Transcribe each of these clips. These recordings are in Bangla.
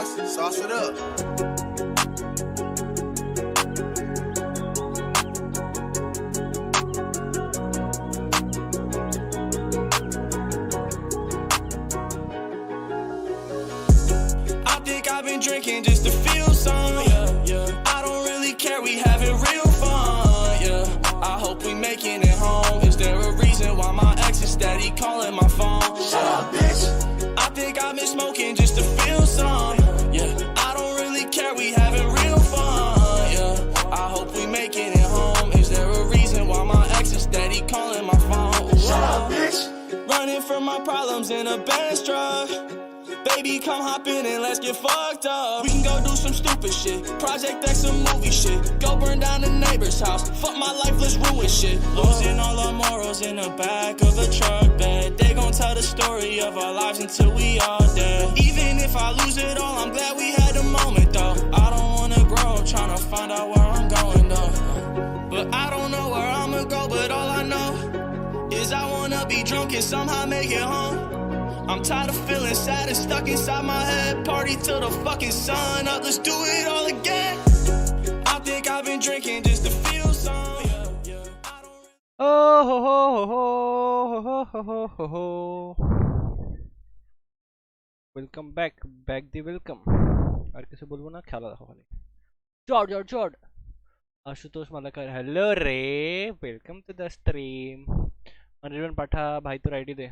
Sauce it up. I think I've been drinking just to feel some. I don't really care, we having real fun. I hope we making it home. Is there a reason why my ex is steady calling my phone? Shut up, bitch. I think I've been smoking just to feel some. I don't really care, we having real fun. I hope we making it home. Is there a reason why my ex is steady calling my phone? Shut up, bitch. Running from my problems in a Benz truck. Baby, come hop in and let's get fucked up. We can go do some stupid shit. Project X, some movie shit. Go burn down the neighbor's house. Fuck my life, let's ruin shit. Losing all our morals in the back of a truck bed. They gon' tell the story of our lives until we all dead. Even if I lose it all, I'm glad we had the moment though. I don't wanna grow, tryna find out where I'm going though. But I don't know where I'ma go, but all I know is I wanna be drunk and somehow make it home. I'm tired of feeling sad and stuck inside my head. Party till the fucking sun up, let's do it all again. I think I've been drinking just to feel some. Oh ho ho ho ho ho ho ho. Welcome back the welcome. আর কিছু বলবো না, খেলা দেখো খালি। জর্জ আশুতোষ মালাকার, হ্যালো রে, welcome to the stream. Anirban পাঠা ভাই, তোর আইডি দে।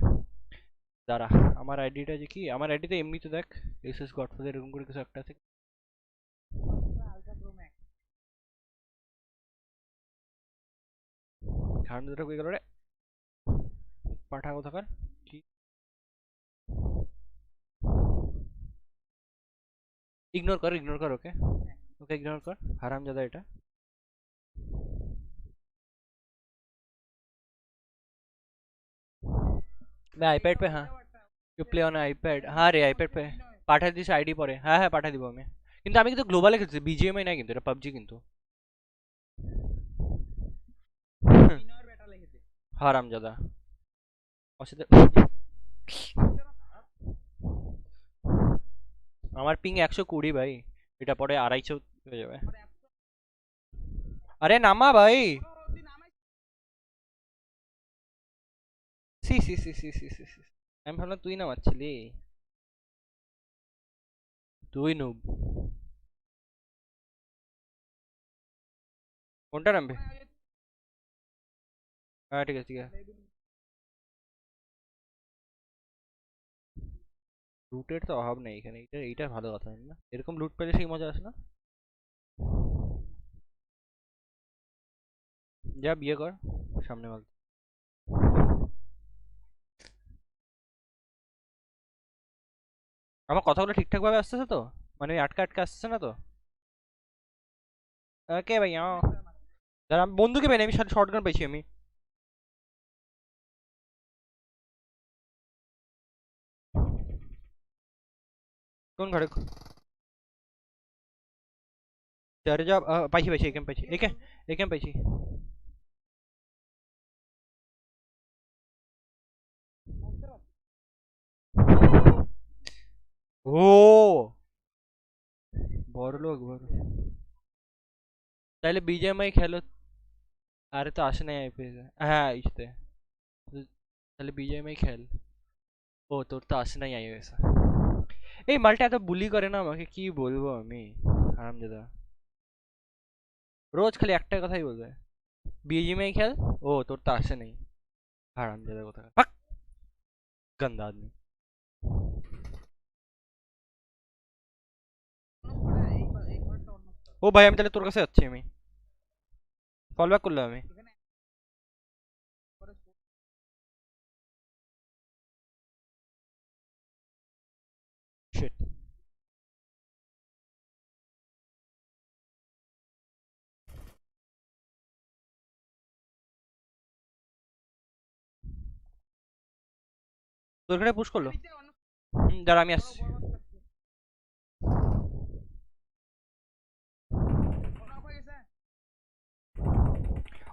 দাঁড়া, আমার আইডিটা যে কি, আমার আইডিতে এমনি তো দেখ এসএস গডফাদার এরকম করে কিছু একটা আছে। খান দুটো কই গেল রে পাঠা, কোথাকার কি? ইগনোর কর ওকে ইগনোর কর, হারামজাদা এটা। मैं आईपैड पे, हाँ यू प्ले ऑन आईपैड, हाँ रे आईपैड पे পাঠা দিস আইডি পরে, হ্যাঁ পাঠা দিব আমি। কিন্তু আমি কিন্তু গ্লোবালে খেলছি, বিজিএমআই না কিন্তু, এটা পাবজি কিন্তু। হারামজাদা অসাথে। আমার পিং 120 ভাই, এটা পরে 250 হয়ে যাবে। আরে নামা ভাই, সি আমি ভাবলাম তুই নামাচ্ছিলি, তুই নুব। কোনটা নামবে? হ্যাঁ ঠিক আছে লুটের তো অভাব নেই এখানে, এইটা ভালো কথা না, এরকম লুট পেলে সেই মজা আসে না। যা বিয়ে কর সামনে বল। আমার কথাগুলো ঠিকঠাক ভাবে আসতেছে তো, মানে আটকা আসতেছে না তো? ওকে ভাই, দাঁড়া আমি বন্ধুকে পাইনি, আমি শর্টগান পাইছি আমি। কোন ঘরে? চারে যা পাইছি এখানে পাইছি, এখানে পাইছি। ও বড় লোক বড়, তাহলে বিজিএমআই খেলো। আরে তো আসে নাই আইপিএস, হ্যাঁ ইসতে, তাহলে বিজিএমআই খেল। ও তোর তো আসে নাই আইপিএস। এই মালটা এত বুলি করে না আমাকে, কি বলবো আমি, হারামজাদা রোজ খালি একটা কথাই বলবে, বিজিএমআই খেল। ও তোর তো আসে নাই, হারামজাদা কথা, গন্দা আদমি। ও ভাই আমি তাহলে তোর কাছে যাচ্ছি, আমি কল ব্যাক করলাম আমি। Shit. তোর এখানে পুশ করলো, দাঁড়া আমি আসছি।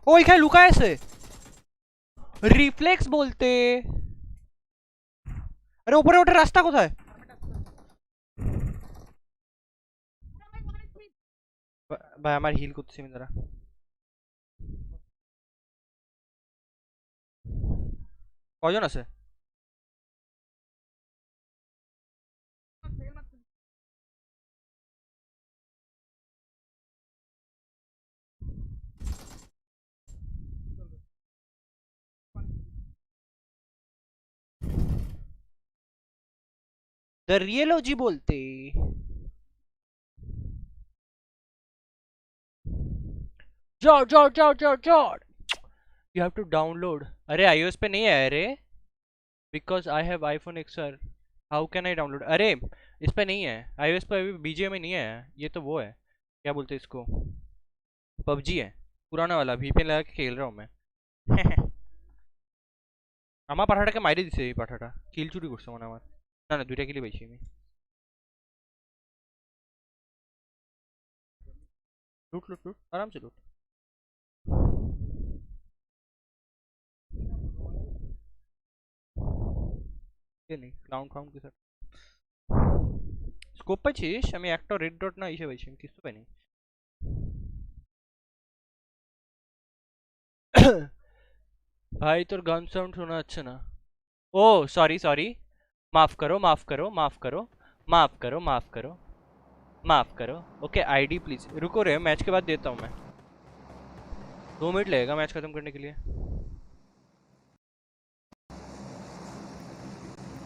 ও এখানে লুকায় আছে, রিফ্লেক্স বলতে। আরে উপরে ওঠার রাস্তা কোথায়? ভাই আমার হিল করতেছি আমি, দাঁড়া। কয়জন আছে? দ্য রিয়েলজি বলতে George George George George George you have to download. अरे आईओएस पे नहीं है अरे, because I have iPhone XR. How can I download? अरे इस पे नहीं है, आईओएस पे अभी बीजीएमआई नहीं है। ये तो वो है, क्या बोलते हैं इसको, पबजी है पुराना वाला, वीपीएन लगा के खेल रहा हूँ मैं। আমার পাঠাটাকে মাইরে দিছে, এই পাঠাটা কিল চুরি করছে মানে আমার। না না, দুইটা কিলই পাইছি আমি। लूट लूट लूट आराम से लूट। ये नहीं ক্লাউন ফাউন্ড কিছু স্কোপ পাইছিস? আমি একটা রেড ডট না হিসেবে পাইছি, আমি কিছু পাইনি। भाई তোর গান সাউন্ড শোনা যাচ্ছে না। ओ सॉरी सॉरी, माफ करो माफ करो माफ करो माफ करो माफ करो माफ करो। ओके आईडी प्लीज, रुको रे, मैच के बाद देता हूँ मैं। 2 मिनट लगेगा मैच खत्म करने के लिए,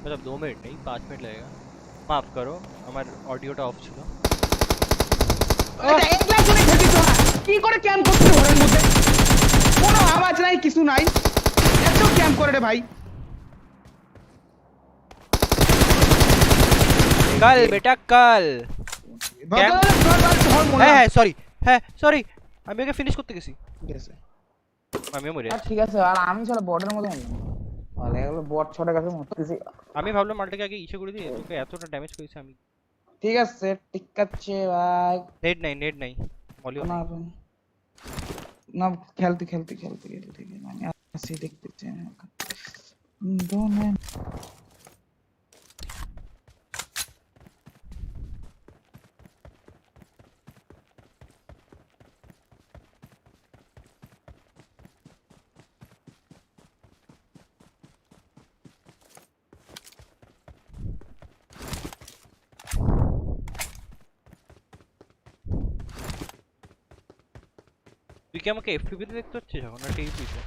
मतलब 2 मिनट नहीं, 5 मिनट लगेगा। माफ करो আমার অডিওটা অফ ছিল। একলা শুনে থাকিস না, কি করে ক্যাম্প করছিস ঘরের মধ্যে? কোনো আওয়াজ নাই, কিছু নাই, এত ক্যাম্প করে রে ভাই। कल बेटा कल হ্যাঁ সরি, হ্যাঁ সরি, আমি ওকে ফিনিশ করতে গেছি। ঠিক আছে আমিও মরে আর যাচ্ছি। ঠিক আছে, আর আমি চলে বটের মতো বলে এগুলো বট ছটা কাছে মরতেছি। আমি ভাবলাম মালটাকে আগে ইসে করে দিই, তোকে এতটা ড্যামেজ করেছে আমি। ঠিক আছে ঠিক আছে ভাই। নেট নাই মলিও না নাই। না খেলতে খেলতে খেলতে খেলতে ঠিক আছে, আমি আসি দেখতে চাই না। দোনে তুই কি আমাকে এফপিপি তে দেখতে পাচ্ছিস এখন না টিভিতে?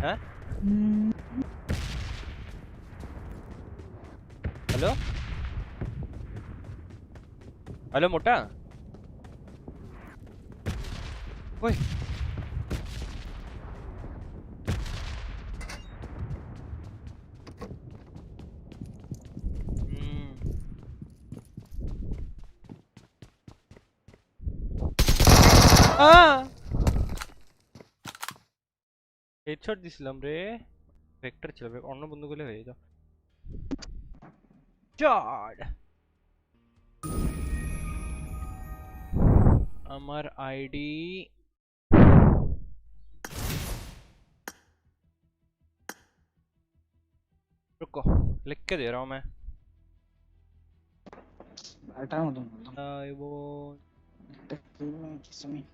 হ্যাঁ হ্যালো হ্যালো মোটা, ওই হেডশট দিছিলাম রে, ভেক্টর ছিল, অন্য বন্ধু গুলো হয়ে যেত। জড আমার आईडी रुको लिख के दे रहा हूँ मैं। এটার মতো বললাম I want একটা কি কিছু নেই।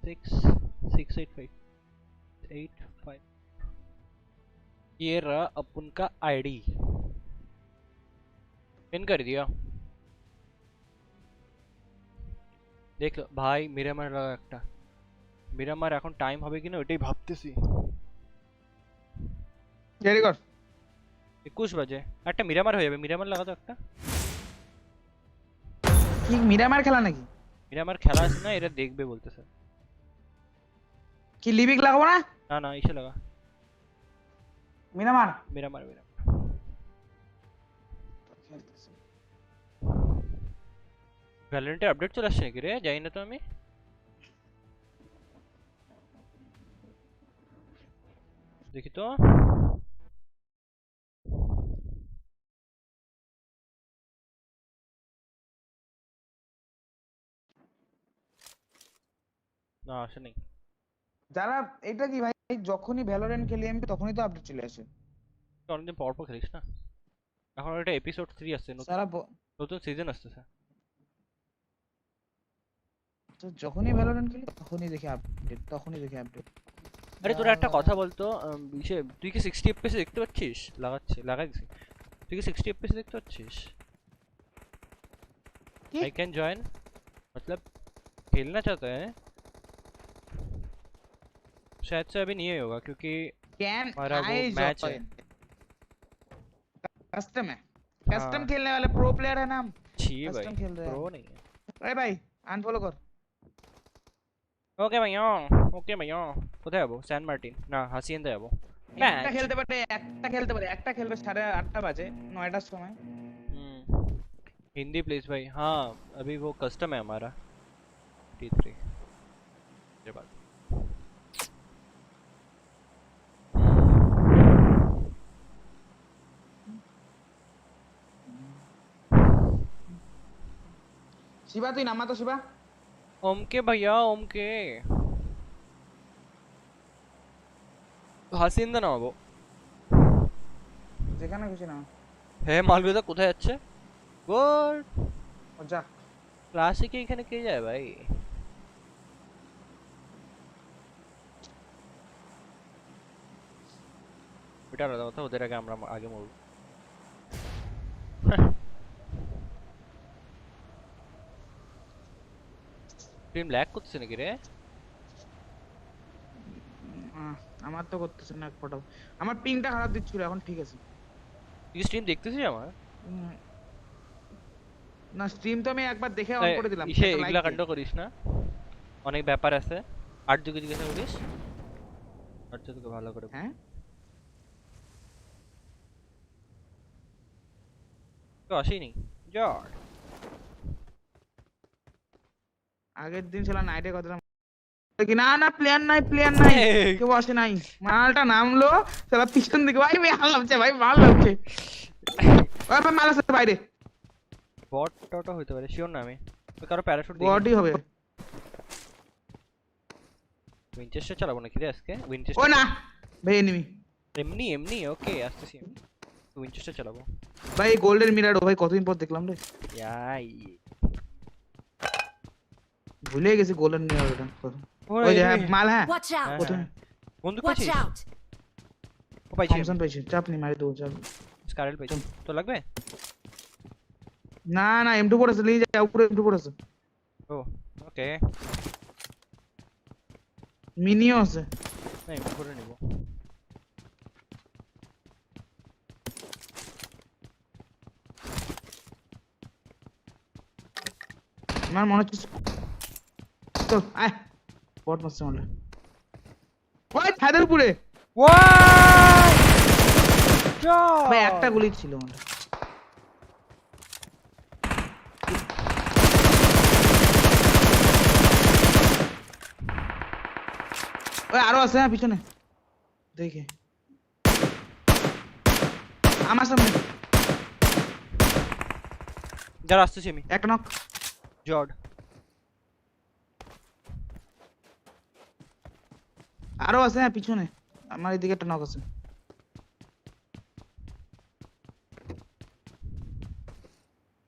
6685885। ये रहा अपन का आईडी, पिन कर दिया। देख लो भाई, মিরামার লাগা একটা, মিরামার এখন টাইম হবে কিনা ওইটাই ভাবতেছি। রেডি কর 21 বাজে, একটা মিরামার হয়ে যাবে, মিরামার লাগা তো একটা। কি মিরামার খেলা নাকি? মিরামার খেলা আছে না, এরা দেখবে বলতেছে। কি লিবিক লাগাবো না? না না ইসে লাগা, মিরামার মিরামার মিরামার। ভ্যালোরেন্টের আপডেট চলে আসছে নাকি রে, জানি না তো আমি। দেখি তো, না আসে নাই। যারা এটা কি ভাই, যখনই ভ্যালোরেন্ট খেলি আমি তখনই তো আপডেট চলে আসে। অনেকদিন পর পর খেলিস না এখন একটা এপিসোড 3 আসছে সারা নতুন সিজন আসতেছে তো যখনই ভ্যালোরেন্ট খেলি তখনই দেখি আপডেট আরে তোরা একটা কথা বলতো তুই কি 60 এফপিএস দেখতে পাচ্ছিস লাগাইছি তুই কি 60 एफपीएस देखते पाচ্ছিস आई कैन जॉइन मतलब खेलना चाहता है शायद से अभी नहीं होगा क्योंकि कैन हमारा वो मैच है कस्टम खेलने वाले प्रो प्लेयर है ना हम छी भाई कस्टम खेल रहे हैं प्रो नहीं है अरे भाई अनफॉलो कर ओके भैया কোথায় যাবো স্যান মার্টিন না হাসিয়েন্দা যাবো একটা খেলতে পারে একটা খেলবে 8:30 বাজে 9টার সময় हिंदी प्लीज भाई हाँ अभी वो कस्टम है हमारा T3 के बाद शिवा তুই নামা তো শিবা ओम के भैया ओम के হাসিয়েন্দা নামাবো যেখানে খুশি না হ্যাঁ মালবেদা কোথায় যাচ্ছে গুড মজা ক্লাসিকে এখানে কে যায় ভাই এটা আলাদা কথা ওদের আগে আমরা আগে মরব টিম ল্যাগ করতেছে নাকি রে আমার তো করতেছ না এক ফটো আমার পিংটা খারাপ দিচ্ছিল এখন ঠিক আছে তুই স্ট্রিম দেখতেছিস আমার না স্ট্রিম তো আমি একবার দেখে অন করে দিলাম ইসে এগুলা কাণ্ড করিস না অনেক ব্যাপার আছে আর যুগে জিজ্ঞাসা করিস আর তোকে ভালো করে হ্যাঁ তো আসেনি জর্জ আগের দিন ছিল নাইটে কথা কি না না প্লেয়ার নাই কেউ আসে নাই মালটা নামলো সারা পিছন দিকে ভাই মাল লাগছে ওই মাল আছে বাইরে বট টটো হইতে পারে শিওর না আমি তো কারো প্যারাশুট দিই বডি হবে উইনচেস্টার চালাবো নাকি রে আজকে ও উইনচেস্টার না ভাই এমনি ওকে আসতেছি উইনচেস্টার চালাবো ভাই গোল্ডেন মিরার ভাই কতদিন পর দেখলাম রে ইয়াই ভুলে গেছি গোল্ডেন মিরার ওটা ওই যে মাল হ্যাঁ Watch out! বন্দুক Watch পাইছিস out! ও পাইছি থমসন পাইছি চাপ নি মারি দেবো চাপ স্কারেল পাইছি তো লাগবে না না M2 পড়েছে নিয়ে যা উপরে M2 পড়েছে ও ওকে মিনিও আছে না এমনি করে নিব আমার মনে হচ্ছে তো আয় বট মারছে মনে ওই ছাদের উপরে ওয়াই জো ভাই একটা গুলি ছিল মনে ওই আরো আছে হ্যাঁ পিছনে দেখে আমার সামনে যারা আসতেছি আমি এক নক জর্ড আরো আছে হ্যাঁ পিছনে আমার এদিকে একটা নক আছে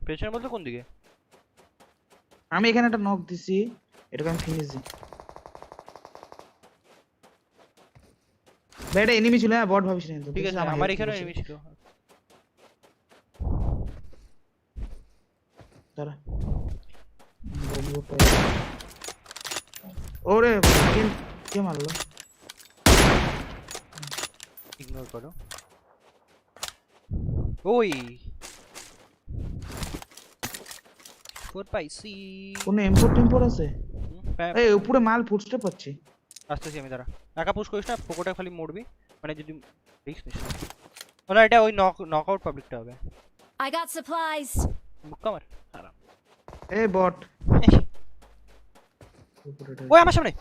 পেছনে বলতে কোন দিকে আমি এখানে একটা নক দিছি এটাকে আমি ফিনিশ দিই ভাই এটা এনিমি ছিল হ্যাঁ বট ভাবিস না ঠিক আছে আমার এখানে এনিমি ছিল দাঁড়া ওরে কে মারলো ইগনোর করো ওই ফোর পাইছি কোন M4 আছে এই উপরে মাল ফুটস্টেপ পাচ্ছি আসতেছি আমি দাঁড়া একা পুশ করিস না পোকোটা খালি মরবি মানে যদি রিস্ক নিস ওরা এটা ওই নকআউট পাবলিকটা হবে I got supplies. মুক্কা মার আরাম এই বট ওই আমার সামনে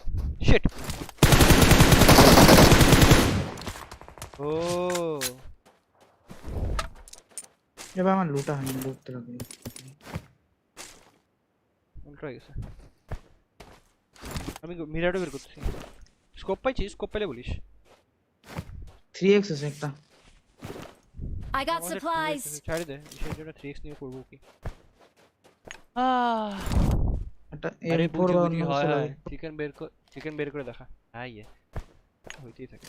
শিট ও এবার আমার লুটা হয়নি লুটতে লাগবে উল্টো হয়ে গেছে আমি মিরারও বের করতেছি স্কোপ পাইছি স্কোপ পেলে বলিস 3x আছে একটা I got supplies. ছাড়ি দে সেই জন্য 3x নিয়ে করব কি এটা আরে M4 বুঝি বা বুঝি অন্য হয় কিছু হয় লাগে। চিকেন বের করে দেখা হ্যাঁ হইতেই থাকে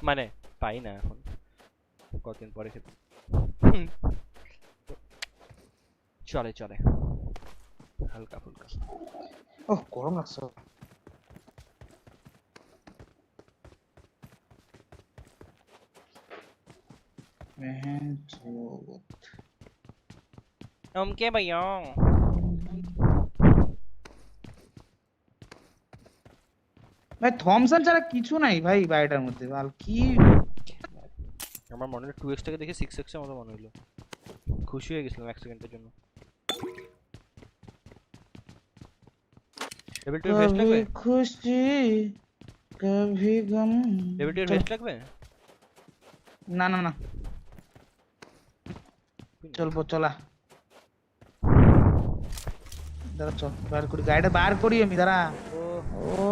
মানে পাই না এখন কতদিন পরে খেতে চলে চলে হালকা ফুলকা ওহ গরম লাগছে নমকে ভাইয়া ভাই থমসন ছাড়া কিছু নাই ভাই বাড়িটার মধ্যে বাল কি আমার মনে হলো 2x টাকে দেখে 6x এর মতো মনে হলো খুশি হয়ে গেছিলাম এক সেকেন্ডের জন্য লেভেল 2 ভেস্ট লাগবে খুশি কভি গম লেভেল 2 ভেস্ট লাগবে না না না চলবো চলা দাঁড়া চল বার করি গাড়িটা বার করি আমি দাঁড়া ও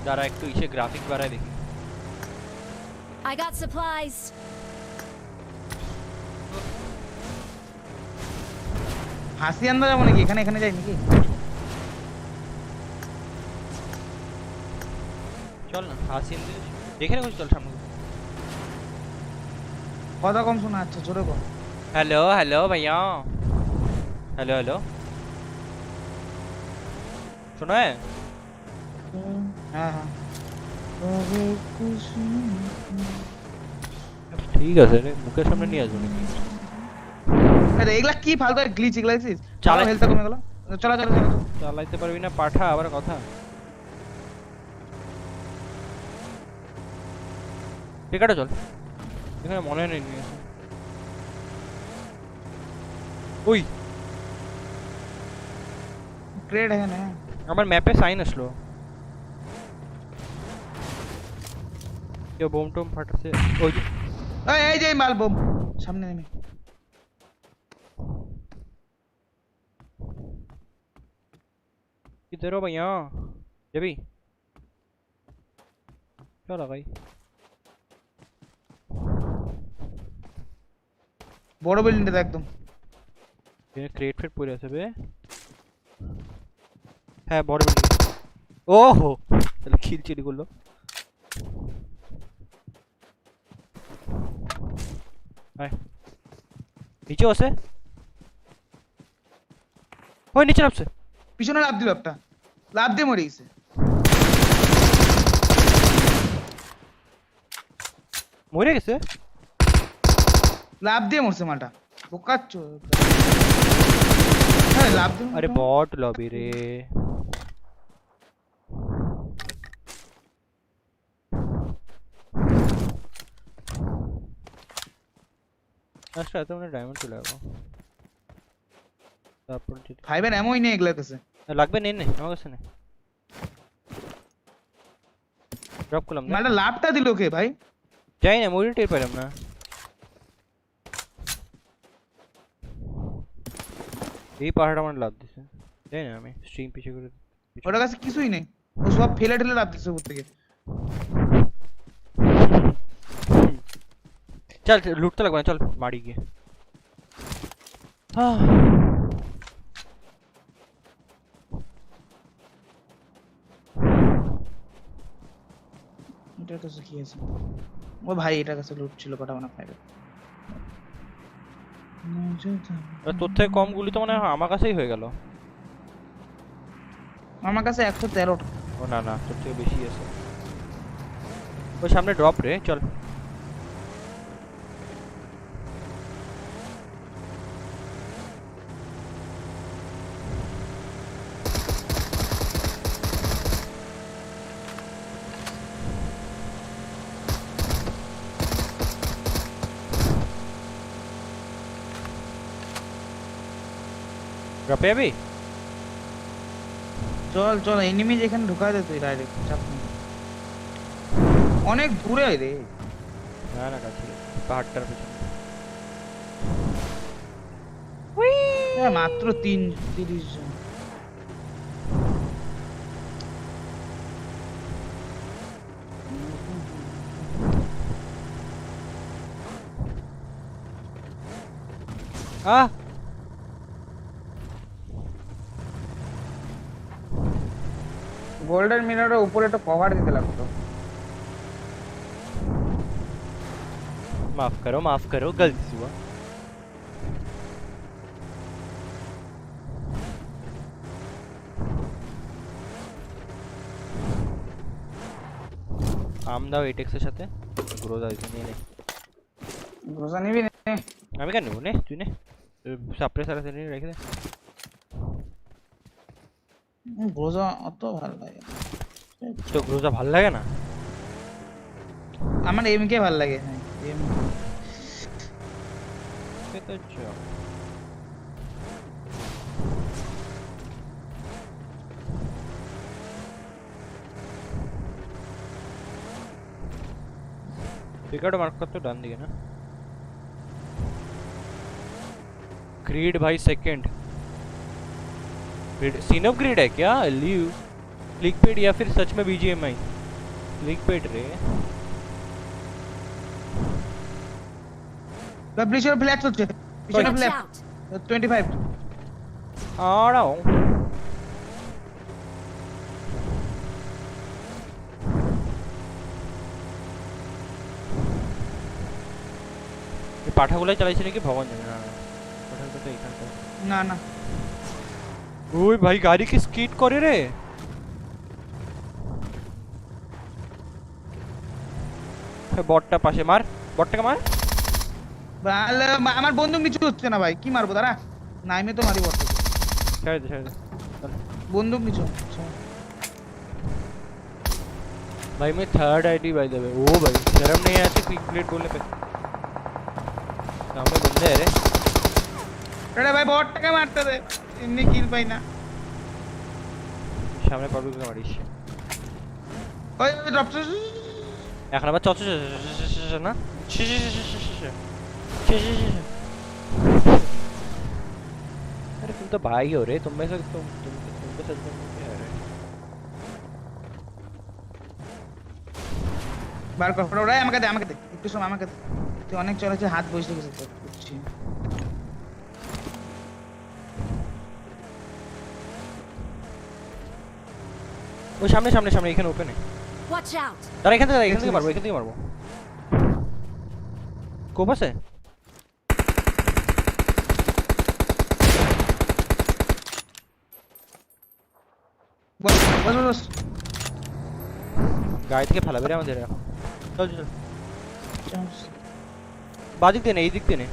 দাঁড়া একটু ইসে গ্রাফিক বাড়ায় দেখি I got supplies. হাসি আন্দা যাবো নাকি এখানে এখানে যাই নাকি চল না হাসিন দেখে না চল সামনে কথা কম শোনা আচ্ছা জোরে কর हेलो हेलो भैया हेलो हेलो सुनो है হ্যাঁ হ্যাঁ ঠিক আছে রে মুখের সামনে নিয়ে আসবো নাকি আরে এগুলা কি ফালতু গ্লিচ এগুলা দেখছিস চালা হেলথ কমে গেল চলা চলা চলা চালাইতে পারবি না পাঠা আবার কথা ঠিক আছে চল এখানে মনে নেই নিয়ে আসো ওই গ্রেড এখানে আমার ম্যাপে সাইন আসলো কেউ বোম টোম ফাটাছে ওই যে এই যে মাল বোম সামনে নেমে किधर हो भैया जबी चलो भाई বড় বিল্ডিংটা একদম ये क्रेट फिर पूरे ऐसे बे है बॉडी बिल्डिंग ओहो चलो खील चली कर लो हाय नीचे वैसे ओए नीचे लाभ से পিছনে লাফ দিল একটা লাফ দিয়ে মরে গেছে মরে গেছে লাফ দিয়ে মরছে মালটা বোকাচ্ছ হ্যাঁ লাফ দিয়ে अरे बॉट लॉबी रे अच्छा तुमने डायमंड चला गया তারপর যদি ফাইবার এমনই নেই এগুলোর কাছে লাগবে নেই নেই আমার কাছে নেই ড্রপ করলাম না মালটা লাভটা দিল কে ভাই যাই না মরি টের পেলাম না এই পাহাড়টা আমার লাভ দিছে যাই না আমি স্ট্রিম পিছে করে ওটার কাছে কিছুই নেই ও সব ফেলে ঠেলে লাভ দিচ্ছে উপর থেকে চল লুটতে লাগবে না চল মারি গিয়ে এটার কাছে কি আছে ও ভাই এটার কাছে লুট ছিল কটা মানে ফাইবার তোর থেকে কম গুলি তো মনে হয় আমার কাছেই হয়ে গেল আমার কাছে 113টা ও না না তোর থেকে বেশি আছে ওই সামনে ড্রপ রে চল ড্রপে যাবি চল চল এনিমি যেখানে ঢুকায় দে তুই ডাইরেক্ট চাপ নেই অনেক দূরে রে না না কাছে পাহাড়টার পেছনে হ্যাঁ মাত্র 30 জন আহ গোল্ডেন মিররের উপরে একটা কভার দিতে লাগতো। माफ करो गलती से हुआ। আম দাও এটেক্সের সাথে গ্রোজা দিতে নিয়ে নে। গ্রোজা নিবি নে? আমি কেন নেবো? নে তুই নে, সাপ্রেসার আছে নিয়ে রেখে দে। গ্রোজা অত ভালো লাগে না। তো গ্রোজা ভালো লাগে না? আমার এমকে ভালো লাগে। হ্যাঁ এম তো চল टिकट मार्क कर तो डाल दिए ना। ग्रीड भाई second greed scene of greed है क्या? लीव क्लिक पेड या फिर सच में बीजीएमआई? क्लिक पेड रे पब्लिशर फ्लैट চলছে পিছনে Watch ফ্ল্যাট out! 25 आ रहा हूँ। ये পাঠাগুলাই চালাইছে নাকি ভগবান জানে। না পাঠাগুলো তো এইখানটা। না না ওই ভাই গাড়ি কি স্কিড করে রে। বটটা পাশে মার, বটটাকে মার। ভালো আমার বন্দুক নিচু হচ্ছে না ভাই, কি মারবো দাঁড়া, নাইমে তো মারি বটটা। ছেড়ে দে বন্দুক নিচু। भाई मैं third ID by the way. ओ भाई शर्म नहीं आती क्विक प्लेट बोलने पे? सामने बंदे है रे। अरे भाई বটটাকে মারতে দে, এমনি কিল পাই না। সামনে পাবলিক মারিস। ওই ড্রপ এখন আবার চচ না। अरे तुम तो भाई हो रे, तुम में से तुमको सच में क्या है रे? বার কর ওরে, আমাকে দে একটু সময় আমাকে দে। তুই অনেক চলেছে, হাত বসে গেছে তো বুঝছি। ওই সামনে সামনে সামনে এখানে ওপেন है। Watch out! দাঁড়া এখান থেকে মারবো কোপ আছে? বস বস বস গাড়ি থেকে ফেলাবে রে আমাদের এখন। চল বস। বাদিক দে নে, এই দিক দে নে।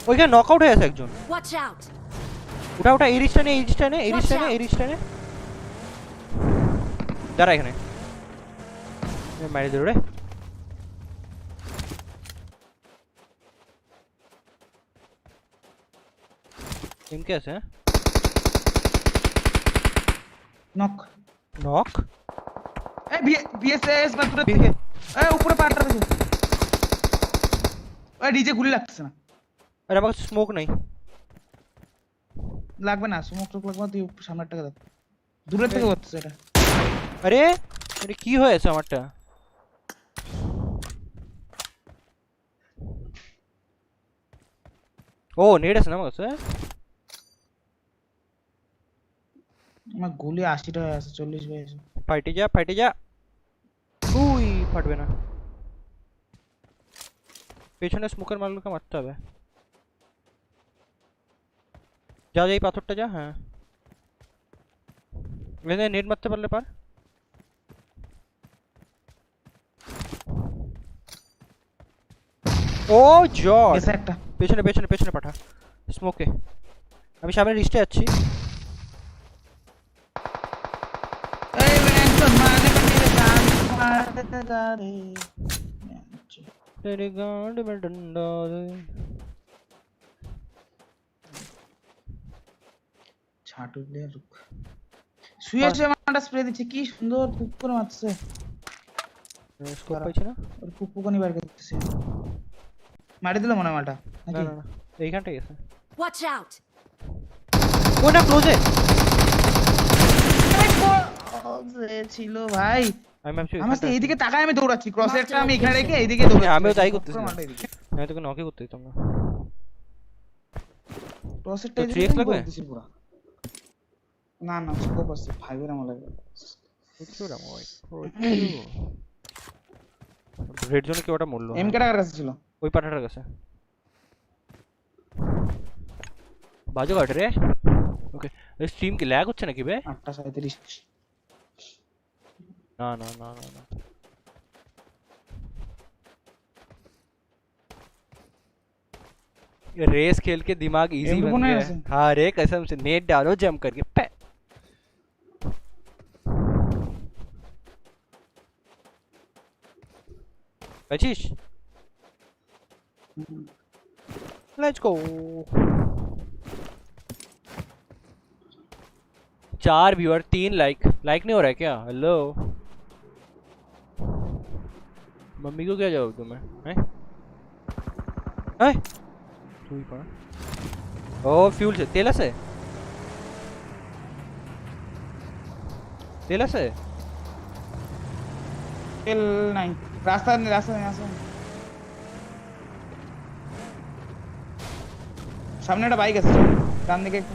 ওইখানে নকআউট হয়ে আছে একজন। Watch out! ওটা এই রিস্টানে দাঁড়া এখানে মারি দিল রে। কে আছে? নক নক এই বিএসএস না দূর থেকে। এই উপরে পাটা আছে। ওই ডিজে গুলি লাগছে না। আরে আমার স্মোক নাই। লাগবে না, স্মোক টক লাগবে না, তুই সামনের টাকা দেখ। দূরের থেকে হচ্ছে এটা। আরে আরে কি হয়েছে আমারটা? ও নেট আছে না আমার কাছে? আমার গুলি 80 টাকা আছে, 40 ভাই আছে। ফাইটে যা। উই ফাটবে না। পেছনে স্মোকার মারলুকে মারতে হবে। যা এই পাথরটা যা। হ্যাঁ এখানে নেট মারতে পারলে পার। ও জর্জ এসে একটা পেছনে পাঠা স্মোকে। আমি সামনে রিস্টে যাচ্ছি। এই ম্যানসন মানে মেরে গান মারতে গারে। तेरे गांड में डंडा दे। ছাটু প্লেয়ার রুক শুয়েছে, মাটা স্প্রে দিচ্ছে, কি সুন্দর পুপ করে মারছে। স্কোপ পাইছে না? ওর পুপুকনি বার করতেছে। মারি দিল মনে মাটা না নাকি? না এইখানটাই আছে। Watch out! ও না ক্লোজে ছিল ভাই। আমি ভাবছি আমার তো এইদিকে তাকায় আমি দৌড়াচ্ছি, ক্রসেরটা আমি এখানে রেখে এইদিকে হ্যাঁ, দৌড়াচ্ছি। আমিও তাই করতেছি। আমি তোকে নকে করতে দিতাম না। প্রসেসটা তো 3x লাগবে দিছি পুরো না না স্কোপ আছে 5 এর আমার লাগবে পুরো ভাই রেড জোনে কি ওটা মূল্য এম কাটার কাছে ছিল ওই পাঠাটার কাছে বাজো কাট রে ওকে স্ট্রিম কি ল্যাগ হচ্ছে নাকি বে 8:37 না না না না না रेस खेल के दिमाग इजी बन गया है हाँ रे कसम से नेट डालो जंप करके पे पच्चीस लेट्स गो 4 व्यूअर 3 लाइक नहीं हो रहा है क्या हेलो मम्मी को क्या जवाब दूं मैं हैं तू ही पड़ा ओ फ्यूल से तेल से তেল নাই রাস্তা নেই সামনে একটা বাইক আছে ডান দিকে একটু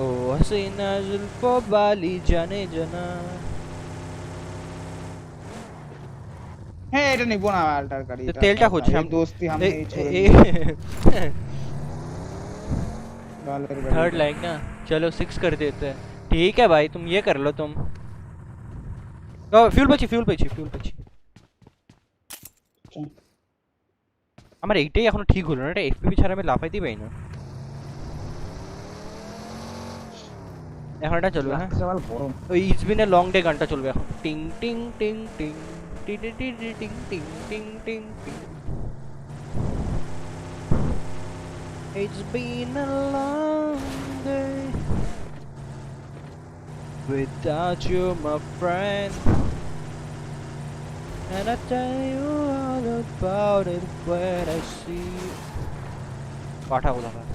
ओ हसीना जुल्फो वाली जाने जना হ্যাঁ এটা নিবো না আল্টার গাড়ি तो तेलটা खोज हम दोस्ती हमने छोड़ थर्ड लाइन ना चलो 6 कर देते हैं ठीक है भाई तुम ये कर लो तुम तो फ्यूल बची আমার এইটাই এখনো ঠিক হলো না এটা এফপিভি ছাড়া আমি লাফাইতেই পাই না এখন এটা চলবে হ্যাঁ সবাল গরম ওই it's been a long day গানটা চলবে এখন টিং টিং টিং টিং টিং টিং টিং টিং টিং টিং টিং It's been a long day without you, my friend, and I tell you all about it when I see you. পাঠা বলা হয়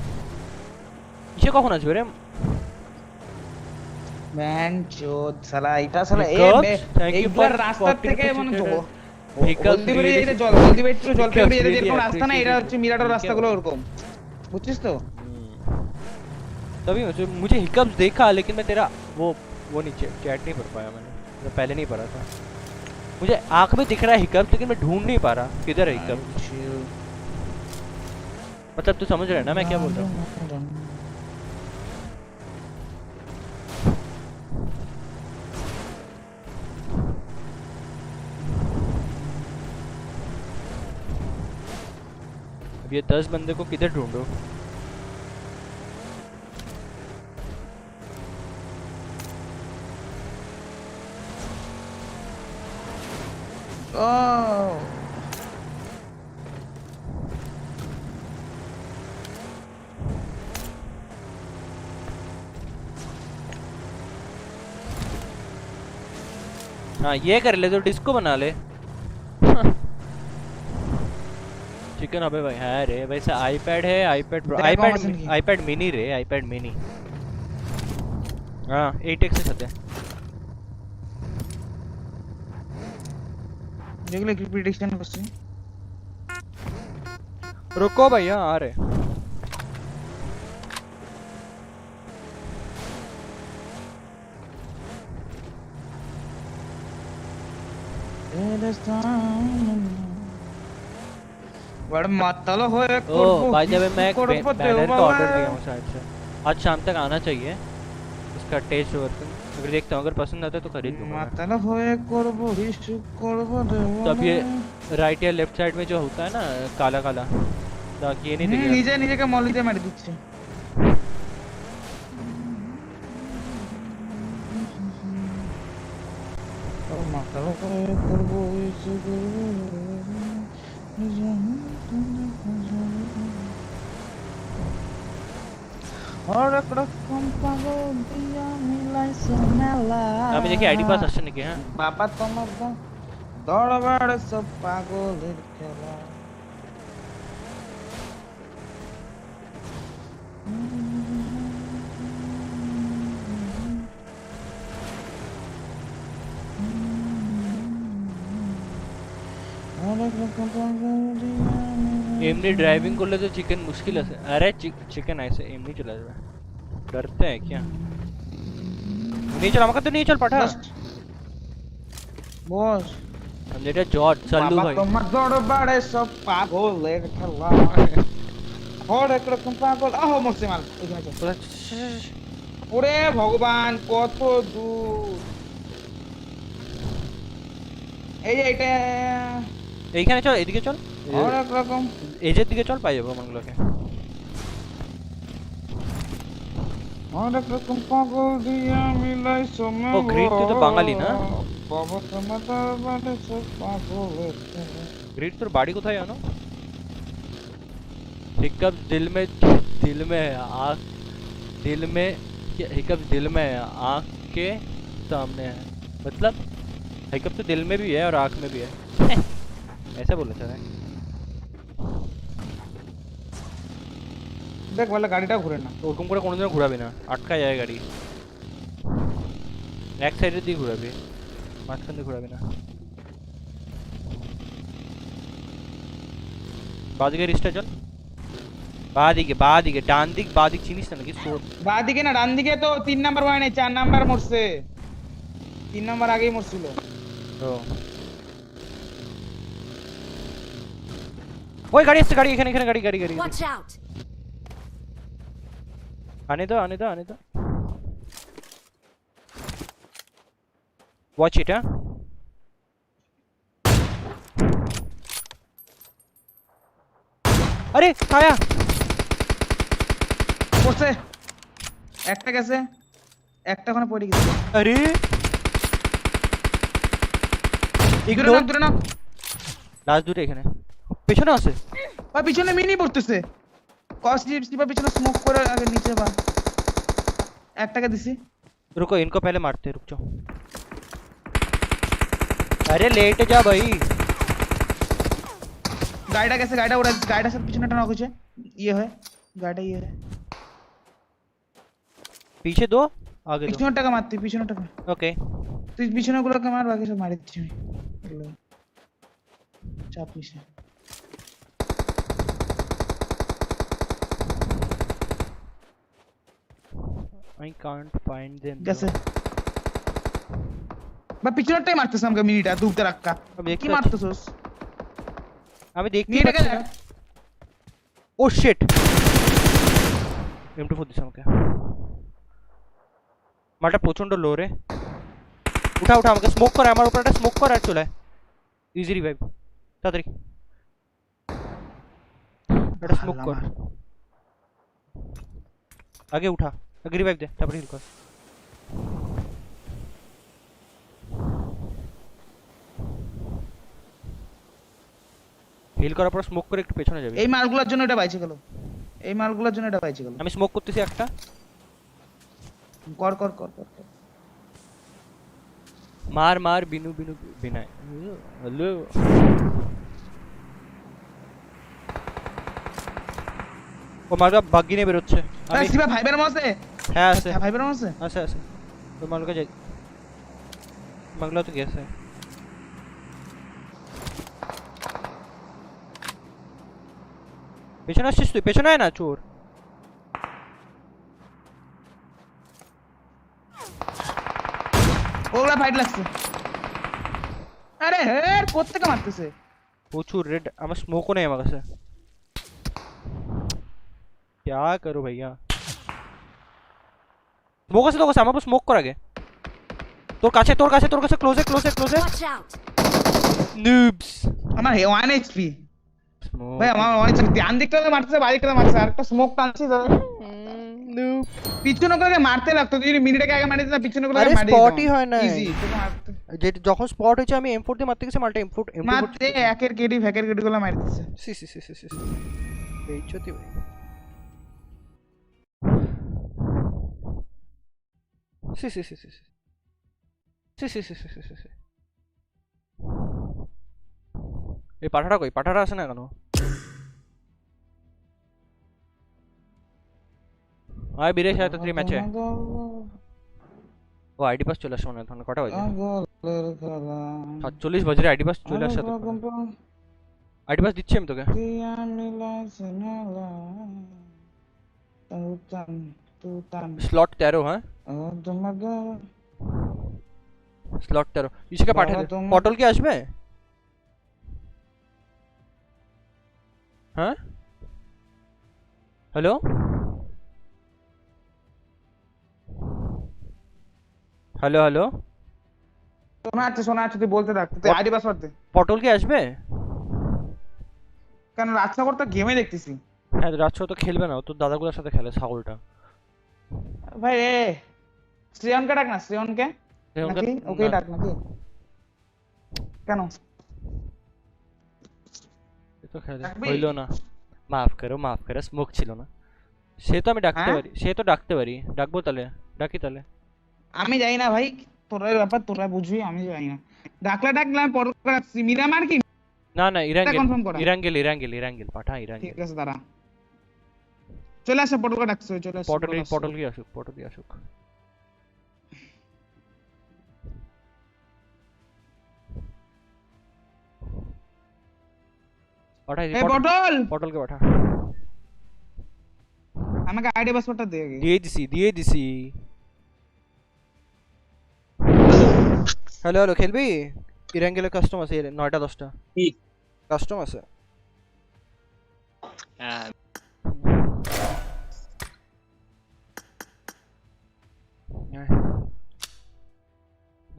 কিসে কখন আসবে রে ম্যান চোদ শালা এটা শালা এইবার রাস্তা থেকে মানে হলদিবাড়ি যেটা হলদিবাড়ি টু জলপাইগুড়ি যেটা যেরকম রাস্তা না এটা হচ্ছে মিরাটোর রাস্তাগুলো ওরকম বুঝছিস তো तभी मुझे हिकअप्स देखा लेकिन मैं तेरा वो नहीं चैट नहीं पढ़ पाया मैंने पहले नहीं पढ़ा था मुझे आंख में दिख रहा है हिकअप्स लेकिन मैं ढूंढ नहीं पा रहा किधर है हिकअप मतलब तू समझ रहा है ना मैं क्या बोल रहा हूँ अब ये 10 बंदे को किधर ढूंढो हाँ ये कर ले तो डिस्को बना ले चिकन अबे भाई है रे वैसे आईपैड है आईपैड मिनी रे आईपैड मिनी हाँ 8x से खाते যেগুলো কি প্রেডিকশন করছি रुको भैया आ रहे बड़ा मातालो हो एक ओ भाई जब मैं एक बैनर का ऑर्डर दिया हूँ शायद से आज शाम तक आना चाहिए इसका टेस्ट वर्क अगर देखता हूँ अगर पसंद आता है तो खरीद लूंगा मातालो हो एक करबो रिशु करबो तब ये राइट या लेफ्ट साइड में जो होता है ना काला काला ताकि ये नहीं दिखे नीचे के मौली दे मार दिচ্ছে और मातालो हो एक करबो रिशु और एक रकम पागल दिया मिलाई सोनाला আমি দেখি আইডি পাস আসছে নাকি হ্যাঁ বাবা তোমার দরবার সব পাগলের খেলা और এমনি ড্রাইভিং করলে তো চিকেন মুশকিল আছে আরে চিকেন ऐसे এমনি চলে যাবে डरते हैं क्या নিয়ে চল আমাকে তো নিয়ে চল পাঠা বস हम যেটা জর্জ চালু ভাই তোমার দরবারে সব পাগলের খেলা হরেক রকম পাগল আহ মরছে মাল ওইখানে চল ওরে ভগবান কত দূর এই যে এটা এইখানে চল এদিকে চল হরেক রকম এজের দিকে চল পাই যাবো মানগুলোকে হরেক রকম পাগল দিয়া মিলাই সময় ও গ্রিড তুই তো বাঙালি না বাবা তোমার দরবারে সব পাগলের খেলা গ্রিড তোর বাড়ি কোথায় জানো हिकअप दिल में आँख दिल में हिकअप दिल में आँख के सामने है मतलब हिकअप तो दिल में भी है और आँख में भी है ऐसा बोलना चाह रहा है দেখ বলে গাড়িটা ঘুরে না ওরকম করে কোনোদিনও ঘোরাবি না আটকা যায় গাড়ি এক সাইডের দিকে ঘোরাবি মাঝখান দিয়ে ঘোরাবি না বাদিকে রিস্টা চল বাদিকে ডান দিক বাদিক চিনিস না নাকি বাদিকে না ডান দিকে তো 3 নাম্বার হয় নাই 4 নাম্বার মরছে 3 নাম্বার আগেই মরছিল ও ওই গাড়ি আসছে গাড়ি এখানে গাড়ি Watch out! आने दो वॉच इट हाँ अरे आया পড়ছে একটা গেছে একটা ওখানে পড়ে গেছে अरे দূরে না লাস্ট দুটো এখানে পেছনে আছে ওই পিছনে মিনি পড়তেছে কস্টিপা পিছনে স্মোক করে আগে নিচে বা একটাকে দিছি रुको इनको पहले मारते हैं रुक जाओ अरे लेट जा भाई গাড়িটা গেছে গাড়িটা ওরা গাড়িটার সাথে পিছনেটা নক হচ্ছে ইয়ে হয় গাড়িটা ইয়ে হয় पीछे दो आगे दो পিছনেরটাকে মারতে পিছনেরটাকে ओके তুই পিছনেরগুলোকে মার বাকি সব মারি দিচ্ছি আমি চাপ নিস না I can't find them গেছে বা পিছনেরটাই মারতেছ আমাকে মিনিটা দুটো রাখা কি মারতেছস আমি দেখতেই মিনিটাকে পাচ্ছি না ও শিট M24 দিছে আমাকে মালটা প্রচন্ড লো রে উঠা আমাকে স্মোক করে আমার উপর একটা স্মোক কর আর চলে ইজি রিভাইভ তাড়াতাড়ি এটা স্মোক কর আগে উঠা আগে রিভাইভ দে তারপর হিল কর হিল করার পর স্মোক করে একটু পেছনে যাবি এই মালগুলোর জন্য এটা বাইচে গেল আমি স্মোক করতেছি একটা কর মার বিনু বিনায় হ্যালো ও মালটা বাগি নিয়ে বেরোচ্ছে আমি সিবা ভাইবের মাসে হ্যাঁ আছে ভাইবের মাসে আছে তো মালকা যাই মাগলা তো গেছে পেছনে আসছিস তুই পেছনে আয় না চোর ওগুলা ফাইট লাগছে আরে হের কোত্থেকে মারতেছে প্রচুর রেড আমার স্মোকও নেই আমার কাছে क्या करूं भैया स्मोक আছে তোর কাছে আমার স্মোক কর আগে তোর কাছে ক্লোজে Watch out! নুবস আমার 1 এইচপি ভাই আমার 1 এইচপি ধ্যান দিকটাতে মারতেছে বাদিকটাতে মারতেছে আরেকটা স্মোক টানছি নুব পিছনে করে মারতে লাগতো তুই মিনিটকে আগে মারিস না পিছনে করে আরে মারি স্পটই হয় না ইজি যে যখন স্পট হয়েছে আমি M4 দিয়ে মারতে গেছি মালটা M4 মারতে একের কেডি ফ্যাকের কেডি গুলো মারতেছে সি বেইজ্জতি ভাই সি এই পাঠাটা আছে না কেন আয় বিরে সাথে তুই ম্যাচে ও আইডি পাস চলে আসছে মনে হয় কটা বাজে 47 বাজে আইডি পাস চলে আসছে আইডি পাস দিচ্ছি আমি তোকে। স্লট 13 হ্যাঁ স্লট 13 ইসকে পাঠিয়ে দে। পটল কি আসবে? হ্যাঁ হ্যালো হ্যালো হ্যালো শোনা আছে তুই বলতে থাক, তুই আইডি পাসওয়ার্ড দে। পটল কি আসবে? কেন রাতটা করতে গেমে দেখতেছি। হ্যাঁ রাতটা তো খেলবে না, ও তোর দাদাগুলোর সাথে খেলে ছাগলটা। ভাই রে শ্রেয়নকে ডাক না, শ্রেয়নকে নাকি ওকেই ডাক নাকি কেন তো খেলে হইলো না। মাফ করো স্মোক ছিল না। সে তো আমি ডাকতে পারি, সে তো ডাকতে পারি। ডাকবো তাহলে, ডাকি তাহলে। আমি জানি না ভাই, তোরা ব্যাপার তোরা বুঝবি, আমি জানি না। ডাকলাম পর মিরামার কি না না ইরাঙ্গেল পাঠা ইরাঙ্গেল। ঠিক আছে দাঁড়া, চলে আসে পটলকে ডাকছে, চলে আসে পটল কি আসুক, পটল কি আসুক। পাঠাই এই পটল পটলকে পাঠা। আমাকে আইডি পাসওয়ার্ডটা দে আগে। দিয়ে দিছি। হ্যালো হ্যালো খেলবি? ইরাঙ্গেলের কাস্টম আছে 9টা 10টা ঠিক কাস্টম আছে। হ্যাঁ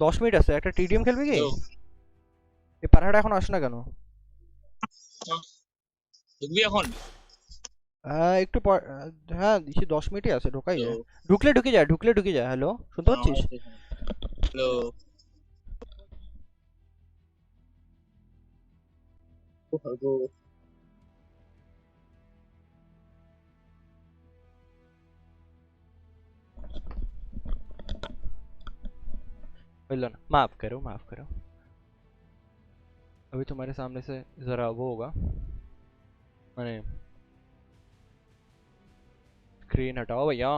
10 মিনিট আছে। একটা টিডিএম খেলবি কি? এই পাঠাটা এখন আসে না কেন? ঢুকবি এখন? হ্যাঁ একটু হ্যাঁ দিছি 10 মিনিটই আছে, ঢোকাই যায়। ঢুকলে ঢুকে যায়। হ্যালো শুনতে পাচ্ছিস? হ্যালো ना माफ करो अभी तुम्हारे सामने से जरा वो होगा, मैंने स्क्रीन हटाओ भैया।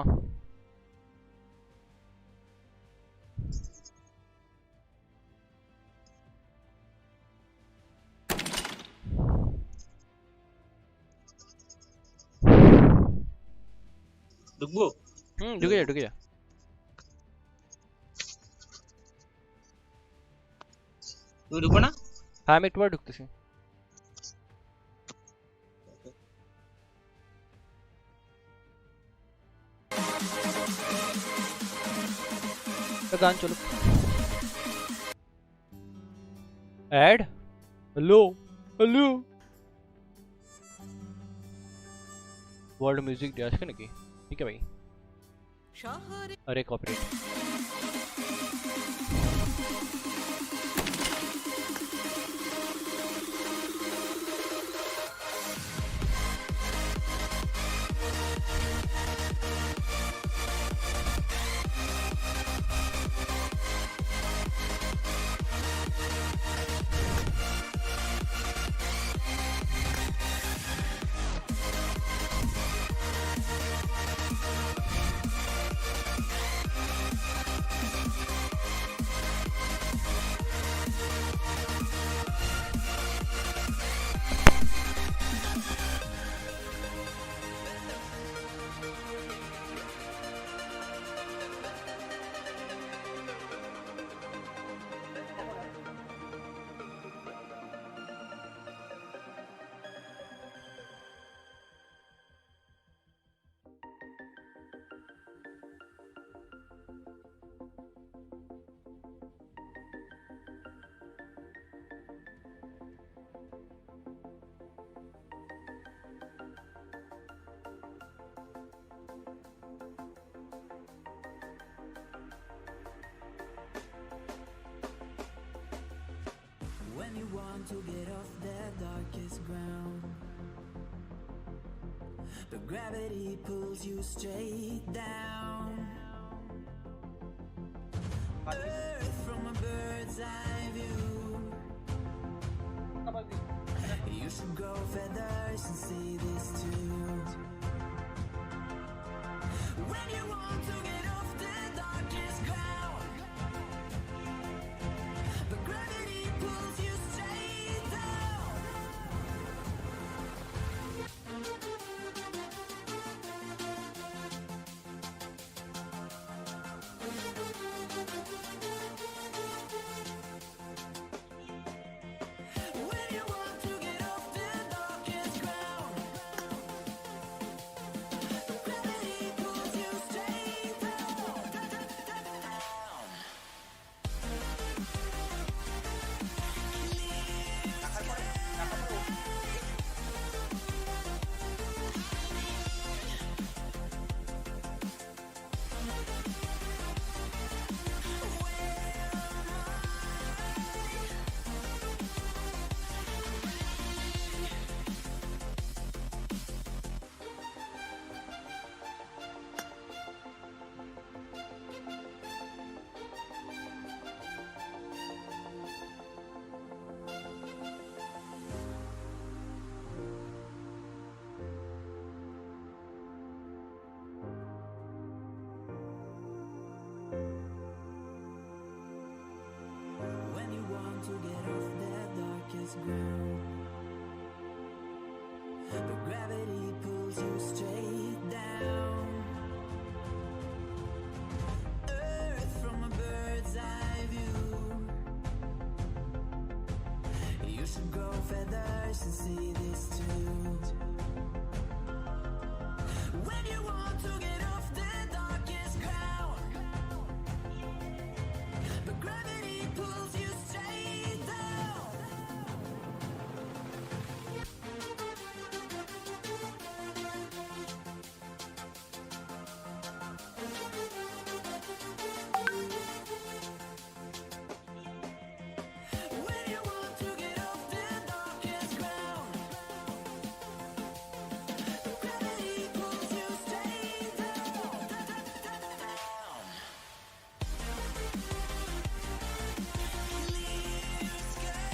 ढुके जा তুই ঢুকবো না? হ্যাঁ আমি একটু ঢুকতেছি। গান চলুক। Add hello world music dash के नकी ठीक है भाई। अरे copyright When you want to get off the darkest ground, the gravity pulls you straight down. Earth from a bird's eye view. You should grow feathers and see this too. When you want to get off the darkest ground, the gravity pulls you straight down. darkest ground. But gravity pulls you straight down. Earth from a bird's eye view. You should grow feathers and see this too. When you want to get off the darkest ground, but gravity pulls you straight down. When you want to get off the darkest ground, but gravity pulls you straight down. Clear sky.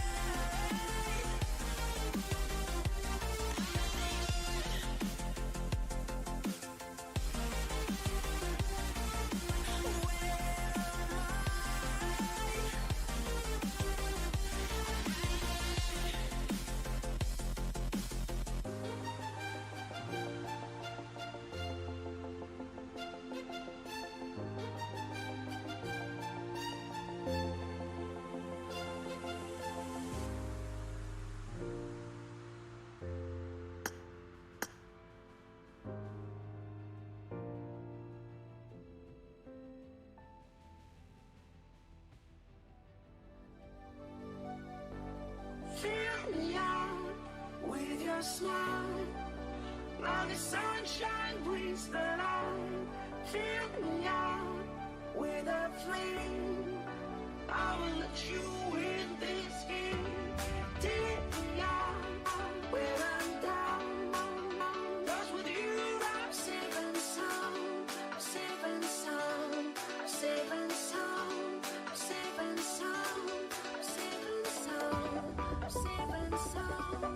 Fill me out with your smile, while the sunshine brings the light. Fill me out with a flame, I will let you in this game. Take me out where I'm down, 'cause with you I'm safe and sound, safe and sound, safe and sound, safe and sound, safe and sound, safe and sound,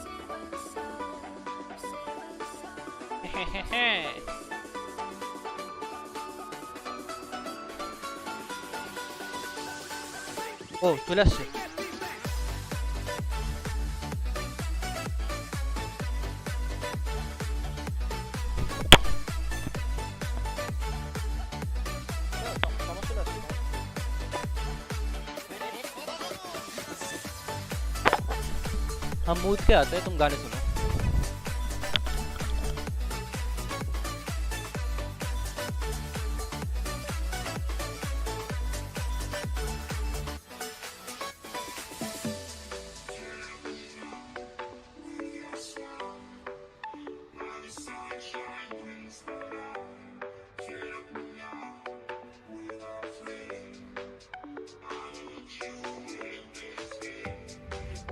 safe and sound, safe and sound. ও চলে আসছে हम मूड के आते हैं तुम गाने सुनो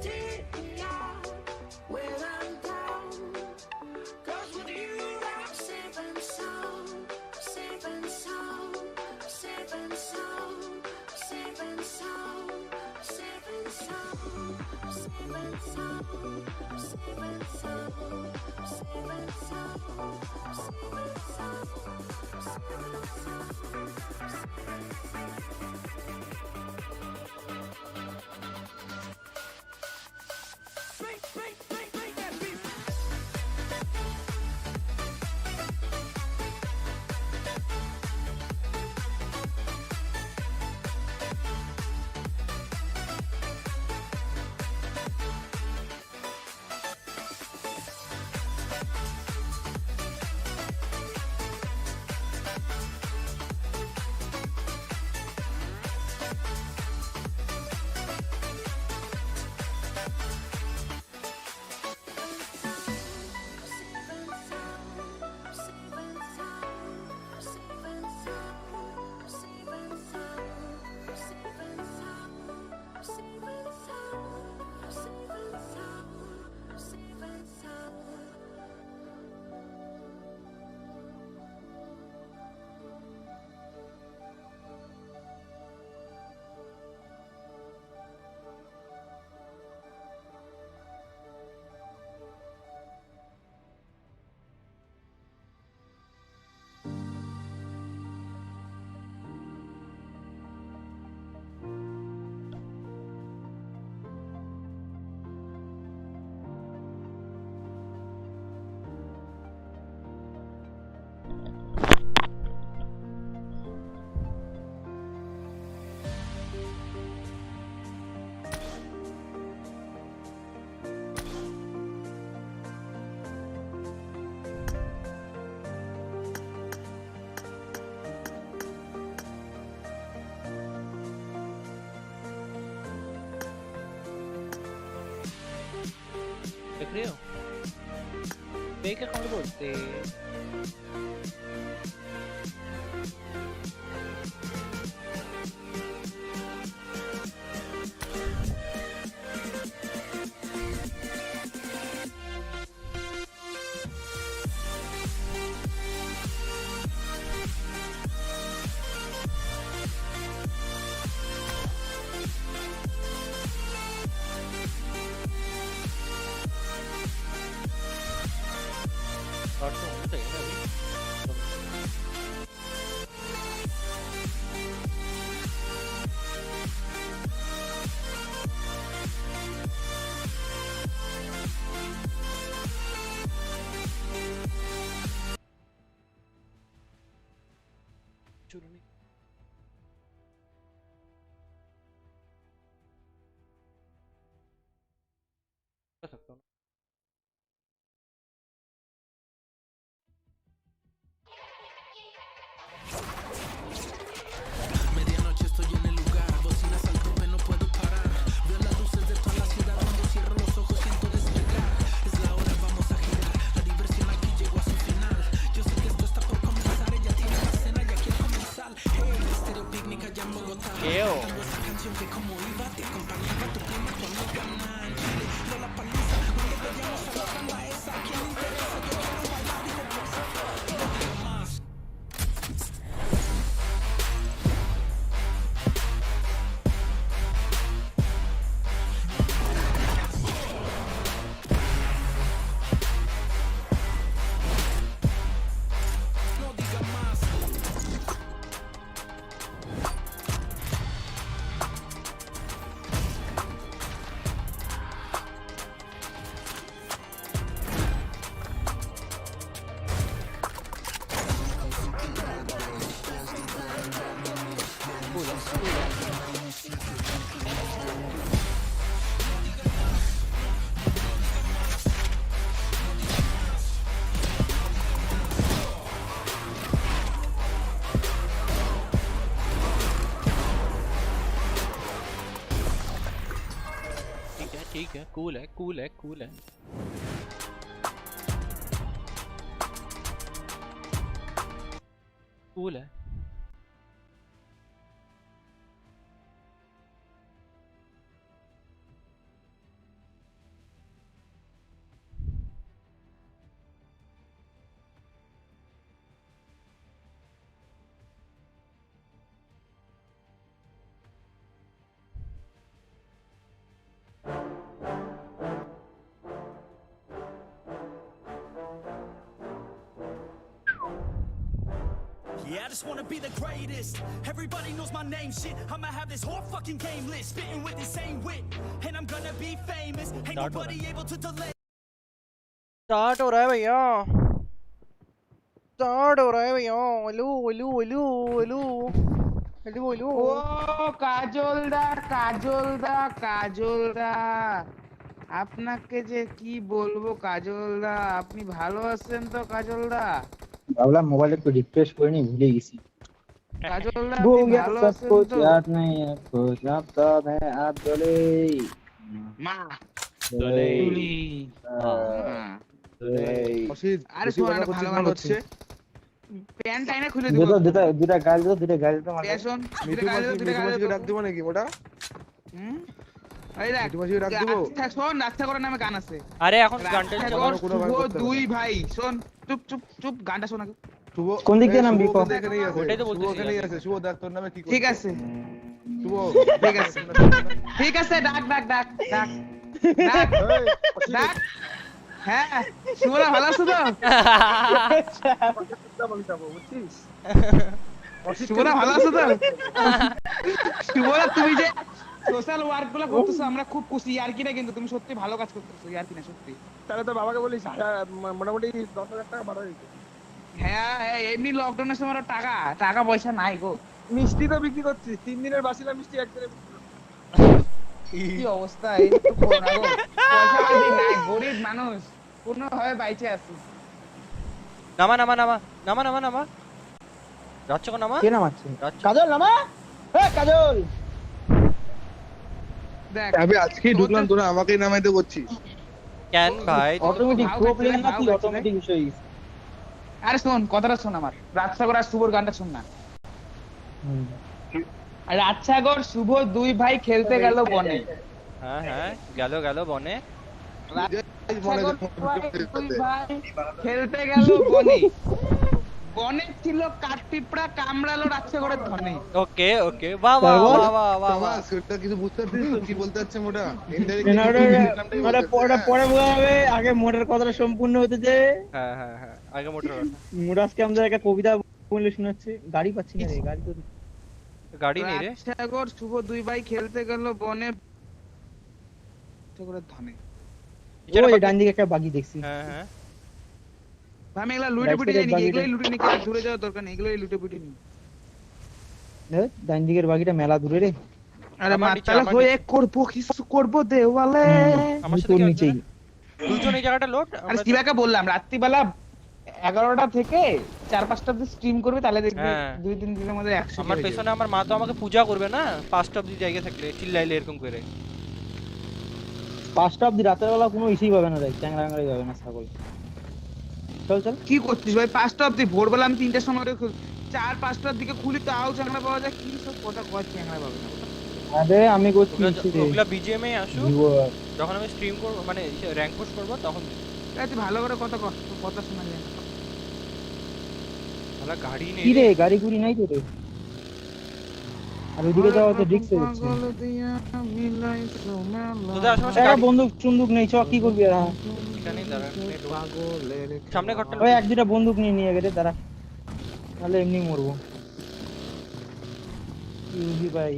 Take me out where I'm down, 'cause with you I'm safe and sound, safe and sound, safe and sound, safe and sound, safe and sound, safe and sound, safe and sound, safe and sound, safe and sound, safe and sound. देख रहे हो पे के कौन बोलते शॉट तो होना चाहिए ना अभी शुरू नहीं कर सकता हूँ Medianoche estoy en el lugar, bocinas al tope, no puedo parar. Veo las luces de toda la ciudad, cuando cierro los ojos siento despegar. Es la hora, vamos a girar, la diversión aquí llegó a su final. Yo sé que esto está por comenzar, ella tiene la cena y aquí el comensal. Hey, estéreo picnic allá en Bogotá. Cantando esa canción que como iba, te acompañaba tu prima, tu amiga Nanchile. Lola Paliza, cuando veíamos a la banda esa, ¿quién le interesa? Yo quiero bailar, dijo Rosa. No diga más. No diga más. ठीक है कूल है कूल है कूल है कूल है Yeah, I just wanna be the greatest. Everybody knows my name, shit. I'ma have this whole fucking game list, spitting with the same wit, and I'm gonna be famous. Ain't nobody able to delay. Start हो रहा है भैया स्टार्ट हो रहा है भैया hello hello hello hello hello hello ও কাজলদা কাজলদা কাজলদা আপনাকে যে কি বলবো কাজলদা আপনি ভালো আছেন তো কাজলদা ভাবলাম মোবাইল একটু রিফ্রেশ করে নি ভুলে গেছি কাজলদা भूल আপনি गया ভালো सब আছেন कुछ তো याद नहीं है कुछ अब तो मैं आप डोले মা डोले তুলি আরে শোন একটা ভালো গান হচ্ছে প্যান্ট টাইনে খুলে দিব দুটা গাল দিও মানে শোন দুটা গাল দিও ডাক দিব নাকি ওটা এই দেখ ডাক দিব শোন রাস্তা করে নামে গান আছে আরে এখন গানটা শুভ দুই ভাই শোন চুপ চুপ চুপ গানটা শোনা শুভ কোন দিক দিয়ে নাম বিকো ওটাই তো বলতেছি শুভ ডাক তোর নামে কি ঠিক আছে শুভ ঠিক আছে ঠিক আছে ডাক ডাক ডাক ডাক ডাক ডাক হ্যাঁ শুভরা ভালো আছো তো শুভরা ভালো আছো তো শুভরা তুমি যে সোশ্যাল ওয়ার্ক গুলো করতেছো আমরা খুব খুশি আর কি না কিন্তু তুমি সত্যি ভালো কাজ করতেছো আর কি না সত্যি তাহলে তো বাবাকে বলিস মোটামুটি 10,000 টাকা বাড়া দিতে হ্যাঁ হ্যাঁ এমনি লকডাউনের সময় টাকা টাকা পয়সা নাই গো মিষ্টি তো বিক্রি করছিস 3 দিনের বাসিলা মিষ্টি একদিনে কি অবস্থা এই তো করোনা গো পয়সা পাতি নাই গরিব মানুষ কোনো ভাবে বাইচে আছি নামা নামা নামা নামা নামা নামা যাচ্ছ কোন নামা কে নাম আছে কাজল নামা এ কাজল দেখ আমি আজকেই ঢুকলাম তোরা আমাকেই নামাইতে বলছিস কেন ভাই অটোমেটিক প্রো প্লেয়ার না তুই অটোমেটিক বিষয়। আরে শোন কথাটা শোন আমার, রাজসাগর আর শুভর গানটা শোন না। রাজসাগর শুভ দুই ভাই খেলতে গেল বনে। হ্যাঁ হ্যাঁ গেল বনে। রাজসাগর দুই ভাই খেলতে গেল বনে। বনে ছিল কাঠপিঁপড়া, কামড়ালো রাজসাগরের ধনে। ওকে ওকে বাহ বাহ বাহ বাহ বাহ বাহ। সেটা কিছু বুঝতে পারছিস তো কি বলতে চাচ্ছে মোটা? ওটা পরে বোঝাবে, আগে মোটর কথাটা সম্পূর্ণ হতে দে। হ্যাঁ হ্যাঁ হ্যাঁ আগে মোটর কথা। মুরাজকে আমাদের একটা কবিতা বলে শোনাচ্ছে। গাড়ি পাচ্ছি না রে, গাড়ি তো গাড়ি নেই রে। রাজসাগর শুভ দুই ভাই খেলতে গেল বনে রাজসাগরের ধনে। ওই ডান দিকে একটা বাগি দেখছি। হ্যাঁ হ্যাঁ আমি এগুলা লুটে পুটে যাই নাকি? এগুলাই লুটে নাকি? আর দূরে যাওয়ার দরকার নেই, এগুলাই লুটে পুটে নি। ডান দিকের বাগিটা মেলা দূরে রে। আরে মাতালা হয়ে করব কিছু করব দেওয়ালে। আমার তোর সাথে নিচেই দুজন এই জায়গাটা লোড। আরে শিবাকে বললাম রাত্রিবেলা 11টা থেকে 4-5টা অবধি স্ট্রিম করবে, তাহলে দেখবি হ্যাঁ। 2-3 দিনের মধ্যে 100 আমার পেছনে আমার মা তো আমাকে পূজা করবে না 5টা অবধি জায়গা থাকলে, চিল্লাইলে এরকম করে। 5টা অবধি রাতের বেলা কোনো ইস্যুই পাবে না রে, চ্যাংড়া চ্যাংড়াই যাবে না ছাগল। চল চল। কি করছিস ভাই? 5টা অবধি ভোরবেলা আমি 3টার সময় 4-5টার দিকে খুলি তাও চ্যাংড়া পাওয়া যায়। কি সব কথা কয় চ্যাংড়া পাবে না? আরে আমি করছি রে। ওগুলা বিজিএমআই আসুক, ভিউয়ার যখন আমি স্ট্রিম করব মানে র‍্যাঙ্ক পুশ করব তখন। তুই ভালো করে কথা শোনা যায় না। শালা গাড়ি নেই কি রে, গাড়ি গুড়ি নাই তো রে। আর ওদিকে যাওয়া তো রিস্ক হচ্ছে। তোদের আশেপাশে একটা গাড়ি বন্দুক চুন্দুক নেই, চ কি করবি আর? এখানেই দাঁড়া। সামনে ঘরটা ওই এক দুটা বন্দুক নিয়ে গেলে দাঁড়া, তাহলে এমনি মরবো। ইউজি ভাই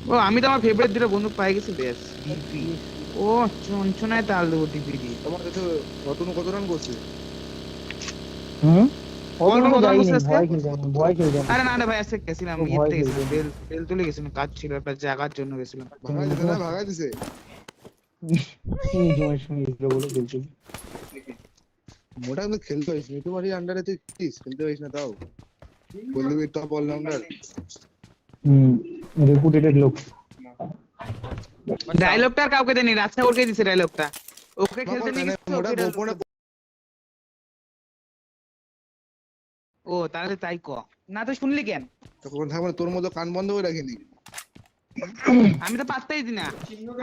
ও আমি তো আমার ফেভারিট দুটো বন্দুক পাই গেছি বেশ। ডিপি ও চুনচুনায় তাল দেবো ডিপি দিয়ে। তোমার কাছে রতন কত রান করছে? ভয় খেল যাই। আরে না রে ভাই, আজকে গেছিলাম ইয়েতে গেছিলাম, বেল তুলে গেছিলাম, কাজ ছিল একটা জায়গার জন্য গেছিলাম। ভাগাই দিছে বলে বলছি মোটা কিন্তু খেলতে হয়েছে তোমারই আন্ডারে, তুই খেলতে হয়েছ না তাও বলবি টপ অলরাউন্ডার। রেপুটেটেড লোক। ডায়লগটা আর কাউকে দেনি, রাজসাগরকে দিছে ডায়লগটা। ওকে খেলতে নিয়ে গেছে মোটা ওকে গোপনে। ও তাহলে তাই ক না, তুই শুনলি কেন? তখন থাকবে তোর মতো কান বন্ধ করে রাখিনি। আমি তো পাত্তাই দিই না।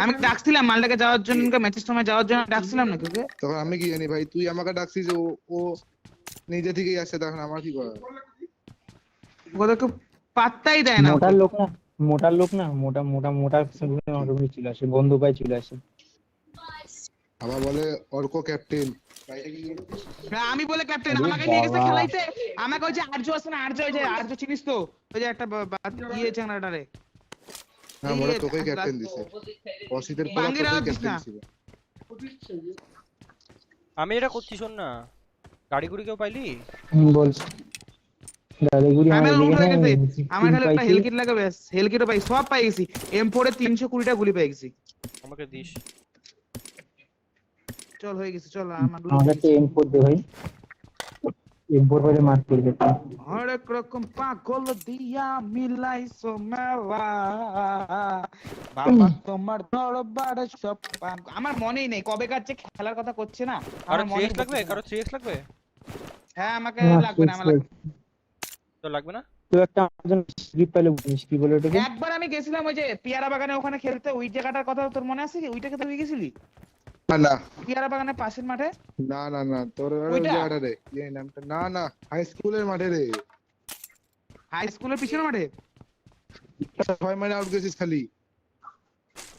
আমি ডাকছিলাম মালটাকে যাওয়ার জন্য, ম্যাচের সময় যাওয়ার জন্য ডাকছিলাম না তোকে। তখন আমি কি জানি ভাই, তুই আমাকে ডাকছিস, ও নিজে থেকেই আসছে, তখন আমার কি করা? ওদেরকে পাত্তাই দেয় না। মোটার লোক না, মোটার লোক না, মোটা মোটা মোটা অটোমেটিক চলে আসে, বন্ধু পাই চলে আসে। আবার বলে অর্ক ক্যাপ্টেন। আমি বলে ক্যাপ্টেন আমাকে নিয়ে গেছে খেলাইতে। আমাকে ওই যে আর্য আছে না, আর্য, ওই যে আর্য চিনিস তো, ওই যে একটা ইয়ে চ্যাংড়াটারে। না মোটা তোকেই ক্যাপ্টেন দিছে, অসিতের পর তোকেই ক্যাপ্টেন ছিল। আমি এটা করছি শোন না, গাড়ি গুড়ি কেউ পাইলি? বল গাড়ি গুড়ি আমার আমার লুট দিকে হয়ে হ্যাঁ, গেছে। আমার খালি একটা হেলকিট লাগে ব্যাস, হেলকিটও পাই, সব পাই গেছি। M4 এ 320টা গুলি পাই গেছি। আমাকে দিস। চল হয়ে গেছে, চল আমাকে একটা M4 দে ভাই, M4 পরে মার করে দে। হরেক রকম পাগল দিয়া মিলাইছো মেলা, বাবা তোমার দরবারে সব আমার মনেই নেই কবে কাছে খেলার কথা করছে না। কারো আমার মনে 3x লাগবে? কারো 3x লাগবে? হ্যাঁ আমাকে লাগবে না, আমার লাগবে। তো লাগবে না? তুই একটা আমার জন্য স্ক্রিপ্ট পাইলে বলিস, কি বলে ওটাকে? একবার আমি গেছিলাম ওই যে পিয়ারা বাগানে ওখানে খেলতে, ওই জায়গাটার কথা তোর মনে আছে কি? ওইটাকে তুই গেছিলি? না না পিয়ারা বাগানের পাশের মাঠে। না না না তোর ওই জায়গাটা রে, এই নামটা না না, হাই স্কুলের মাঠে রে। হাই স্কুলের পিছনের মাঠে 6 মাইল আউট গেছিস খালি।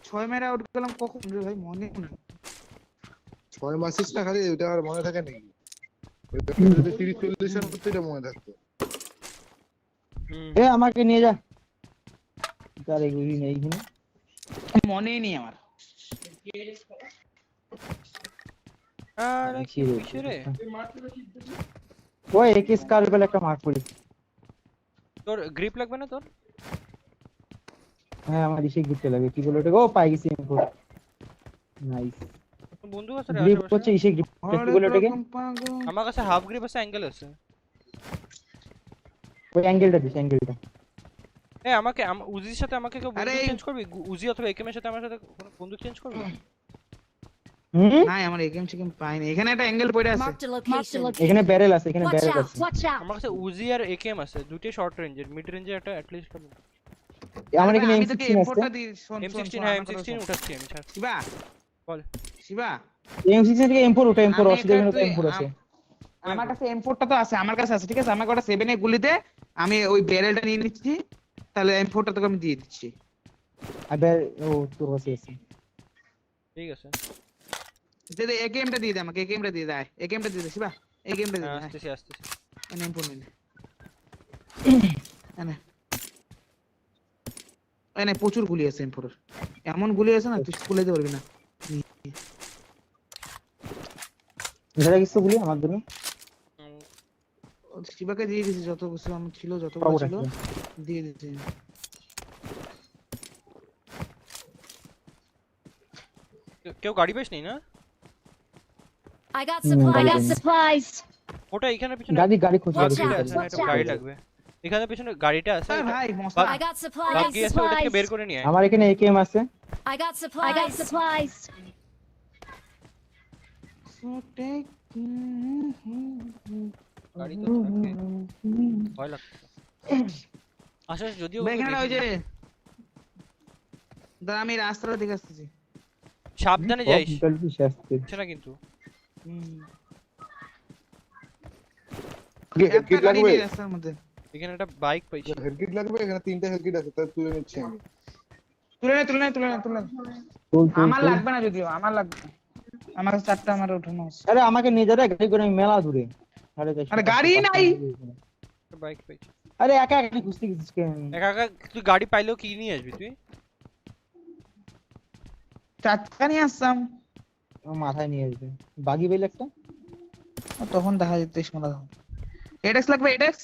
6 মেরে আউট গেলাম কখন রে ভাই, মনে নেই। 6 মাসিস না খালি, ওটা আর মনে থাকে নাকি? 30-40 এর মধ্যে এটা মনে থাকতো। এ আমাকে নিয়ে যা, গাড়ি গুড়ি নেই এখানে, মনেই নেই আমার। আরে কি হইছে রে? ওই একে স্কারবেল একটা মার্ক করি। তোর গ্রিপ লাগবে না তোর? হ্যাঁ আমার ইসে গিফট লাগে, কি বলে ওটাকে? ও পাই গেছি M4। নাইস বন্ধু আছে রে গ্রিপ আশেপাশে? করছে ইসে গ্রিপ, কি বলে ওটাকে? আমার কাছে হাফ গ্রিপ আছে, অ্যাঙ্গেল আছে। ওই অ্যাঙ্গেলটা দিস, অ্যাঙ্গেলটা। এ আমাকে উজির সাথে আমাকে কেউ বন্ধু চেঞ্জ করবি? উজি অথবা একেম এর সাথে আমার সাথে কোনো বন্ধু চেঞ্জ করবি? নাই আমার একেম চিকেন পাইনি এখানে একটা অ্যাঙ্গেল পড়ে আছে Marked a location. এখানে ব্যারেল আছে এখানে Watch ব্যারেল out! আছে Watch out! আমার কাছে উজি আর একেএম আছে দুটোই শর্ট রেঞ্জের মিড রেঞ্জে একটা অ্যাট লিস্ট আমার এখানে আমি তোকে M16 M4 আছে টা দি শোন M16 হ্যাঁ M16 উঠাচ্ছি আমি ছাড় শিবা বল শিবা M16 থেকে M4 উঠে M4 আমি অসুবিধা একটা নেই তুই- M4 আছে আমার কাছে M4 টা তো আছে আমার কাছে আছে ঠিক আছে আমাকে ওটা 7 এ গুলি দে আমি ওই ব্যারেলটা নিয়ে নিচ্ছি তাহলে M4 টা তোকে আমি দিয়ে দিচ্ছি আবার ও তোর কাছে আছে ঠিক আছে দে দে একেমটা দিয়ে দে আমাকে একেমটা দিয়ে দে একেমটা দিয়ে দে শিবা একেমটা দিয়ে দে আসতেছি আসতেছি M4 নিয়ে এনে এনে প্রচুর গুলি আছে M4 এর এমন গুলি আছে না তুই স্কুলে যেতে পারবি না ধরে কিছু বলি আমার জন্য শিবাকে দিয়ে দিয়েছি যত কিছু আমার ছিল যত ছিল দিয়ে দিয়েছি কেউ গাড়ি পাস নেই না I got supplies. I got supplies. ওটা এখানে পিছনে গাড়ি খোঁজ Watch গাড়ি out, আছে না, watch একটা out. গাড়ি লাগবে এখানে পিছনে গাড়িটা আছে আরে ভাই মশা I got supplies. বাকি আছে ওটাকে বের করে নিয়ে আয় আমার এখানে AKM আছে I got supplies. I got supplies. গাড়ি তো থাকে ভয় লাগছে আচ্ছা যদিও ভাই এখানে ওই যে দাঁড়া আমি রাস্তাটা দেখে আসতেছি সাবধানে যাইস জলদি আসছে হচ্ছে না কিন্তু একটা গাড়ি নেই রাস্তার মধ্যে এখানে একটা বাইক পাইছি হেলকিট লাগবে এখানে তিনটা হেলকিট আছে তাই তুলে নিচ্ছি আমি তুলে নে আমার লাগবে না যদিও আমার লাগবে না। আমার কাছে চারটা আমার উঠানো আছে আরে আমাকে নিয়ে যা রে গাড়ি করে আমি মেলা দূরে আরে গাড়ি নাই বাইক পাইছি আরে একা একা খুঁজতে গেছিস কেন একা একা তুই গাড়ি পাইলেও কি নিয়ে আসবি তুই চারটা নিয়ে আসতাম আমার মাথায় নিয়ে আসবে বাগি বেল একটা তখন দেখা যেত এই সময় এডেক্স লাগবে এডেক্স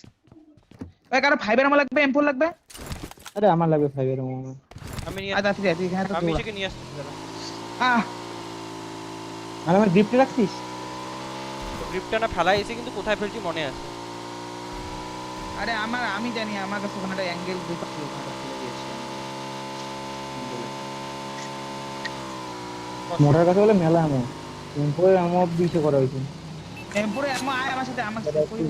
ভাই কারো 5 এর আমল লাগবে M4 লাগবে আরে আমার লাগবে 5 এর মোমো আমি নিয়ে আচ্ছা ঠিক আছে এখানে তো আমি দৌড়া। থেকে নিয়ে আসছি দাঁড়া আহ আর আমার গ্রিপটা রাখছিস গ্রিপটা না ফেলাই এসে কিন্তু কোথায় ফেলছি মনে আছে আরে আমি জানি আমার কাছে ওখানে একটা অ্যাঙ্গেল গ্রিপ ছিল ওখানে ফেলে দিয়েছি মোটর কাছে বলে মেলা আমো M4 এর আমো 200 করা হইছে M4 এর আমল আয় আমার সাথে কই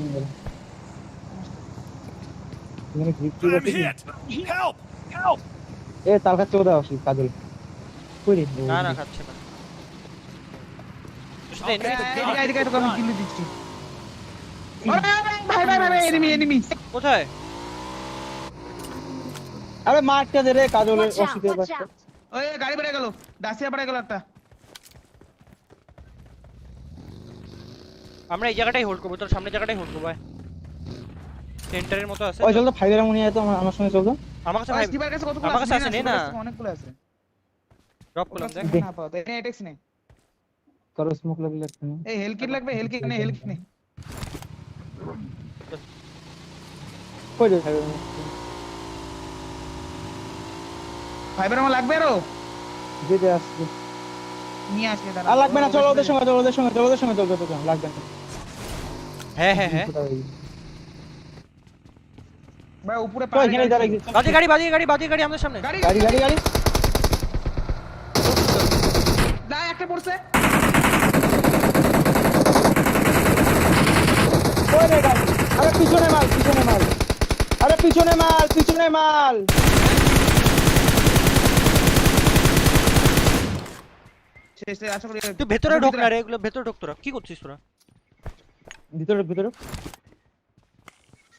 মানে গ্রিপ কি আছে এ তালকা চোদা আসি কাজল কই রে না না খাচ্ছে না তোর সাথে enemy এদিকে তো আমি কিল দিচ্ছি ভাই এনিমি কোথায় আরে মারটা দে রে কাজলের Watch out! অসিতের Watch বাচ্চা out! ওই গাড়ি বেড়ে গেল দাসিয়া বেড়ে গেল একটা আমরা এই জায়গাটাই হোল্ড করব তোর সামনে জায়গাটাই হোল্ড করব সেন্টারের মতো আছে ওই চল তো 5 এর আমো নিয়ে আয় তো আমার সঙ্গে চল তো আমার কাছে ভাই ভাই স্টিভার কাছে কতগুলো আমার কাছে আছে, নে না। অনেকগুলো আছে ড্রপ করলাম দেখ দে। না পাও তো এনে এটেক্স নে করো স্মোক লাগলে একটা নে। এই হেলকিট লাগবে হেলকিট নে কই রে 5 এর আমো? ফাইবার আমার লাগবে আরো দে দে আসছে নিয়ে আসলে দাঁড়া আর লাগবে না চল ওদের সঙ্গে চল তো লাগবে না হ্যাঁ হ্যাঁ হ্যাঁ ভাই উপরে কই এখানে দাঁড়াই বাজে গাড়ি আমাদের সামনে গাড়ি গাড়ি না একটা পড়ছে কই রে গাড়ি আরে পিছনে মাল আরে পিছনে মাল শেষে আশা করি তুই ভেতরে ঢোক না রে এগুলো ভেতরে ঢোক তোরা কি করছিস তোরা ভিতরে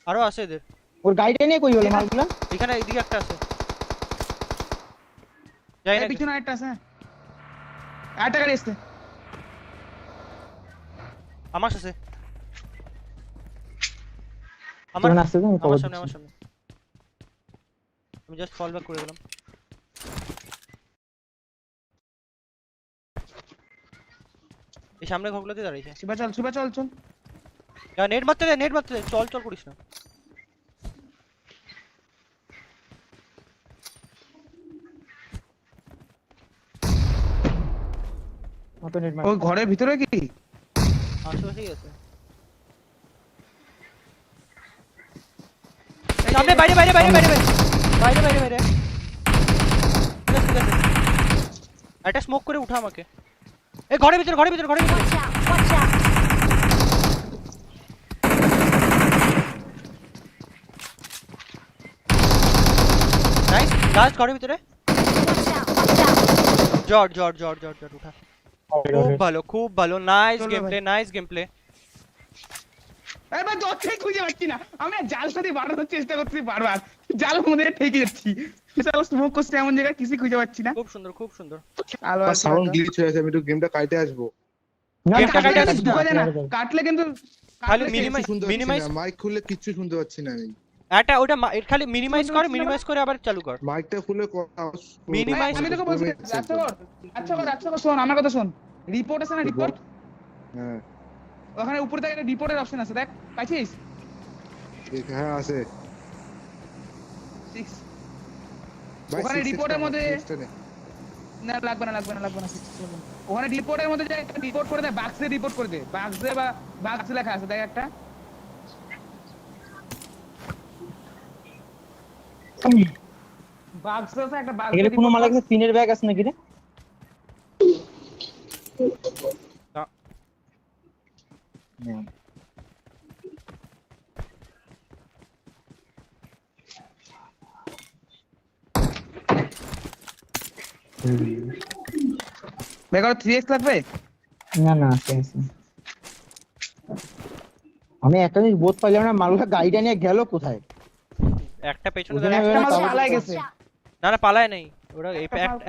আরো আছে এদের ওর গাড়িটা নিয়ে কই হলো মালগুলা এখানে এইদিকে একটা আছে যাই না এই পিছনে একটা আছে আরেকটা গাড়ি আসছে আমার সাথে তোর নাচতে তো আমার সামনে আমি জাস্ট ফল ব্যাক করে দিলাম এই সামনে ঘরগুলোতে দাঁড়িয়েছে শিবা চল যা নেট মারতে দে চল করিস না ওটা নেট মার ওই ঘরের ভিতরে কি আশেপাশেই আছে সামনে বাইরে ঠিক আছে একটা স্মোক করে উঠা আমাকে এ ঘরের ভিতরে Watch out! Watch out! Nice last ঘরের ভিতরে Watch out! Watch out! জট উঠা খুব ভালো নাইস চলো game play nice game play এই ভাই দোষই খুঁজে পাচ্ছি না আমি আর জাল সাথে বাড়ানোর চেষ্টা করছি বারবার জাল মধ্যে ঠেকে যাচ্ছি জাল স্মোক করছে এমন জায়গায় কিছু খুঁজে পাচ্ছি না খুব সুন্দর আলো আমার সাউন্ড গ্লিচ হয়ে আছে, আমি একটু গেমটা কাটতে আসবো। না গেমটা কাটে আসিস না। কাটলে কিন্তু খালি মিনিমাইজ মিনিমাইজ মাইক খুললে কিচ্ছু শুনতে পাচ্ছি না আমি। এটা ওটা খালি মিনিমাইজ করে আবার চালু কর মাইকটা খুলে Minimize আমি তোকে বলছি আচ্ছা কর শোন আমার কথা শোন রিপোর্ট আছে না রিপোর্ট হ্যাঁ ওখানে উপরে থেকে একটা রিপোর্টের অপশন আছে দেখ পাইছিস হ্যাঁ আছে 6 ওখানে রিপোর্টের মধ্যে না লাগবে না ওখানে রিপোর্টের মধ্যে যে একটা রিপোর্ট করে দে বাক্সে রিপোর্ট করে দে বাক্সে বা বাক্সে লেখা আছে দেখ একটা বাক্স আছে একটা বাক্স এখানে কোনো মাল আছে পিনের ব্যাগ আছে নাকি রে না বেকার 3x লাগবে না আছে আমি একটা জিনিস বোধ পাইলাম না মালটা গাড়িটা নিয়ে গেল কোথায় একটা পেছনে ওখানে দাঁড়ায় একটা মাল পালায় গেছে না পালায় নাই ওরা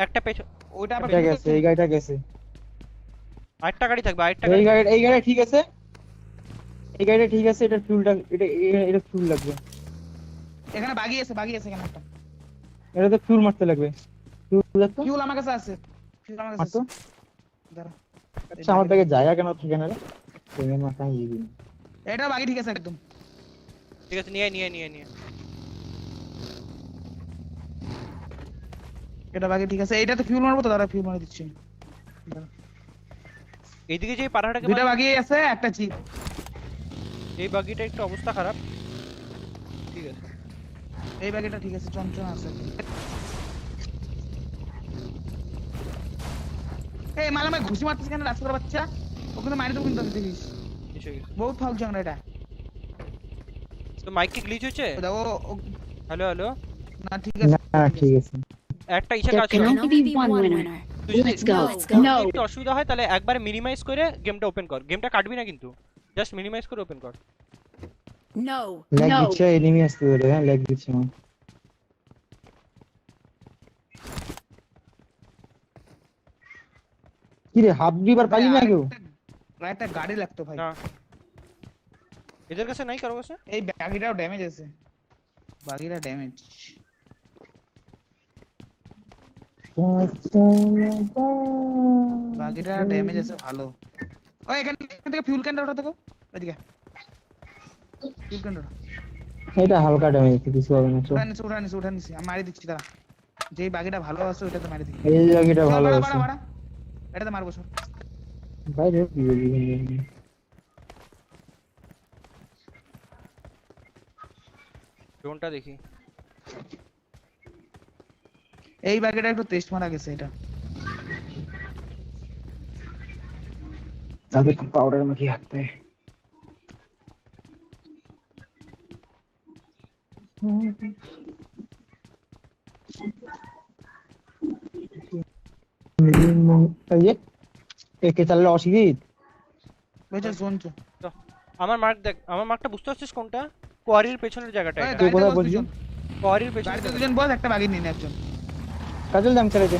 একটা পেছনে ওইটা আবার গেছে এই গাড়িটা গেছে আরেকটা গাড়ি থাকবে আরেকটা এই গাড়ি ঠিক আছে এটা ফিউলটা এটা ফিউল লাগবে এখানে বাগি আছে এখানে একটা এটা তো ফিউল মারতে লাগবে ফিউল লাগতো ফিউল আমার কাছে আছে দাঁড়া আচ্ছা আমার ব্যাগে জায়গা কেন থাকে না রে তুমি মাথা ইয়ে এটা বাগি ঠিক আছে একদম ঠিক আছে নিয়ে এটা বাগি ঠিক আছে এইটা তো ফিউল মারবো তো দাঁড়া ফিউল মারা দিচ্ছি এইদিকে যে পাড়াটাকে দুটো বাগি আছে একটা জিপ এই বাগিটা একটু অবস্থা খারাপ ঠিক আছে এই বাগিটা ঠিক আছে চঞ্চন আছে এই মালামে ঘুষি মারতেছ কেন রাস্তার বাচ্চা ওখানে মাইরে তো কিন্তু দেখিস বহুত ফাউল জাংরা এটা তো মাইক কি গ্লিচ হচ্ছে দাও হ্যালো না ঠিক আছে একটা ইচ্ছা কাজ There করো can only be one winner. Let's go. No. একটু অসুবিধা হয় তাহলে একবার মিনিমাইজ করে গেমটা ওপেন কর গেমটা কাটবি না কিন্তু জাস্ট মিনিমাইজ করে ওপেন কর No. Lag No. দিচ্ছে এনিমি আসতে পারে হ্যাঁ ল্যাগ দিচ্ছে আমার কি রে হাফ ডিবার পালি না কেউ একটা গাড়ি লাগতো ভাই না এদের কাছে নাই কারো কাছে এই বাগিটাও ড্যামেজ আছে বাগিটা ড্যামেজ বাগিটা ড্যামেজ আছে ভালো ওই এখান থেকে ফিউল ক্যান ওটা দেখো এদিকে ফিউল ক্যান এটা হালকা ড্যামেজ কিছু হবে না চল উঠানিস আমি মারি দিচ্ছি দাঁড়া যেই বাগিটা ভালো আছে ওটাতে মারি দিচ্ছি এই জায়গাটা ভালো আছে এটাতে মারবো সব বাইরে দিয়ে ড্রোনটা দেখি এই বাগিটা একটু টেস্ট মারা গেছে এটা তাহলে পাউডার মাখিয়ে রাখতে একে চালালে অসুবিধ বুঝছো শুনছো আমার মার্ক দেখ আমার মার্কটা বুঝতে পারছিস কোনটা কোয়ারির পেছনের জায়গাটা এটা তুই কোথায় বলছিস কোয়ারির পেছনে গাড়িতে দুজন বস একটা বাগি নিন একজন কাজল দাম ছেড়ে দে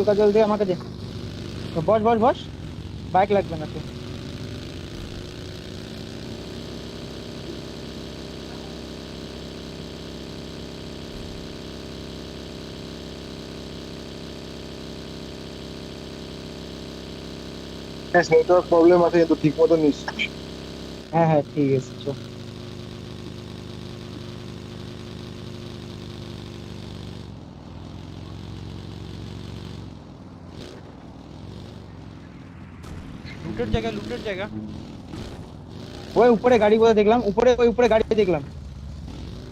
কাজল দে আমাকে দে বস বাইক লাগবে না তো নেটওয়ার্ক প্রবলেম আছে কিন্তু ঠিকমতো নিস হ্যাঁ ঠিক আছে চল লুটের জায়গা ওই উপরে গাড়ি কোথায় দেখলাম উপরে গাড়ি দেখলাম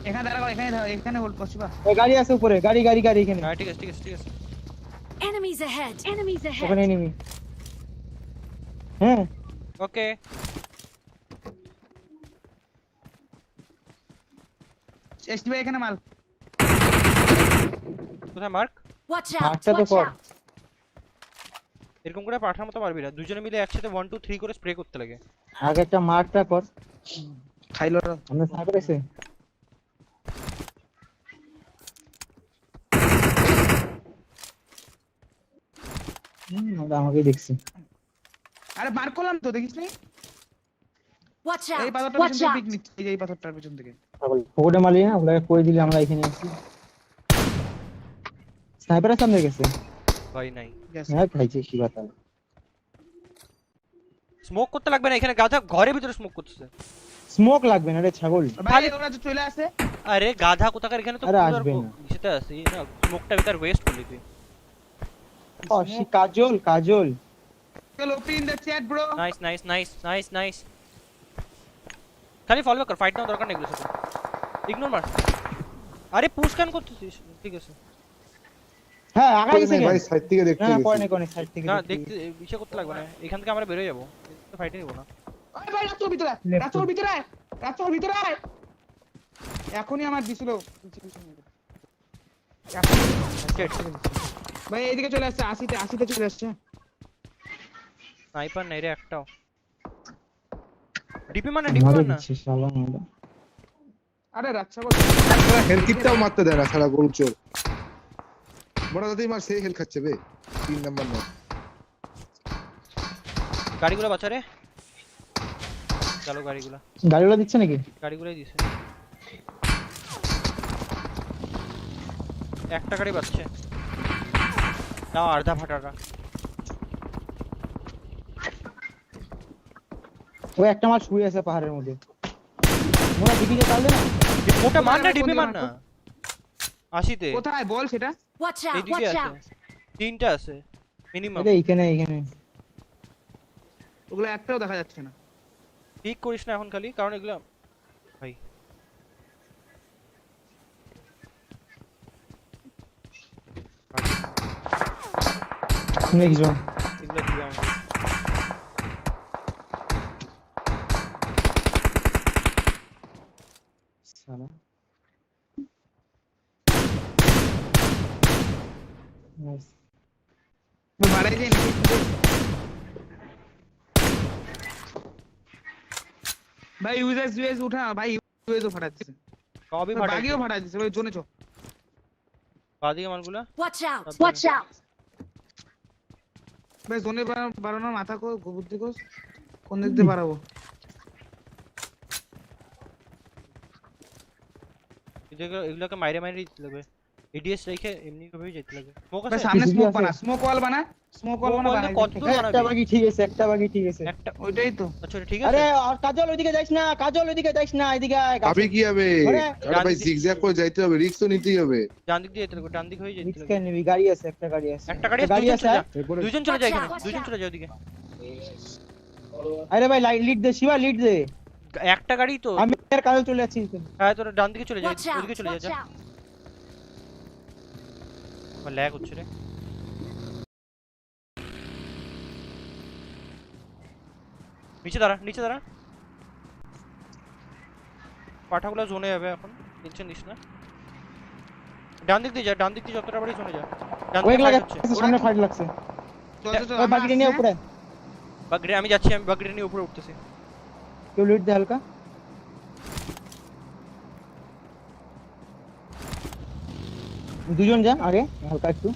এখানে দাঁড়াও এখানে হোল্ড করছি বা ওই গাড়ি আছে উপরে গাড়ি এখানে হ্যাঁ ঠিক আছে Enemies ahead. Enemies ahead. ওখানে এনিমি হ্যাঁ ওকে এসটি ভাই এখানে মাল কোথায় মার্ক Watch out. মারটা তো Watch কর out. এরকম করে পাঠার মতো মারবি না, দুজনে মিলে একসাথে 1 2 3 করে স্প্রে করতে লাগে। আগে একটা মারটা কর খাইলো আমরা স্নাইপার এসে ওটা আমাকেই দেখছি আরে মার করলাম তো দেখিস নি Watch এই out. পাথরটার Watch পিছন থেকে out. পিক নিচ্ছে এই যে এই পাথরটার পিছন থেকে ফোকটে মারলি না ওগুলোকে করে দিলে আমরা এখানে আসি স্নাইপারের সামনে গেছে ভাই নাই হ্যাঁ খাইছে কি কথা স্মোক করতে লাগবে না, এখানে গাধা ঘরের ভিতরে স্মোক করতেছে। স্মোক লাগবে না রে ছাগল ভাই ওরা যে চলে আসে আরে গাধা কোথাকার, এখানে তো আরে পুরো আসবে না। সেটা আছে না, স্মোকটা ভিতর ওয়েস্ট করলি তুই। ও সি কাজল কাজল চলো open in the chat bro nice nice nice nice nice, খালি ফলো কর, ফাইট না দরকার নেই এগুলোর সাথে, ইগনোর মার। আরে পুশ কেন করতেছিস? ঠিক আছে হ্যাঁ আগা গেছে ভাই সাইড থেকে দেখতে না না গেছি। কোনে কোনে সাইড থেকে না দেখতে দেখতে বিষয় করতে লাগবে না, এখান থেকে আমরা বেরোয় যাবো, ফাইটে নিব না। আরে ভাই রাস্তার ভিতরে রাস্তার ভিতরে রাস্তার ভিতরে এখনই আমার দিছিল ভাই এইদিকে চলে আসছে 80 তে চলে আসছে স্নাইপার নাই রে একটাও, ডিপি মানে ডিপি মারে মানে না। দিচ্ছে শালা মারা আরে রাচ্চা হেল কিটটাও মারতে দেয় না সারা গরু চোর। বড় দাদি মার সেই হেল খাচ্ছে বে 3 নাম্বার না। গাড়িগুলো বাঁচা রে, চলো গাড়িগুলো, গাড়িগুলো দিচ্ছে নাকি গাড়িগুলোই দিছে, একটা গাড়ি বাঁচছে তাও আর্ধা ফাটাটা। ওই একটা মাল শুয়ে আছে পাহাড়ের মধ্যে মোরা দিকে চাললে না ওটা মার না, ডিপি মার না। 80 তে কোথায় বল সেটা Watch out. এইদিকে Watch আছে, out. তিনটা আছে মিনিমাম। আরে এইখানে এইখানে ওগুলো একটাও দেখা যাচ্ছে না পিক করিস না এখন খালি, কারণ এগুলো ভাই নেক্সট জন এগুলো দিবে আমাকে। শালা নাইস বাড়াই দিন ভাই ইউএস উঠা ভাই ইউএস ফাটা দিচ্ছে সবই ফাটা বাগিও ফাটা দিচ্ছে ওই জোনে চো বাদিকে মালগুলো Watch out. Watch Watch out. ভাই জোনে বাড়ানোর মাথা কো বুদ্ধি কো কোন দিক দিয়ে বাড়াবো এগুলোকে মাইরে মাইরে দিতে লাগবে, এডিএস রেখে এমনি ভাবেই যেতে লাগবে। স্মোক ভাই আছে সামনে PCB স্মোক আছে। বানা স্মোক ওয়াল বানা কত দূর একটা বানাবি? বাকি ঠিক আছে একটা বাকি ঠিক আছে একটা ওইটাই তো আচ্ছা ঠিক আছে। আরে আর কাজল ওইদিকে যাইস না কাজল ওইদিকে যাইস না এদিকে আয় আবে কি হবে? আরে, আরে ভাই জিগজ্যাগ করে যাইতে হবে, রিস্ক তো নিতেই হবে। ডান দিক দিয়ে যেতে লাগবে, ডান দিক হয়ে যেতে রিক্স লাগবে। কেন নিবি গাড়ি আছে একটা গাড়ি আছে একটা গাড়ি গাড়ি দুজন আছে চলে যা, এরপরে দুজন চলে যায় Watch এখানে, out, watch দুজন out. চলে যায় ওদিকে। আরে ভাই লিড দে শিবা লিড দে একটা গাড়ি তো, আমি আর কাজল চলে যাচ্ছি হ্যাঁ তোরা ডান দিকে চলে যায়, Watch out. ওদিকে চলে Watch যা। out. আমার ল্যাগ হচ্ছে রে। নিচে দাঁড়া, নিচে দাঁড়া। পাঠাগুলো জোনে যাবে এখন, টেনশন নিস না। ডান দিক দিয়ে যা, ডান দিক দিয়ে যতটা বাড়ি জোনে যা। ডান ওই দিকে লাগা fight হচ্ছে। সামনে ফাইট লাগছে চল চল ওই বাকি নিয়ে উপরে বাগড়ে আমি যাচ্ছি, আমি বাগড়ে নিয়ে উপরে উঠতেছি। কেউ লিড দে হালকা দুজন যা আগে হালকা একটু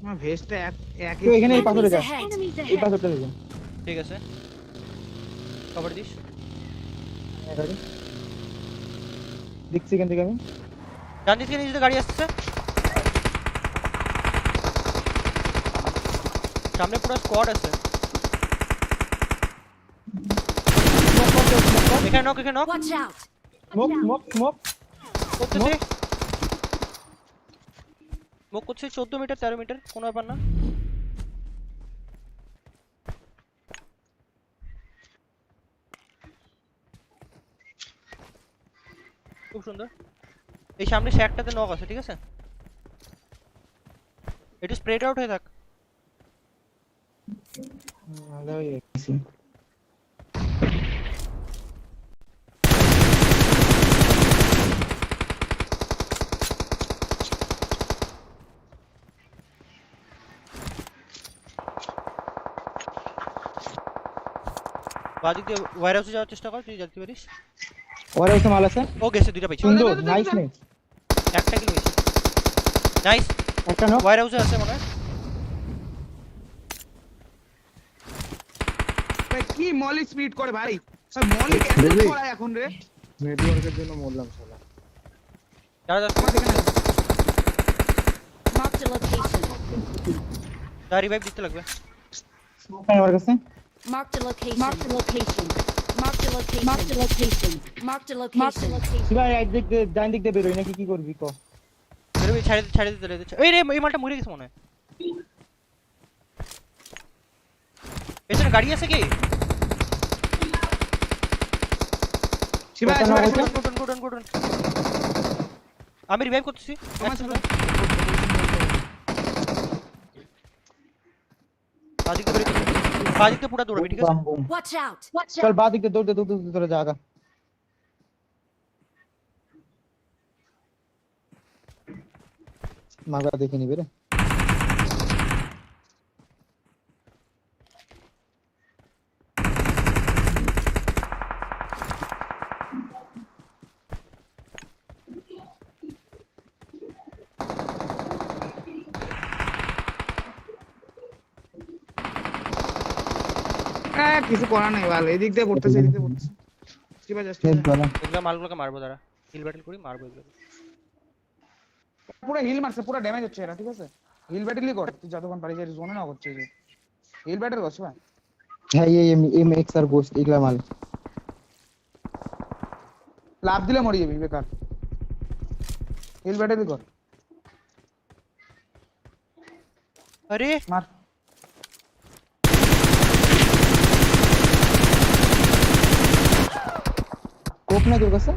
আমার ভেস্টটা এক কেউ এখানে এই পাথরে Enemies যা ahead. Enemies এই ahead. পাথরটা যা ঠিক আছে, কভার দিস। গাড়ি দেখছি এখান থেকে আমি ডান দিক থেকে নিচে গাড়ি আসছে, সামনে পুরো স্কোয়াড আছে। এখানে নক, এখানে knock Watch out. Smoke smoke smoke করতেছে, স্মোক করছে 14 মিটার 13 মিটার, কোনো ব্যাপার না। খুব সুন্দর। এই সামনে শ্যাকটাতে নক আছে, ঠিক আছে? একটু স্প্রেড আউট হয়ে থাক। ভালো হয়ে গেছে। বাদিক দিয়ে ওয়্যার হাউসে যাওয়ার চেষ্টা কর, তুই যেতে পারিস। ওর এসে মাল আছে ও গেছে, দুইটা পাইছি। সুন্দর নাইস নেট একটা কিল হয়েছে, নাইস। একটা নক ওয়্যার হাউসে আছে মনে হয়। ভাই কি মলি স্পিড করে ভাই, সব মলি কেন দেখবি? করায় এখন রে? নেটওয়ার্কের জন্য মরলাম শালা। যারা যাচ্ছে Marked a location. তার রিভাইভ দিতে লাগবে। আমার কাছে Marked a location. Marked a location. Marked a location. Marked a location. Marked a location. Shiva right দিক দিয়ে ডান দিক দিয়ে বেরোই নাকি কি করবি ক বেরোবি, ছেড়ে দিতে দিতে। এই রে, এই মালটা মরে গেছে মনে হয়। পেছনে গাড়ি আছে কি? শিবা গুডন। আমি রিভাইভ করতেছি। বাদিকে পুরো দৌড়াবি, ঠিক আছে? Watch out. Watch চল out. বাঁ দিক দিয়ে দৌড়তে তোরা জায়গা মাগা দেখে নিবি রে কিছু করার নাই ভালো, এদিক দিয়ে পড়তেছে, এদিক দিয়ে পড়তেছে। শিবা জাস্ট এগুলা মালগুলোকে মারবো, দাঁড়া হিল ব্যাটল করি, মারবো এগুলো। পুরো হিল মারছে, পুরো ড্যামেজ হচ্ছে এরা, ঠিক আছে? হিল ব্যাটেলই কর তুই যতক্ষণ পারিস, এর জোনে না করছিস। হিল ব্যাটেল করছ ভাই। হ্যাঁ এই এম এক্স আর গোস্ট এগুলা মাল লাভ দিলে মরে যাবি বেকার। হিল ব্যাটেলই কর, আরে মার। কোপ না তোর কাছে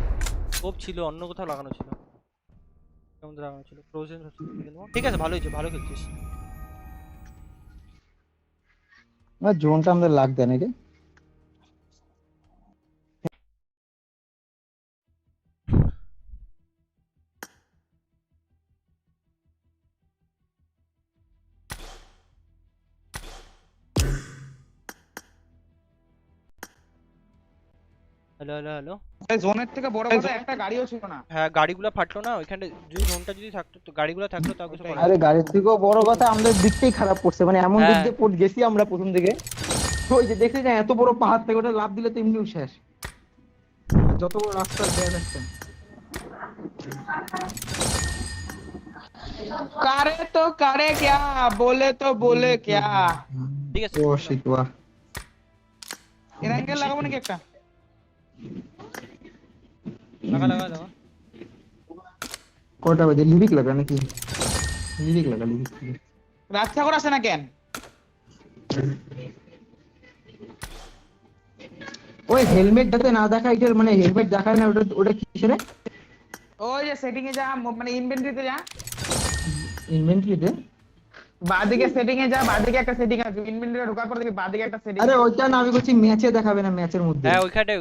কোপ ছিল, অন্য কোথাও লাগানো ছিল। কেমন লাগানো ছিল? ফ্রোজেন হচ্ছে। ঠিক আছে, ভালো হয়েছে, ভালো খেলছিস। না জোনটা আমাদের লাগবে না রে হ্যালো। এই জোনের থেকে বড় কথা একটা গাড়িও ছিল না। হ্যাঁ, গাড়িগুলো ফাটলো না ওইখানে। যদি জোনটা যদি থাকতো, তো গাড়িগুলো থাকলো, তাও কিছু করার আরে নেই। গাড়ির থেকেও বড় কথা আমাদের দিকটাই খারাপ করছে মানে এমন দিক দিয়ে গেছি আমরা প্রথম দিকে ওই যে দেখছি যে এত বড় পাহাড় থেকে ওটা লাভ দিলে তো এমনিও শেষ আর যত বড় রাস্তার জ্যাম একটা करे तो करे क्या, बोले तो बोले क्या। ঠিক আছে, ও শিট ওয়া এর অ্যাঙ্গেল লাগাবো নাকি একটা? লাগা। কটা বাজে লিরিক লাগা নাকি লিরিক লাগা রাজসাগর আসে না কেন? ওই হেলমেটটাতে না দেখা এটা মানে হেলমেট দেখায় না ওটা ওটা কিসের ওই যে সেটিং এ যা, মানে ইনভেন্টরিতে যা, ইনভেন্টরিতে বাঁদিকে সেটিং এ যা, বাঁদিকে একটা সেটিং আছে, ইনভেন্টরি ঢোকার পর দেখবি বাঁদিকে একটা সেটিং। আরে ওইটা না আমি বলছি ম্যাচে দেখাবে না ম্যাচের মধ্যে হ্যাঁ ওইখানেই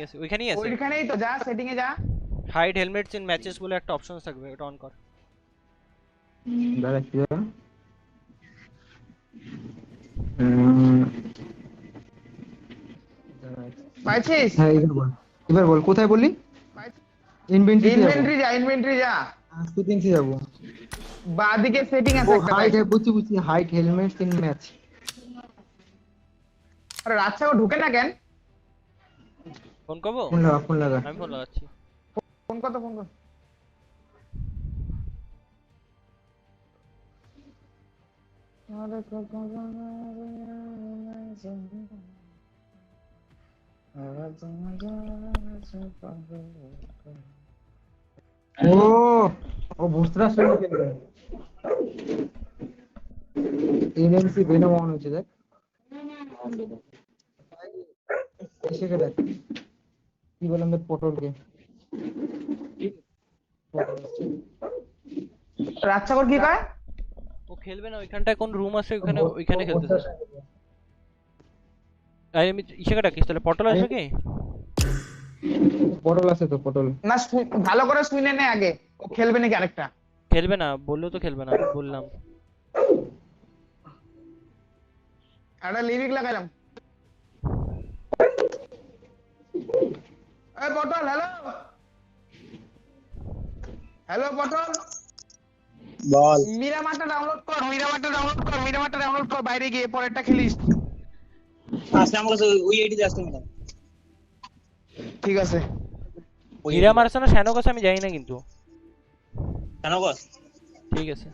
আছে, ওইখানেই আছে। ওইখানেই তো যা, সেটিং এ যা। হাইড হেলমেটস ইন ম্যাচেস বলে একটা অপশন থাকবে, ওটা অন কর। দাঁড়া কি দাঁড়া পাইছিস? হ্যাঁ এবার বল কোথায় বললি ইনভেন্টরি যা। সেটিংসে যাব বাঁদিকে সেটিং আছে ও একটা। হাইড বুঝছি হাইড হেলমেটস ইন ম্যাচ আরে রাজসাগর ঢুকে না কেন? ফোন করবো? ফোন লাগা আমি ফোন লাগাচ্ছি। ফোন কর। ও বুস্টার শুরু করবে এনএমসি বেনো অন হচ্ছে দেখ এসে দেখ কি বললাম পটলকে রাতসাগর কি কয়? ও খেলবে না, ওইখানটায় কোন রুম আছে ওইখানে খেলতেছে। আমি ইসেকে ডাকিস তাহলে, পটল আসবে কি? পটল আছে তো, পটল না ভালো করে শুনে নে আগে, ও খেলবে নাকি আরেকটা? খেলবে না বললো তো, খেলবে না বললাম। একটা লিরিক লাগালাম। এই পটল, হ্যালো হ্যালো পটল, বল। মিরামারটা ডাউনলোড কর, বাইরে গিয়ে পরেরটা খেলিস। আসলে আমার কাছে ওই আইডিতে আসতে না। ঠিক আছে। মিরামার আছে না শ্যানক আছে আমি জানি না কিন্তু। শ্যানক আছে। ঠিক আছে।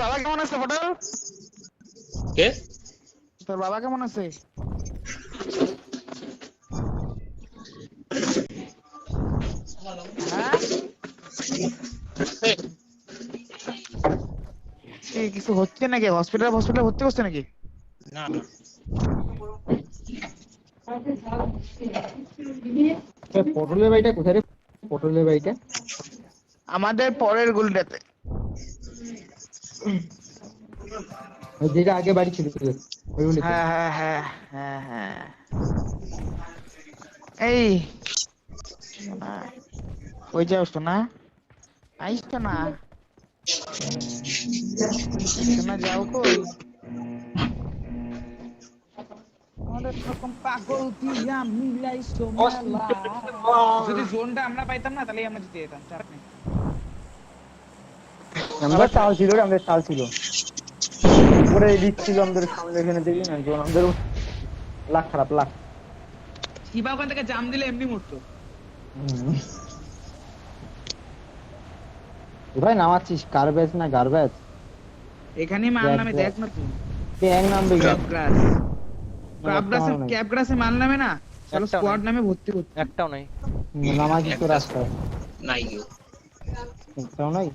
বাবা কেমন আছে পটল? কে? তোর বাবা কেমন আছে? কিছু হচ্ছে নাকি? হসপিটালে ভর্তি করছে নাকি? না পটলের বাড়িটা কোথায় রে? পটলের বাড়িটা আমাদের পরের গুলিটাতে, যেটা আগে বাড়ি ছিল ওই গুলিতে। হ্যাঁ। এই ওই যাস তো না, আইস তো না, শোনা যাও কই? আমাদের রকম পাগল দিয়া মিলাইছো মেলা। যদি জোনটা আমরা পাইতাম না তাহলে আমরা জিতে যেতাম, চাপ নেই। আমাদের চাল ছিল রে, আমাদের চাল ছিল উপরে এডিট ছিল আমাদের সামনে, এখানে দেখি না জোন আমাদের লাখ খারাপ লাখ। শিবা ওখান থেকে জাম দিলে এমনি মরতো। ভাই নামাচ্ছিস কারবেজ না গার্বেজ? এখানেই মাল নামে, দেখ না তুই। এক নামবে ক্যাপগ্রাসে মাল নামে না, চলো স্কোয়াড নামে ভর্তি করতে। একটাও নাই। নামাচ্ছিস তো রাস্তায়? নাই গো। একটাও নাই,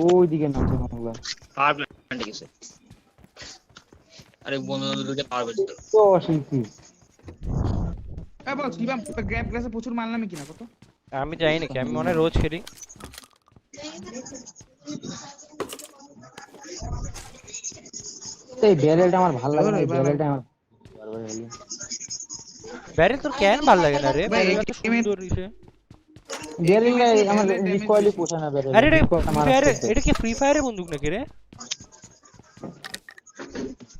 ওইদিকে নামছে মামলা। পাওয়ার প্ল্যান্ট গেছে। আরে বন্ধু দুটো পাওয়ার প্ল্যান্ট তো অশিল্পী। বল শিবা, ক্যাপগ্রাসে প্রচুর মাল নামে কিনা কত? আমি জানি নাকি, আমি মনে হয় রোজ খেলি। এই ব্যারেলটা আমার ভালো লাগে না, ব্যারেলটা আমার ব্যারেল তোর কেন ভালো লাগে না রে? ব্যারেল তো সুন্দর দিছে। ব্যারেলটা আমার রিকয়েলি পোষা না ব্যারেল। আরে এটা কি ফ্রি ফায়ারের বন্দুক নাকি রে?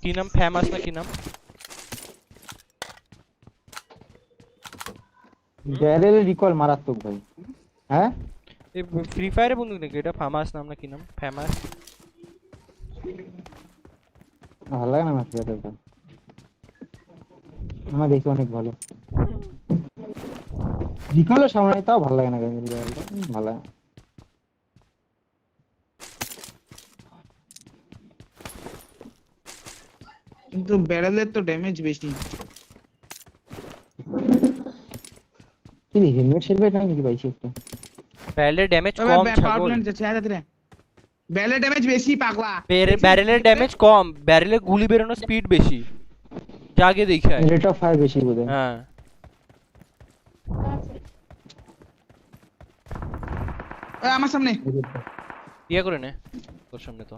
কি নাম, ফেমাস না কি নাম? ব্যারেল রিকল মারাত্মক ভাই। হ্যাঁ এই ফ্রি ফায়ারের বন্দুক নাকি এটা? ফেমাস নাম না কি নাম? ফেমাস ভালো লাগে না আমার ব্যারেলটা, আমার দেখি অনেক ভালো। রিকলের সামনে তাও ভালো লাগে না, ব্যারেলটা ভালো লাগে। কিন্তু ব্যারেলের তো ড্যামেজ বেশি। কি হেলমেট শেলমেট নাকি ভাই একটা? ব্যারেলের ড্যামেজ কম ছাগল। ব্যারেলের ড্যামেজ বেশি পাগলা। ব্যারেলের ড্যামেজ কম, ব্যারেলের গুলি বেরোনোর স্পিড বেশি। জাগে দেখায় রেট অফ ফায়ার বেশি বোধহয়। হ্যাঁ আমার সামনে বিয়ে করে নে, তোর সামনে তো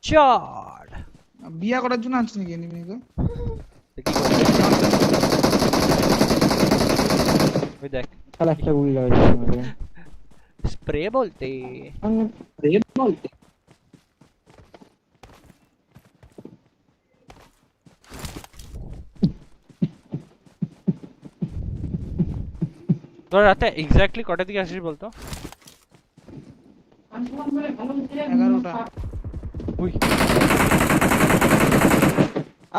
চার বিয়া করার জন্য আনছিস নাকি এনিমিকে? ওই দেখ শালা একটা গুলি লাগাইছে স্প্রে বলতে। তোর রাতে এক্স্যাক্টলি কটার দিকে আসিস বলতো? 11টা।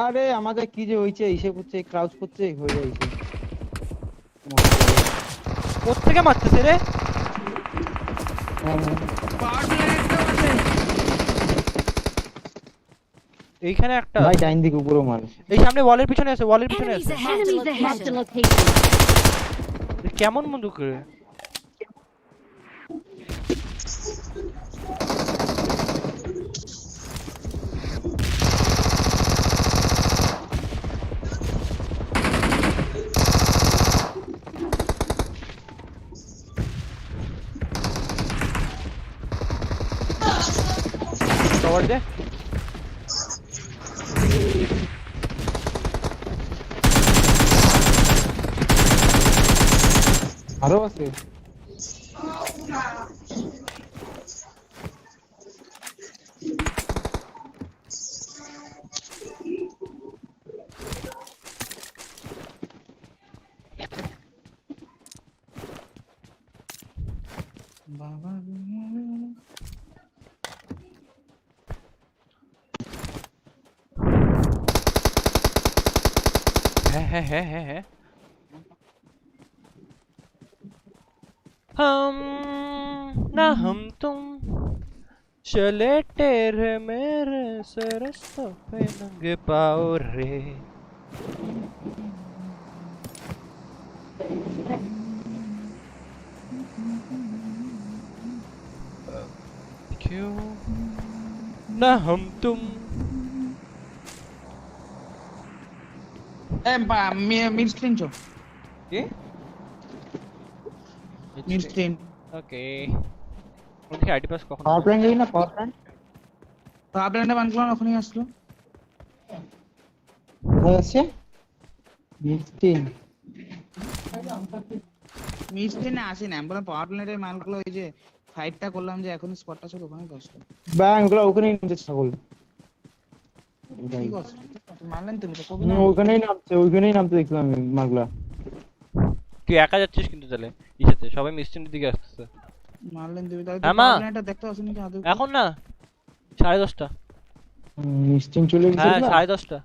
আরে আমাদের কি যে হইছে, ইসে করছে, ক্রাউচ করছে, হয়ে যাইছে। কোত্থেকে মারতেছে রে? এইখানে একটা ভাই ডাইন দিকে উপরেও মার। এই সামনে ওয়ালের পিছনে আছে, ওয়ালের পিছনে আছে। কেমন বন্দুক রে? কভার দে। আরো আছে। है हम ना हम तुम चले तेरे मेरे से रास्तों पे नंगे पाँव रे। क्यों ना हम तुम মিডস্ট্রিম চো কি মিডস্ট্রিম ওকে ওকে আইডি পাস কখন পাওয়ার প্ল্যান্ট এই না পাওয়ার প্ল্যান্ট প্ল্যান্টে বানগুলো ওখানেই আসলো আছে মিডস্ট্রিমে আসি না আমরা পাওয়ার প্ল্যান্টের মালগুলো ওই যে ফাইটটা করলাম যে এখন স্পটটা ছিল ওখানে বসলো ব্যাংগুলো ওখানেই নিচে ছাগল কি করছ মারলেন তুমি তো কবি ওইখানেই নামতে দেখলাম আমি মাগলা। তুই একা যাচ্ছিস কিন্তু তাহলে ইসাতে সবাই মিস্টেনের দিকে আসতেছে। মারলেন তুমি তাহলে পাওয়ার প্ল্যান্টটা দেখতে আসেনি কি আদৌ? এখন না 10:30 মিস্টিং চলে গেছে হ্যাঁ না 10:30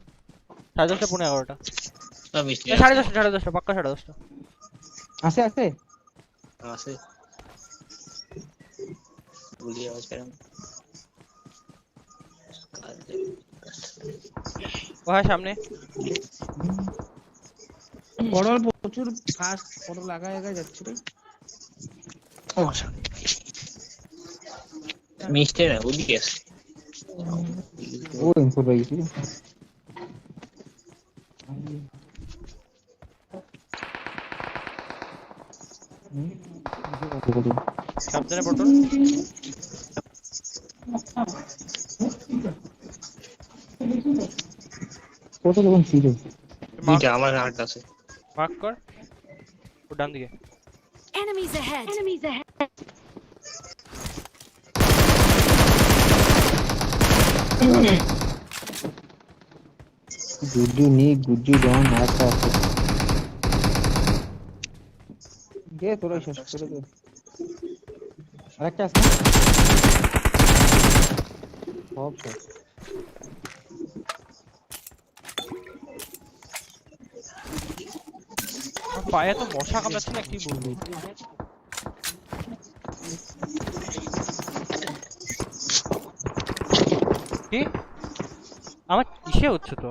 10:30 পৌনে 11টা সব মিষ্টি 10:30 পাক্কা 10:30 আছে আছে আছে গুলি আওয়াজ করেন ও হ্যাঁ সামনে পড়ল প্রচুর ফাস্ট পড়ল লাগা যাচ্ছে রে মিষ্টি না ওদিকে আছে ও ইনফো পাইছি সামনে পটল কত রকম ছিল দুইটা আমার হাত আছে মার্ক কর ও ডান দিকে Enemies ahead. গুড্ডু ডন আচ্ছা আছে দে তোরা শেষ করে দে আরেকটা আছে সব শেষ পায়ে তো মশা কামড়াচ্ছে না কি বলবো কি আমার কিসে হচ্ছে তো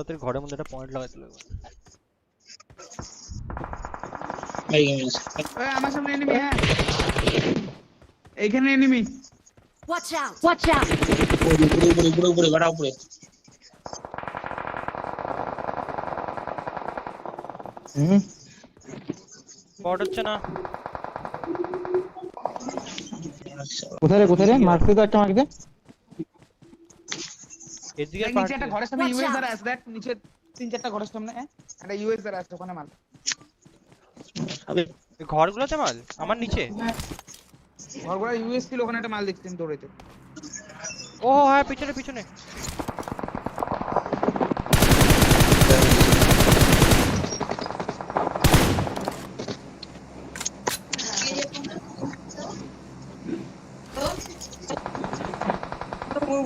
তোর ঘরের মধ্যে একটা পয়েন্ট লাগাইতে লাগবে এই গেমস ওই আমার সামনে এনিমি হ্যাঁ এইখানে এনিমি Watch out. উপরে বাড়া উপরে পট হচ্ছে না কোথায় মারতে তো একটা মারতে এদিকে নিচে একটা ঘরের সামনে ইউএস দ্বারা আছে দেখ নিচে 3-4টা ঘরের সামনে একটা ইউএস দ্বারা আছে ওখানে মার ঘরগুলোতে মাল আমার নিচে ঘরগুলো ইউএস ছিল ওখানে একটা মাল দেখতেন দৌড়াইতে ও হ্যাঁ পিছনে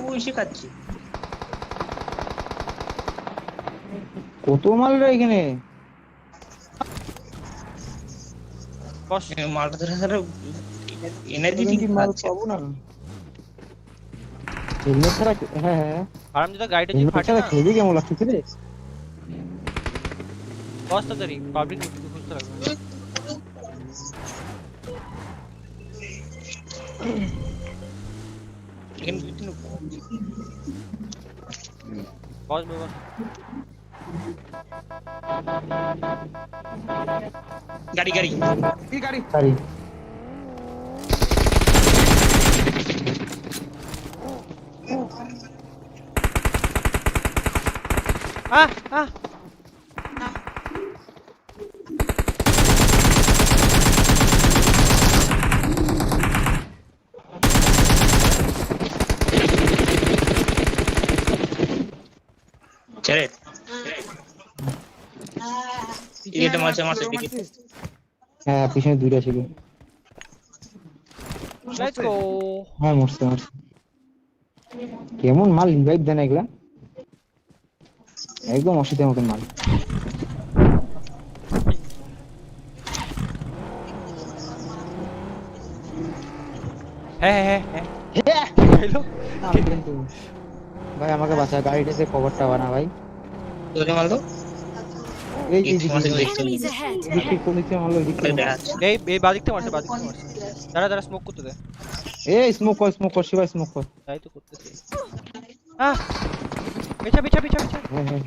বসে খাচ্ছি কত মাল রে এখানে মালটা ধরে এনার্জি কি মাল পাবো না হেলমেট ছাড়া হ্যাঁ হ্যাঁ আরাম যেটা গাড়িটা যে হেলমেট ফাটে ছাড়া না খেলবি কেমন লাগছে রে? বস তাড়াতাড়ি পাবলিক খুঁজতে লাগবে এখানে দুই তিন বস বস গাড়ি গাড়ি কি গাড়ি? গাড়ি আহ আহ ছেড়ে এটা মারছে মারছে দেখি হ্যাঁ পিছনে দুইটা ছিল লেটস গো হ্যাঁ মরছে মরছে কেমন মাল রিভাইভ দেন এগুলা একদম অসিতের মতন মাল হ্যাঁ হ্যাঁ হ্যাঁ হ্যালো ভাই আমাকে বাঁচা গাড়িটাতে কভারটা বানা ভাই তোরে মারলো এই এই যে তোমাদের দেখতে Enemies ahead. দিকে কোন দিকে মারলো দিকে দেখাচ্ছে এই বাদিকটা মারছে দাঁড়া স্মোক করতে দে এই স্মোক কর শিবাই স্মোক কর তাই তো করতেছি আহ পিছা পিছা পিছা পিছা হ্যাঁ হ্যাঁ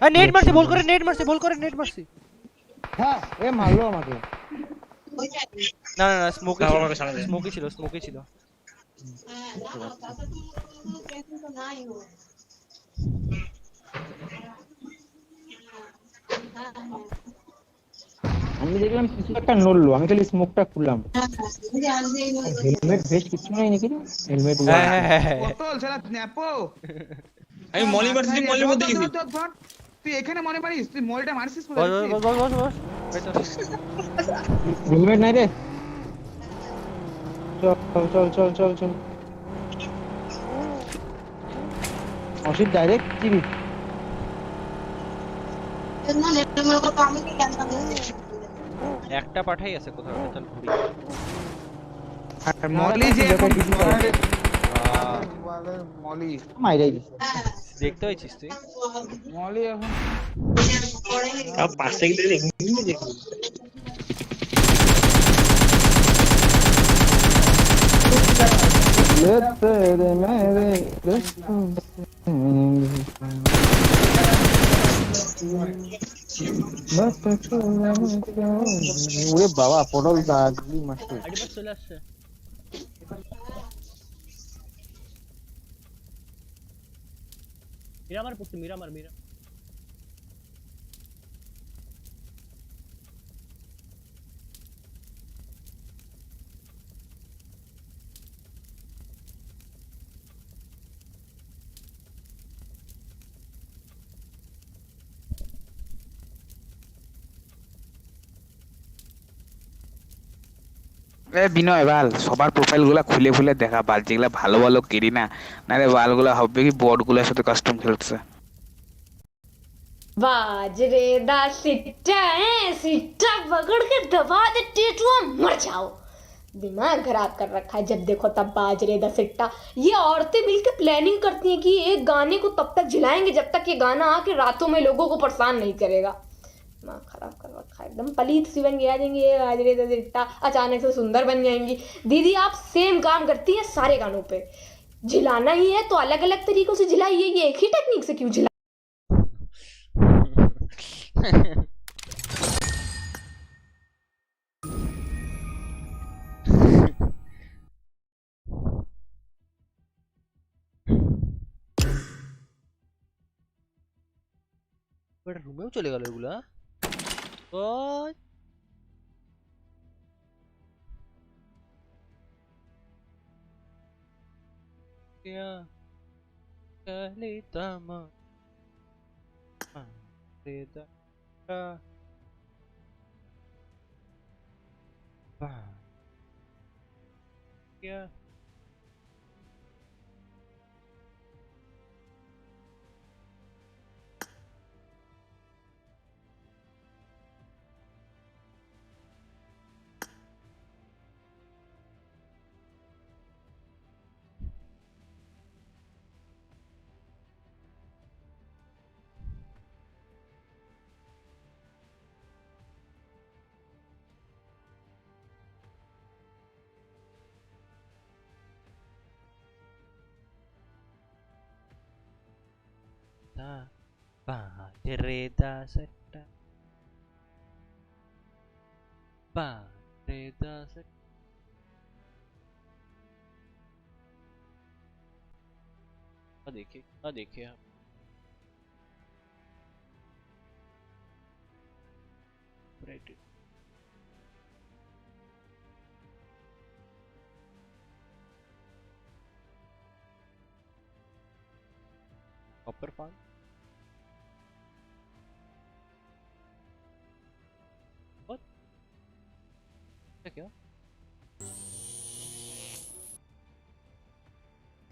আরে নেট মারছে ভুল করে নেট মারছে হ্যাঁ এ মারলো আমাকে না না না স্মোকে না, ছিল বাবাকে সামনে দে। স্মোকে ছিল আমি দেখলাম কিছু একটা নড়লো আমি খালি স্মোকটা খুললাম হেলমেট ভেস্ট কিছু নাই নাকি হেলমেট হ্যাঁ পটল শালা ন্যাপো আমি মলি মারছি মলির মধ্যে গেছি তুই এখানে মনে পারিস তুই মলটা মারছিস বস বস হেলমেট নাই রে চল অসিত ডাইরেক্ট চিবি একটা পাঠাই আছে কোথাও চল ঘুরি আর মলি যে এখন আহ, মলি মাইরাই দেখতে পাইছিস তুই মলি এখন পাঁচ থেকে দেখি तेरे मेरे ওরে বাবা পটল দাগলি মাস্টার আড়ি বাস চলে আসছে মিরামার পড়ছে মিরামার বিনয় বাল সবার প্রোফাইল গুলা খুলে খুলে দেখা বাল যেগুলা ভালো ভালো কেরি না নারে বাল গুলা হবে কি বট গুলার সাথে কাস্টম খেলছে बाजरे दा सिट्टा है सिट्टा पकड़ के दबा दे टेटुआ मर जाओ दिमाग खराब कर रखा है जब देखो तब बाजरे दा सिट्टा ये औरतें मिलकर प्लानिंग करती हैं कि एक गाने को तब तक जिलाएंगे जब तक ये गाना आके रातों में लोगों को परेशान नहीं करेगा दिमाग खराब कर रखा है एकदम पलीत सी बन के आ जाएंगी ये बाजरे दा सिट्टा अचानक से सुंदर बन जाएंगी दीदी आप सेम काम करती हैं सारे गानों पे जिलाना ही है तो अलग अलग तरीकों से जिलाइए ये एक ही टेक्निक से क्यों जिला বড় রুমেও চলে গেল এগুলা ওই क्या कहली तमा रे दा क्या था बाजरे दा सट्टा बाजरे दा सट्टा देखिए आप राइट कॉपर फार्म क्या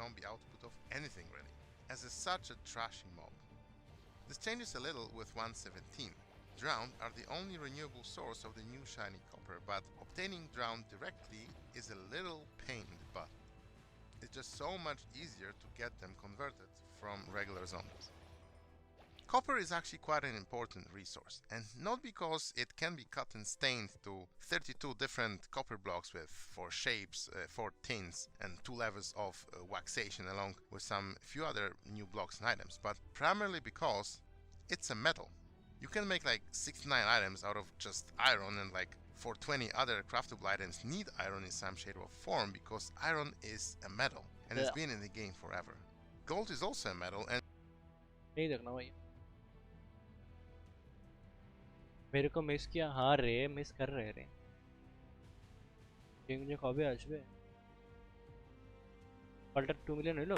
on the output of anything really, as is such a trashy mob. This changes a little with 1.17. Drowned are the only renewable source of the new shiny copper, but obtaining drowned directly is a little pain in the butt. It's just so much easier to get them converted from regular zombies. Copper is actually quite an important resource, and not because it can be cut and stained to 32 different copper blocks with 4 shapes, 4 tints, and 2 levels of waxation along with some few other new blocks and items, but primarily because it's a metal. You can make like 69 items out of just iron, and like 420 other craftable items need iron in some shape or form because iron is a metal and it's been in the game forever. Gold is also a metal and मेरे को मिस किया हाँ रे मिस कर रहे रे ये मुझे कभी আসবে पलटर 2 मिलियन ले लो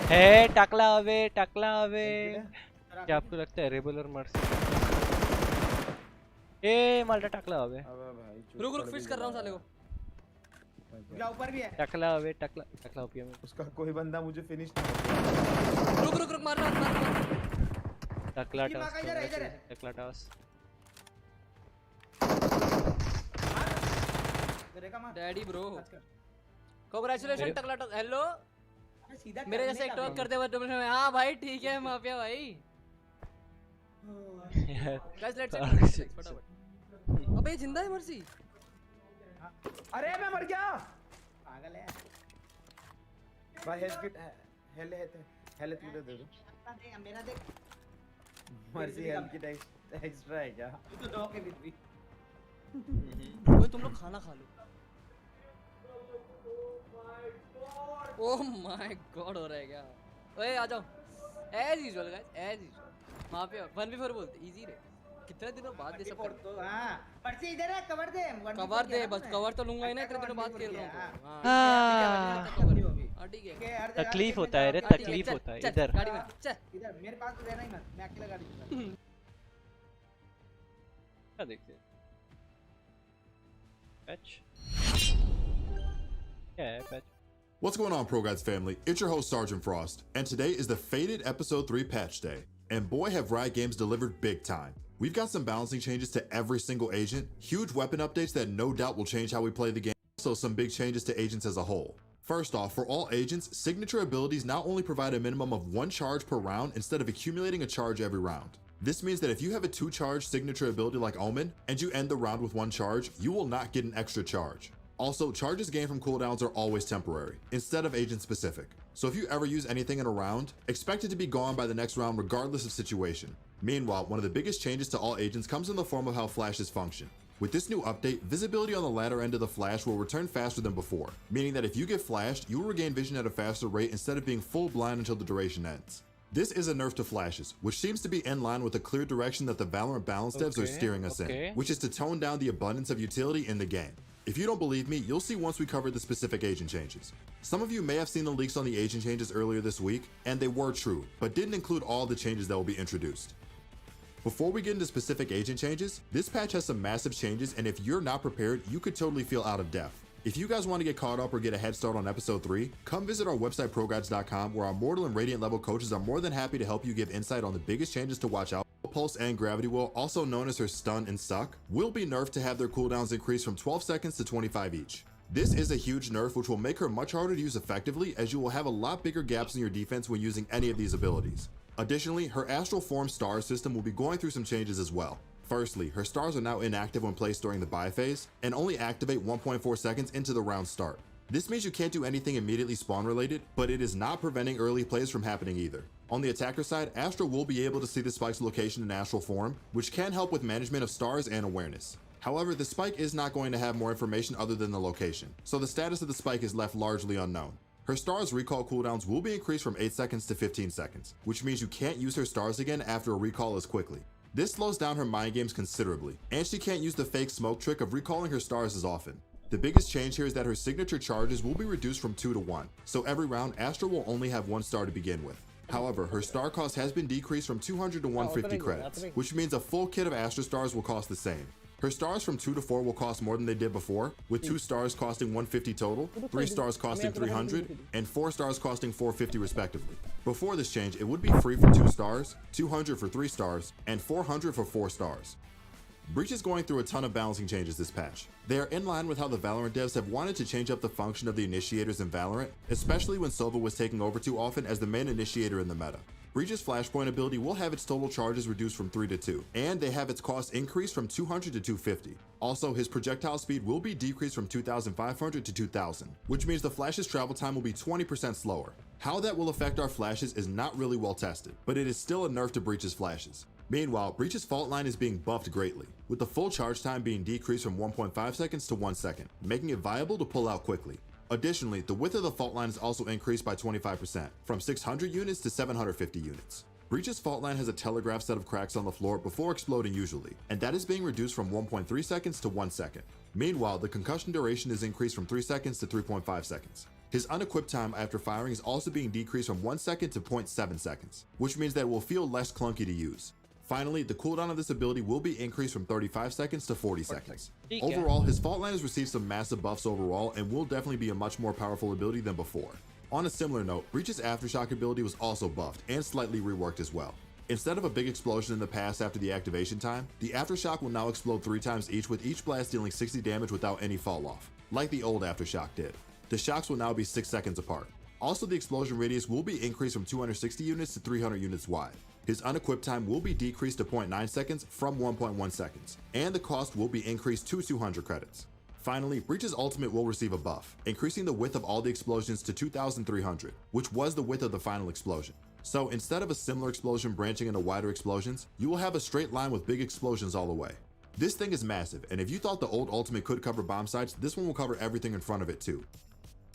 हे टकला अवे क्या आपको लगता है रेबल और मर्सी ए माल्टा टकला अवे रुक फिश कर रहा हूं साले को क्या ऊपर भी है टकला अवे टकला ओपीएम उसका कोई बंदा मुझे फिनिश रुक मार टकला टॉस डैडी ब्रो कांग्रेचुलेशन टकला टॉस हेलो मेरे जैसे एक टॉक करते हुए डबल में हां भाई ठीक है माफिया भाई गाइस लेट्स फटाफट अबे जिंदा है मर्सी अरे मैं मर गया पागल है भाई हेल्थ किट दे दो मेरा देख मर्सी हेल्थ किट एक्स्ट्रा है क्या तो डॉग के भी कोई तुम लोग खाना खा लो ओह माय गॉड हो रहा है क्या ओए आ जाओ as usual guys as usual वहां पे 1v4 बोलते इजी रे कितने दिनों बाद दे सब तो हां पर से इधर है कवर दे बस कवर तो लूंगा ही ना इतने दिनों बाद खेल रहा हूं हां ठीक है तकलीफ होता है रे तकलीफ होता है इधर गाड़ी में चल इधर मेरे पास तो रहना ही मत मैं अकेला गाड़ी चलाऊंगा क्या देखते हैं पैच क्या है patch What's going on, ProGuides family? It's your host, Sergeant Frost, and today is the fated Episode 3 patch day. And boy, have Riot Games delivered big time. We've got some balancing changes to every single agent, huge weapon updates that no doubt will change how we play the game, also some big changes to agents as a whole. First off, for all agents, signature abilities now only provide a minimum of 1 charge per round instead of accumulating a charge every round. This means that if you have a 2-charge signature ability like Omen, and you end the round with 1 charge, you will not get an extra charge. Also, charges gained from cooldowns are always temporary, instead of agent specific. So if you ever use anything in a round, expect it to be gone by the next round regardless of situation. Meanwhile, one of the biggest changes to all agents comes in the form of how flashes function. With this new update, visibility on the latter end of the flash will return faster than before, meaning that if you get flashed, you will regain vision at a faster rate instead of being full blind until the duration ends. This is a nerf to flashes, which seems to be in line with the clear direction that the Valorant balance devs are steering us in, which is to tone down the abundance of utility in the game. If you don't believe me, you'll see once we cover the specific agent changes. Some of you may have seen the leaks on the agent changes earlier this week, and they were true, but didn't include all the changes that will be introduced. Before we get into specific agent changes, this patch has some massive changes, and if you're not prepared, you could totally feel out of depth. If you guys want to get caught up or get a head start on episode 3, come visit our website ProGuides.com, where our Mortal and Radiant level coaches are more than happy to help you give insight on the biggest changes to watch out. Pulse and Gravity Will, also known as her Stun and Suck, will be nerfed to have their cooldowns increase from 12 seconds to 25 each. This is a huge nerf which will make her much harder to use effectively, as you will have a lot bigger gaps in your defense when using any of these abilities. Additionally, her Astral Form star system will be going through some changes as well. Firstly, her stars are now inactive when placed during the buy phase, and only activate 1.4 seconds into the round start. This means you can't do anything immediately spawn related, but it is not preventing early plays from happening either. On the attacker side, Astra will be able to see the spike's location in astral form, which can help with management of stars and awareness. However, the spike is not going to have more information other than the location, so the status of the spike is left largely unknown. Her star's recall cooldowns will be increased from 8 seconds to 15 seconds, which means you can't use her stars again after a recall as quickly. This slows down her mind games considerably, and she can't use the fake smoke trick of recalling her stars as often. The biggest change here is that her signature charges will be reduced from 2 to 1, so every round Astra will only have 1 star to begin with. However, her star cost has been decreased from 200 to 150 credits, which means a full kit of Astra stars will cost the same. Her stars from 2 to 4 will cost more than they did before, with 2 stars costing 150 total, 3 stars costing 300, and 4 stars costing 450 respectively. Before this change, it would be free for 2 stars, 200 for 3 stars, and 400 for 4 stars. Breach is going through a ton of balancing changes this patch. They are in line with how the Valorant devs have wanted to change up the function of the initiators in Valorant, especially when Sova was taking over too often as the main initiator in the meta. Breach's flashpoint ability will have its total charges reduced from 3 to 2, and they have its cost increased from 200 to 250. Also, his projectile speed will be decreased from 2,500 to 2,000, which means the flash's travel time will be 20% slower. How that will affect our flashes is not really well tested, but it is still a nerf to Breach's flashes. Meanwhile, Breach's fault line is being buffed greatly, with the full charge time being decreased from 1.5 seconds to 1 second, making it viable to pull out quickly. Additionally, the width of the fault line is also increased by 25%, from 600 units to 750 units. Breach's fault line has a telegraph set of cracks on the floor before exploding usually, and that is being reduced from 1.3 seconds to 1 second. Meanwhile, the concussion duration is increased from 3 seconds to 3.5 seconds. His unequipped time after firing is also being decreased from 1 second to 0.7 seconds, which means that it will feel less clunky to use. Finally, the cooldown of this ability will be increased from 35 seconds to 40 seconds. Overall, his fault line has received some massive buffs overall and will definitely be a much more powerful ability than before. On a similar note, Breach's aftershock ability was also buffed and slightly reworked as well. Instead of a big explosion in the past after the activation time, the aftershock will now explode 3 times each, with each blast dealing 60 damage without any fall off, like the old aftershock did. The shocks will now be 6 seconds apart. Also, the explosion radius will be increased from 260 units to 300 units wide. His unequipped time will be decreased to 0.9 seconds from 1.1 seconds, and the cost will be increased to 200 credits. Finally, Breach's ultimate will receive a buff, increasing the width of all the explosions to 2,300, which was the width of the final explosion. So instead of a similar explosion branching into wider explosions, you will have a straight line with big explosions all the way. This thing is massive, and if you thought the old ultimate could cover bomb sites, this one will cover everything in front of it too.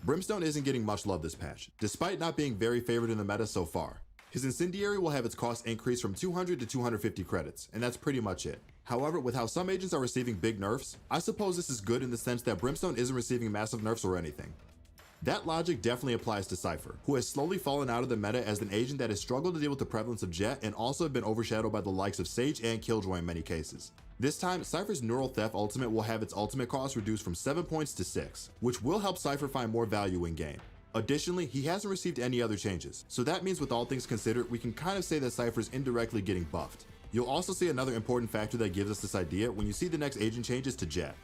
Brimstone isn't getting much love this patch, despite not being very favored in the meta so far. His incendiary will have its cost increased from 200 to 250 credits, and that's pretty much it. However, with how some agents are receiving big nerfs, I suppose this is good in the sense that Brimstone isn't receiving massive nerfs or anything. That logic definitely applies to Cypher, who has slowly fallen out of the meta as an agent that has struggled to deal with the prevalence of Jet and also have been overshadowed by the likes of Sage and Killjoy in many cases. This time, Cypher's Neural Theft ultimate will have its ultimate cost reduced from 7 points to 6, which will help Cypher find more value in game. Additionally, he hasn't received any other changes, so that means with all things considered, we can kind of say that Cypher's indirectly getting buffed. You'll also see another important factor that gives us this idea when you see the next agent changes to Jet.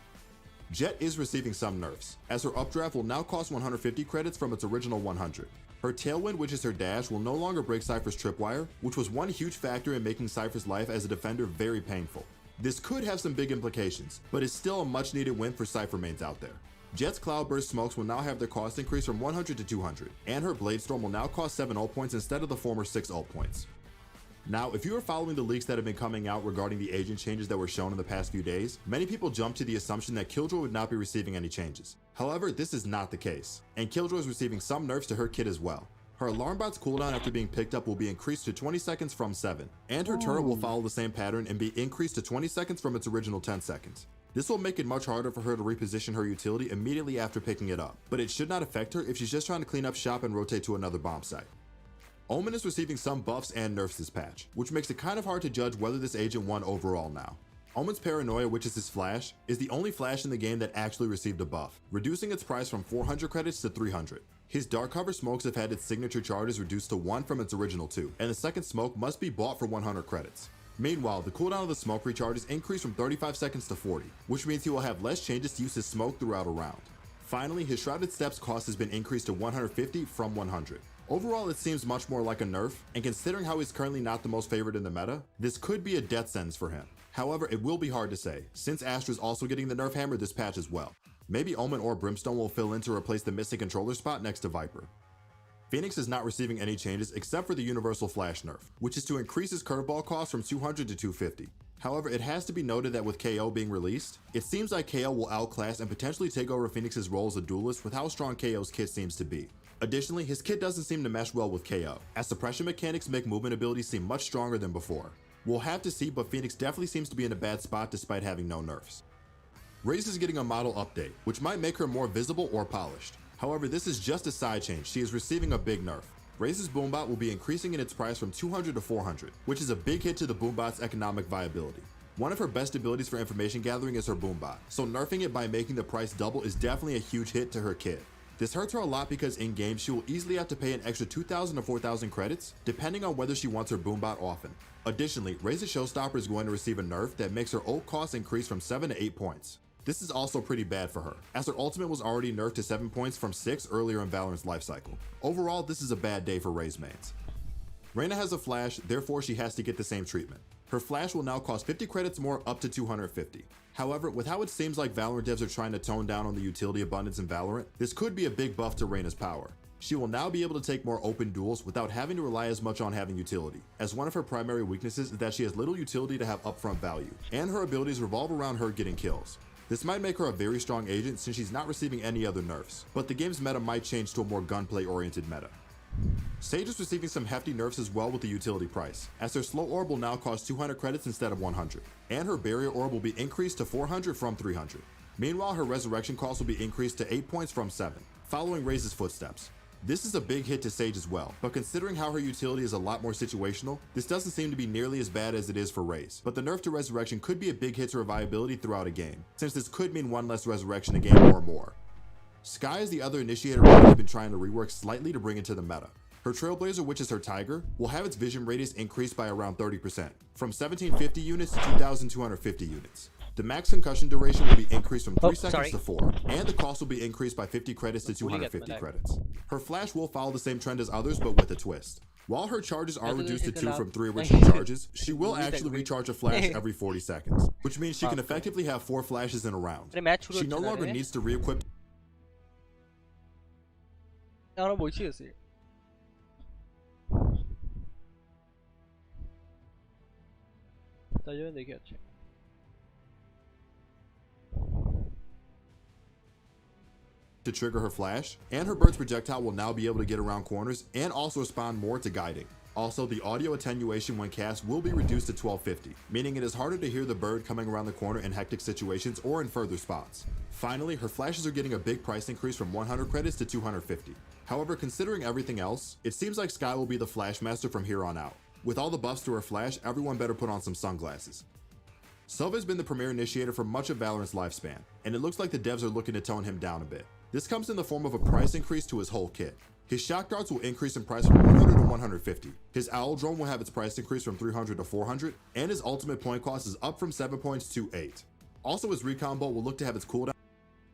Jet is receiving some nerfs, as her updraft will now cost 150 credits from its original 100. Her Tailwind, which is her dash, will no longer break Cypher's tripwire, which was one huge factor in making Cypher's life as a defender very painful. This could have some big implications, but is still a much needed win for Cypher mains out there. Jet's Cloudburst smokes will now have their cost increased from 100 to 200, and her Blade Storm will now cost 7 ult points instead of the former 6 ult points. Now, if you are following the leaks that have been coming out regarding the agent changes that were shown in the past few days, many people jumped to the assumption that Killjoy would not be receiving any changes. However, this is not the case, and Killjoy is receiving some nerfs to her kit as well. Her alarm bot's cooldown after being picked up will be increased to 20 seconds from 7, and her turret will follow the same pattern and be increased to 20 seconds from its original 10 seconds. This will make it much harder for her to reposition her utility immediately after picking it up, but it should not affect her if she's just trying to clean up shop and rotate to another bomb site. Omen is receiving some buffs and nerfs this patch, which makes it kind of hard to judge whether this agent won overall now. Omen's Paranoia, which is his flash, is the only flash in the game that actually received a buff, reducing its price from 400 credits to 300. His Dark Cover smokes have had its signature charges reduced to 1 from its original 2, and the second smoke must be bought for 100 credits. Meanwhile, the cooldown of the smoke recharges increased from 35 seconds to 40, which means he will have less changes to use his smoke throughout a round. Finally, his Shrouded Steps cost has been increased to 150 from 100. Overall, it seems much more like a nerf, and considering how he's currently not the most favored in the meta, this could be a death sentence for him. However, it will be hard to say, since Astra's also getting the nerf hammer this patch as well. Maybe Omen or Brimstone will fill in to replace the missing controller spot next to Viper. Phoenix is not receiving any changes except for the universal flash nerf, which is to increase his curveball cost from 200 to 250. However, it has to be noted that with KO being released, it seems like KO will outclass and potentially take over Phoenix's role as a duelist with how strong KO's kit seems to be. Additionally, his kit doesn't seem to mesh well with KO, as suppression mechanics make movement abilities seem much stronger than before. We'll have to see, but Phoenix definitely seems to be in a bad spot despite having no nerfs. Raze is getting a model update, which might make her more visible or polished. However, this is just a side change. She is receiving a big nerf. Raze's Boombot will be increasing in its price from 200 to 400, which is a big hit to the Boombot's economic viability. One of her best abilities for information gathering is her Boombot, so nerfing it by making the price double is definitely a huge hit to her kit. This hurts her a lot because in-game she will easily have to pay an extra 2,000 to 4,000 credits, depending on whether she wants her Boombot often. Additionally, Raze's Showstopper is going to receive a nerf that makes her ult cost increase from 7 to 8 points. This is also pretty bad for her, as her ultimate was already nerfed to 7 points from 6 earlier in Valorant's lifecycle. Overall, this is a bad day for Raze mains. Reyna has a flash, therefore she has to get the same treatment. Her flash will now cost 50 credits more up to 250. However, with how it seems like Valorant devs are trying to tone down on the utility abundance in Valorant, this could be a big buff to Reyna's power. She will now be able to take more open duels without having to rely as much on having utility, as one of her primary weaknesses is that she has little utility to have upfront value, and her abilities revolve around her getting kills. This might make her a very strong agent since she's not receiving any other nerfs, but the game's meta might change to a more gunplay oriented meta. Sage is receiving some hefty nerfs as well with the utility price, as her slow orb will now cost 200 credits instead of 100, and her barrier orb will be increased to 400 from 300. Meanwhile, her resurrection cost will be increased to 8 points from 7, following Raze's footsteps. This is a big hit to Sage as well, but considering how her utility is a lot more situational, this doesn't seem to be nearly as bad as it is for Raze. But the nerf to resurrection could be a big hit to her viability throughout a game, since this could mean one less resurrection a game or more. Skye is the other initiator Raze has been trying to rework slightly to bring into the meta. Her Trailblazer, which is her Tiger, will have its vision radius increased by around 30%, from 1750 units to 2250 units. The max concussion duration will be increased from 3 seconds to 4, and the cost will be increased by 50 credits to 250 credits. Her flash will follow the same trend as others, but with a twist. While her charges are reduced to 2 from 3 original charges, she will actually recharge a flash every 40 seconds, which means she can effectively have 4 flashes in a round. She no longer needs to re-equip. To trigger her flash, and her bird's projectile will now be able to get around corners and also respond more to guiding. Also, the audio attenuation when cast will be reduced to 1250, meaning it is harder to hear the bird coming around the corner in hectic situations or in further spots. Finally, her flashes are getting a big price increase from 100 credits to 250. However, considering everything else, it seems like Skye will be the flash master from here on out. With all the buffs to her flash, everyone better put on some sunglasses. Sova has been the premier initiator for much of Valorant's lifespan, and it looks like the devs are looking to tone him down a bit. This comes in the form of a price increase to his whole kit. His shock darts will increase in price from 100 to 150. His owl drone will have its price increase from 300 to 400, and his ultimate point cost is up from 7 points to 8. Also, his recon bolt will look to have its cooldown.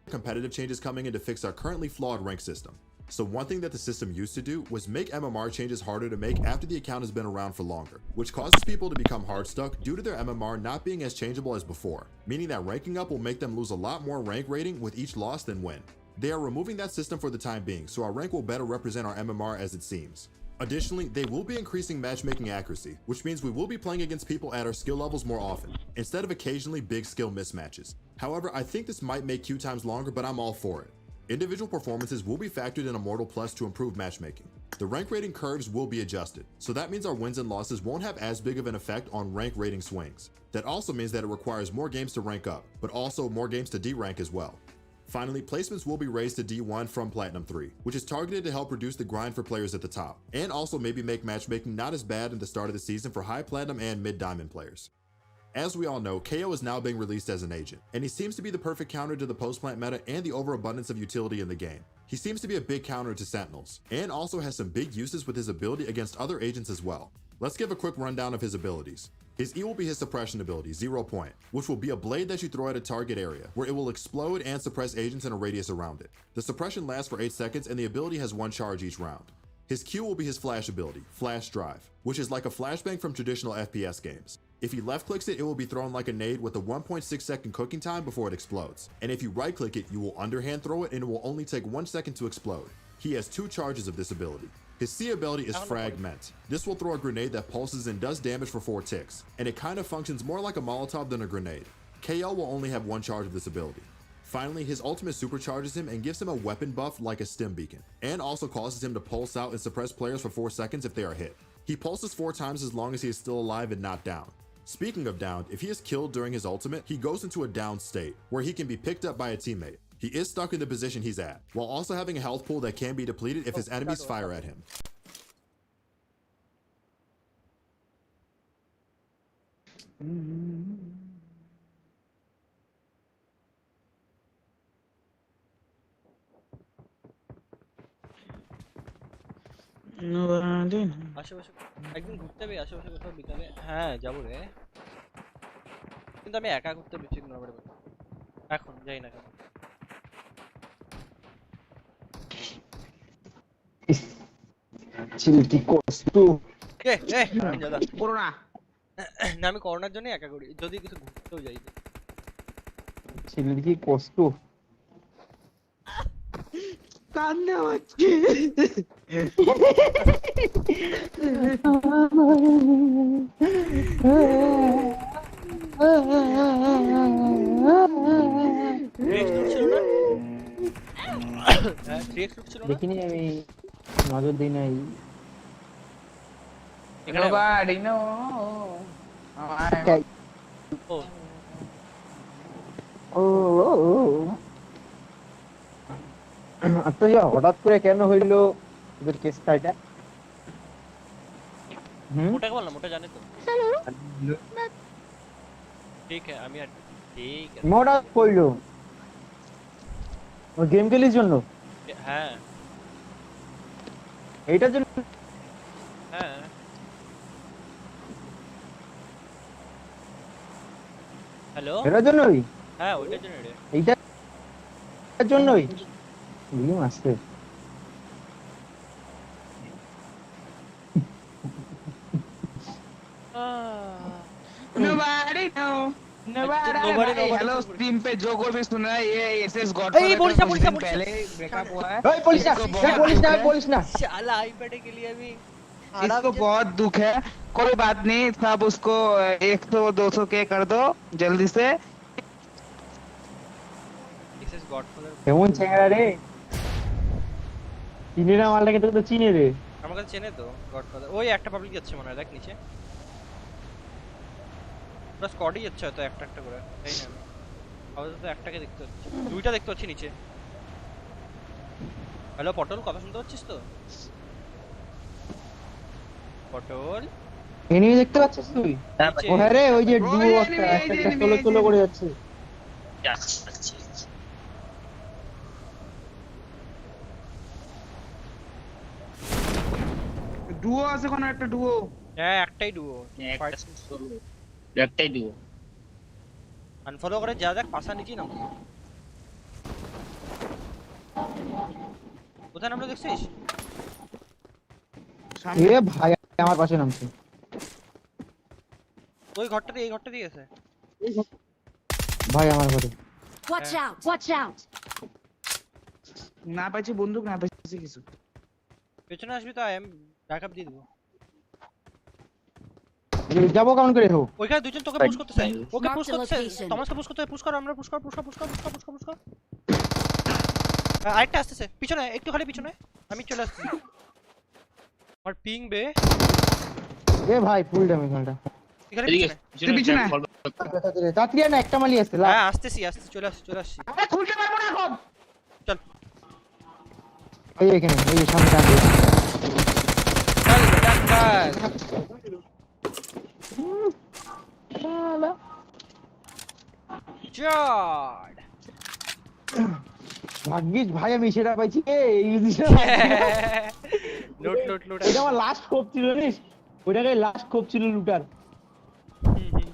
Competitive changes coming in to fix our currently flawed rank system. So one thing that the system used to do was make MMR changes harder to make after the account has been around for longer, which causes people to become hard stuck due to their MMR not being as changeable as before, meaning that ranking up will make them lose a lot more rank rating with each loss than win. They are removing that system for the time being, so our rank will better represent our MMR as it seems. Additionally, they will be increasing matchmaking accuracy, which means we will be playing against people at our skill levels more often, instead of occasionally big skill mismatches. However, I think this might make queue times longer, but I'm all for it. Individual performances will be factored in Immortal Plus to improve matchmaking. The rank rating curves will be adjusted, so that means our wins and losses won't have as big of an effect on rank rating swings. That also means that it requires more games to rank up, but also more games to D-rank as well. Finally, placements will be raised to D1 from Platinum 3, which is targeted to help reduce the grind for players at the top, and also maybe make matchmaking not as bad in the start of the season for high Platinum and mid-Diamond players. As we all know, KO is now being released as an agent, and he seems to be the perfect counter to the post-plant meta and the overabundance of utility in the game. He seems to be a big counter to Sentinels, and also has some big uses with his ability against other agents as well. Let's give a quick rundown of his abilities. His E will be his suppression ability, 0 point, which will be a blade that you throw at a target area, where it will explode and suppress agents in a radius around it. The suppression lasts for 8 seconds and the ability has 1 charge each round. His Q will be his flash ability, Flash Drive, which is like a flashbang from traditional FPS games. If he left clicks it, it will be thrown like a nade with a 1.6 second cooking time before it explodes. And if you right click it, you will underhand throw it and it will only take 1 second to explode. He has 2 charges of this ability. His C ability is Fragment. This will throw a grenade that pulses and does damage for 4 ticks, and it kind of functions more like a Molotov than a grenade. KL will only have 1 charge of this ability. Finally, his ultimate supercharges him and gives him a weapon buff like a stim beacon, and also causes him to pulse out and suppress players for 4 seconds if they are hit. He pulses 4 times as long as he is still alive and not down. Speaking of downed, if he is killed during his ultimate, he goes into a down state, where he can be picked up by a teammate. He is stuck in the position he's at, while also having a health pool that can be depleted if his enemies fire at him. আশেপাশে একদিন ঘুরতে যাবে আশেপাশে কোথাও বিকালে? হ্যাঁ যাবো রে, কিন্তু আমি একা ঘুরতে বেশি নরমালি এখন যাই না কেন। ছিল কি কষ্ট করোনা না, আমি করোনার জন্য একা করি, যদি কিছু ঘুরতেও যাই। ছিল কি কষ্ট কান্না হচ্ছে। দেখিনি আমি, নজর দিই নাই। Nobody know. আচ্ছা হঠাৎ করে কেন হইলো ওদের কেসটা? এটা মোটাকে বল না, মোটা জানে তো। ঠিক আছে আমি আর ঠিক আছে। মোটা কইলো ও গেম খেলার জন্য? হ্যাঁ এইটার জন্য? হ্যাঁ হ্যালো এটার জন্যই? হ্যাঁ ওইটার জন্য রে। এইটার জন্যই গেম আসছে। Nobody know. Nobody know. Hello stream पे जो कोई भी सुन रहा है ये SS God ए पुलिस ना पहले ब्रेकअप हुआ है। ओए पुलिस ना शाला आईपैड के लिए भी इसको बहुत दुख है। कोई बात नहीं, सब उसको 100-200 के कर दो जल्दी से। SS Godfather কেমন চেহারা রে, চিনে না মালটাকে? তো চিনে রে, আমাকে চেনে তো গডফাদার। ওই একটা পাবলিক যাচ্ছে মনে হয়, দেখ নিচে পুরো স্কোয়াডই যাচ্ছে হয়তো একটা একটা করে, তাই না? আপাতত একটাকে দেখতে পাচ্ছি, দুইটা দেখতে পাচ্ছি নিচে। হ্যালো পটল, কথা শুনতে পাচ্ছিস তো? পটল এনিমি দেখতে পাচ্ছিস তুই? ও হ্যাঁ রে, ওই যে ডুও একটা চলো করে যাচ্ছে। ডুও আছে কোন একটা ডুও? হ্যাঁ একটাই ডুও, একটাই ডুও। আনফলো করে যা দেখ, পাশা নিচে নাম কোথায় নামলো দেখছিস? এ ভাই আমার পাশে নামছে। ওই ঘরটাতে, এই ঘরটা দিয়ে গেছে ভাই আমার ঘরে। Watch out! Watch out! না পাইছি বন্দুক, না পাইছি কিছু। পেছনে আসবি তো আমি ব্যাকআপ দিয়ে দেবো। যাবো কাউন্ট করে হো। ওইখানে দুইজন তোকে পুশ করতেছে, ওকে পুশ করতেছে, টমাসকে পুশ করতে, পুশ কর, আমরা পুশ কর। আরেকটা আসতেছে পিছনে, একটু খালি পিছনে, আমি চলে আসছি। আমার পিং বে এ ভাই ফুল ড্যামেজ মালটা। এখানে পিছনে তাড়াতাড়ি না, একটা মালি আসছে। হ্যাঁ আসতেছি চলে আসছি। আরে খুলতে পারবো না এখন, চল এই এখানে, এই সামনে আছে। চল ডাক্তার শালা জড ভাগ্যিস ভাই আমি সেটা পাইছি। লোট এটা আমার লাস্ট স্কোপ ছিল রে, ওইটাকে লাস্ট স্কোপ ছিল লুটার,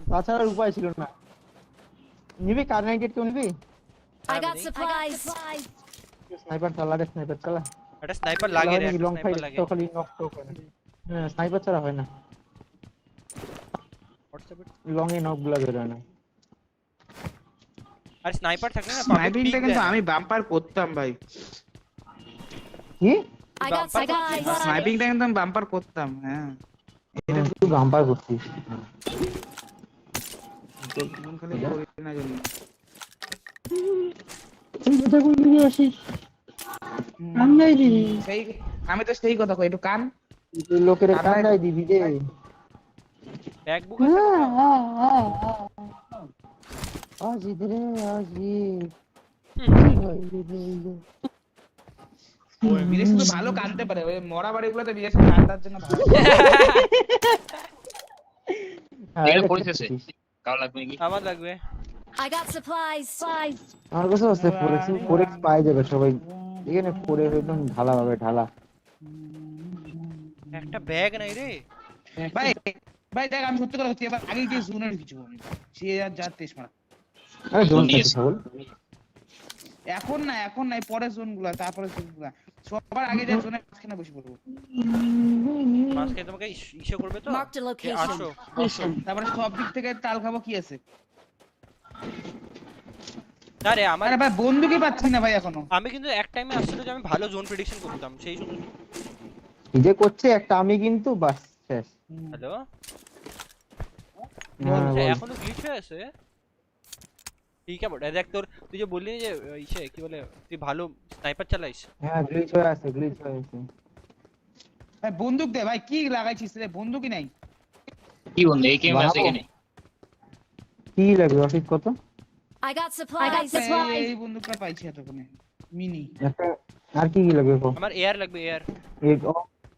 তাছাড়া উপায় ছিল না। নিবি কার98 কেউ নিবি? I got supplies. স্নাইপার চালা রে, স্নাইপার চালা। এটা স্নাইপার লাগে রে, লং ফাইট লাগে তো খালি নক তো করে। হ্যাঁ স্নাইপার ছাড়া হয় না। লং এ নক গুলা বের হয় না। আর স্নাইপার থাকলে না স্নাইপিংটা কিন্তু আমি বাম্পার করতাম ভাই। কি I got supplies. স্নাইপিংটা কিন্তু আমি বাম্পার করতাম। হ্যাঁ এটা তুই বাম্পার করছিস। মন খালি করি না জানি। তুই কথা কই দিবি আসিস? কান্দাই দিবি। সেই আমি তো সেই কথা কই, একটু কান। তুই লোকের কান্দাই দিবি রে। ব্যাগ বুক আজিদ রে আজিদ। ওই বিদেশ তো ভালো কানতে পারে, ওই মরা বাড়িগুলোতে বিদেশে কান্দার জন্য ভালো। এটা পরিশেষে কাও লাগবে কি? আমার লাগবে। I got supplies. আমার কাছে আছে ফোরেক্স পাই যাবে সবাই এখানে পরে একদম ঢালা হবে ঢালা। একটা ব্যাগ নাই রে ভাই। ভাই দেখ আমি সত্যি কথা বলছি, এবার আগে যে জোনের কিছু বলি সে আর যা তেজ মারা। আরে জোন নিয়ে বল। এখন না পরের জোনগুলো, তারপরে জোনগুলো সবার আগে যা জোনের মাঝখানে বসে পড়বো। মাসকে তোমাকে ইস্যু করবে তো Marked a location. তারপরে সব দিক থেকে তাল খাবো কি আছে। আরে আমার আরে ভাই বন্দুকই পাচ্ছি না ভাই এখনো। আমি কিন্তু এক টাইমে আসছিল যে আমি ভালো জোন প্রেডিকশন করতাম সেই জন্য। এই যে করছে একটা আমি কিন্তু বাস শেষ। হ্যালো হ্যাঁ এখনো গ্লিচ হয়ে আছে। ঠিক আছে বড় দেখ তোর তুই যে বললি যে ইসে কি বলে তুই ভালো স্নাইপার চালাইস। হ্যাঁ গ্লিচ হয়ে আছে ভাই বন্দুক দে ভাই, কি লাগাইছিস রে? বন্দুকই নাই। কি বন্ধু এই গেম আছে এখানে? কি লাগবে অফিস কত? I got supplies. এই বন্দুকটা পাইছি এতক্ষণে মিনি। একটা আর কি লাগবে? আমার এয়ার লাগবে এয়ার।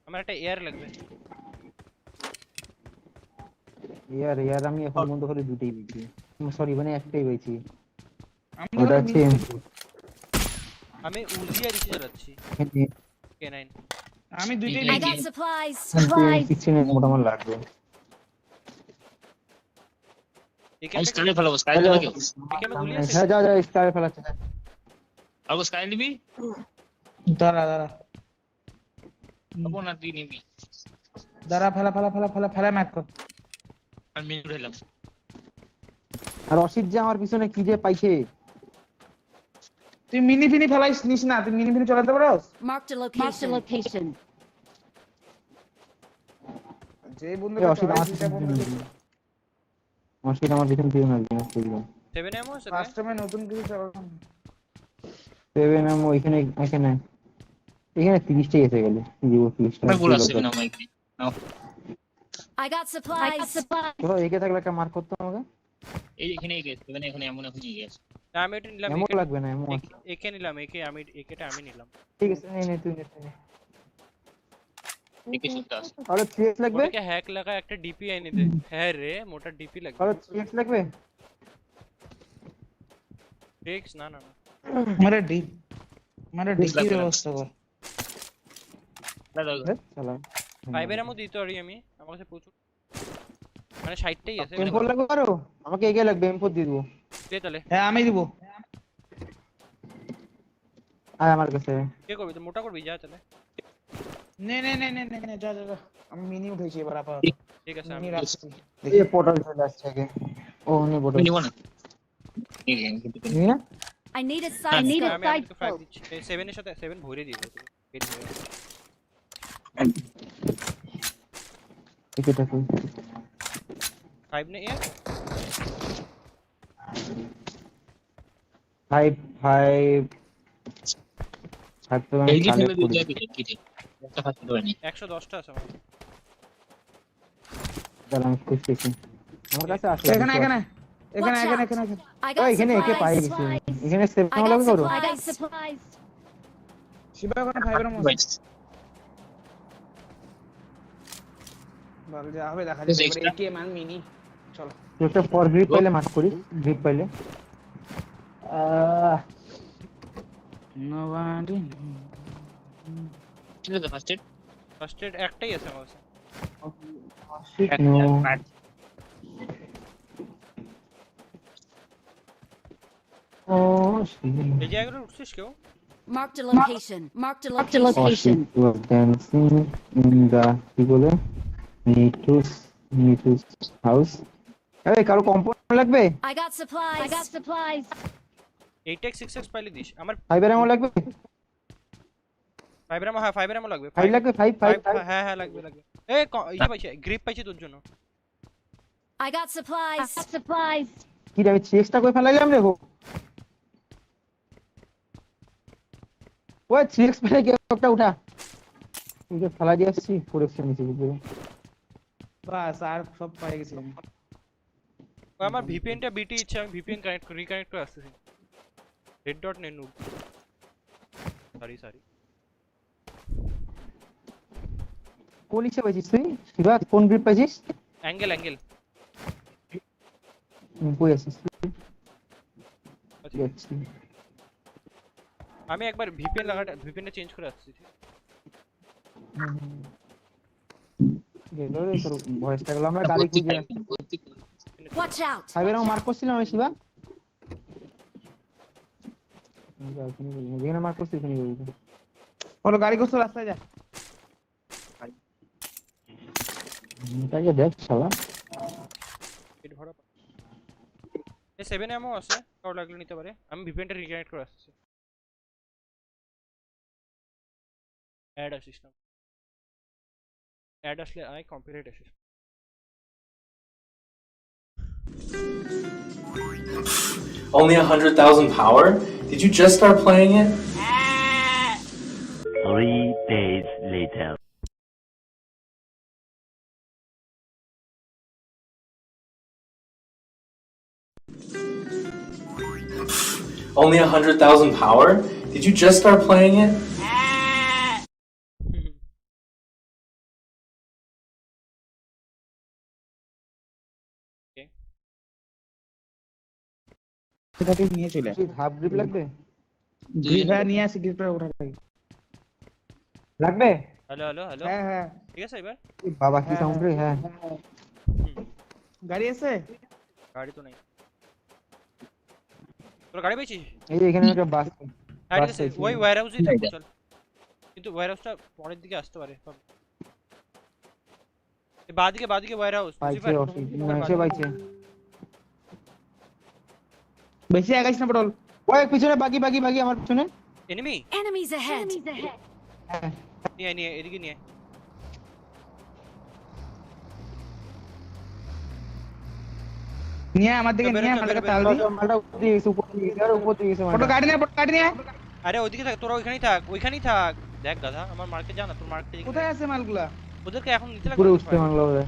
আমার একটা এয়ার লাগবে। এয়ার আমি এখন বন্ধ করে দুটেই পেয়েছি। সরি মানে একটাই পেয়েছি। ওটা আছে আমি উজি আর ইসে চালাচ্ছি K9। আমি দুটেই I got supplies. পিছনে মোটামুটি লাগবে। আমি স্কাই ফেলাবো, স্কাই ফেলাবো। হ্যাঁ যা স্কাই ফেলাচ্ছে। আর স্কাই নিবি? দাঁড়া আপন না তুই নিবি? দাঁড়া ফেলা ম্যাক কর। আমি মিনি উঠাইলাম। আর অসিত যে আমার পিছনে কি যে পাইছে। তুই মিনি ফিনি ফেলাইস নিস না, তুই মিনি ফিনি চালাতে পারোস? Marked a location. যে বন্ধুটা অসিত আমার পিছনে দিয়ে মারবে না বুঝলাম। 7 এমও আছে ফার্স্ট টাইমে নতুন কিছু চালালাম। 7 এমও এখানে 30 টাই এসে গেল। জীবো 30 টা। আমি বলছি না মাইকে। নাও। I got supplies. তোরা একে থাকলে একটা মার করতে আমাকে। এই এখানে গেছে, এখানে এমন নিয়ে গেছে। আমি এটা নিলাম। এমন লাগবে না এমন। একে নিলাম আমি একেটা আমি নিলাম। ঠিক আছে নে তুই নে। একে শুনতে আছে। আরে 3x লাগবে? ওকে হ্যাক লাগা একটা ডিপি এনে দে। হ্যাঁ রে মোটা ডিপি লাগবে। আরে 3x লাগবে? 3x না মারে ডিপি ব্যবস্থা কর। দাদা চলো 5 এর এমও দিতে পারি আমি। আমার কাছে প্রচুর মানে 60 টাই আছে। M4 লাগবে আরো? আমাকে একে লাগবে M4 দিয়ে দেবো। দে তাহলে। হ্যাঁ আমি দিব। আয় আমার কাছে। কে করবি তো মোটা করবি যা তাহলে। নে যা আমি মিনি উঠেছি এবার আপাতত। ঠিক আছে আমি আমি রাখছি। এই পোর্টাল চলে আসছে আগে। ও নে পোর্টাল। নিব না। নিয়ে I need a side scope. আমি 5 দিচ্ছি। 7 এর সাথে 7 ভরে দিব তোকে। এটা কই? 5 নে এ 5 তো আমি এই যে কালেক্ট ফেলে করি। দিতে কি একটা ফাস্ট করে নি। 110টা আছে আমার। দাঁড়া আমি খুঁজতেছি। আমার কাছে আছে। এখানে I got এখানে একে পাই গেছি। supplies. এখানে সেভ করা লাগবে করো। I got supplies. শিবা ওখানে 5 এর মধ্যে বল যা হবে দেখা যাবে। এবার একে মান মিনি চলো। একটা ফর গ্রিপ পাইলে মার্ক করি। গ্রিপ পাইলে নবাডি ছিল তো ফার্স্ট এড একটাই আছে আমার কাছে। এই জায়গাটা উঠছিস কেউ? Marked a location. dancing in the কি বলে নিটুস হাউস এই কারো কম্পোনেন্ট লাগবে? I got supplies. I got supplies. 8x 6x পাইলে দিস আমার ফাইবার এমন লাগবে? ফাইবার এমন, হ্যাঁ ফাইবার এমন লাগবে। 5 লাগবে? 5 হ্যাঁ হ্যাঁ লাগবে লাগবে। এই ইয়ে পাইছি, গ্রিপ পাইছি তোর জন্য। I got supplies. I got supplies. কি রে আমি 3xটা কই ফেলাইলাম রে? ওই 3x ফেলে কি একটা উঠা। তুই ফেলা দিয়ে আসছি 4x নিচে গিয়ে। বাস আর সব পাই গেছি আমি। ওই আমার ভিপিএনটা বিটি ইচ্ছা, আমি ভিপিএন রিকানেক্ট করে আসতেছি। রেড ডট নে নুব। সরি কোন ইচ্ছা পাইছিস তুই? শিবা কোন গ্রিপ পাইছিস? অ্যাঙ্গেল কই আছিস? আচ্ছা আমি একবার ভিপিএনটা চেঞ্জ করে আসছি। গেলো রে তোর ভয়েসটা গেল, আমরা গাড়ি খুঁজে আসছি। Watch out. ফাইবার মার্ক করছিলাম আমি শিবা। যেখানে মার্ক করছি ওখানে যাবি। বলো গাড়ি করছো রাস্তায় যা। এটাকে দেখ শালা। পেট ভরা। এই 7 এমও আছে, কারো লাগলে নিতে পারে। আমি ভিপিএনটা রিকানেক্ট করে আসছি। অ্যাড আসিস না, অ্যাড আসলে আই কম্পিউটার আসিস। Only 100,000 power? Did you just start playing it? 3 days later. Only 100,000 power? Did you just start playing it? সেটাকে নিয়ে চলে আয়। হাফ গ্রিপ লাগবে? গ্রিপ নিয়ে আসি, গ্রিপটা ওঠা লাগবে? হ্যালো হ্যাঁ ঠিক আছে এবার। বাবা কি সাউন্ড রে? হ্যাঁ গাড়ি আছে? গাড়ি তো নেই। তোর গাড়ি পেয়েছিস? এই এখানে একটা বাস। ওই ওয়্যার হাউসেই থাকবে চল। কিন্তু ওয়্যার হাউসটা পরের দিকে আসতে পারে। এই বাদিকে ওয়্যার হাউস। পাইছে। বেশি আগাইছ না পটল। ওই পিছনে বাকি আমার পিছনে। Enemies ahead. নিয়ে এদিকে নিয়ে। আমার দিকে নিয়ে আমাদের তাল দি। মালটা উপর দিয়ে গেছে আর উপর দিয়ে গেছে। ফটো গাড়ি নিয়ে। আরে ওইদিকে থাক, তোরা ওইখানেই থাক। দেখ গাধা, আমার মার্কে যা না, তোর মার্কে কোথায় আছে মালগুলা? ওদেরকে এখন নিতে লাগবে। পুরো উঠতে মানলো ওরে।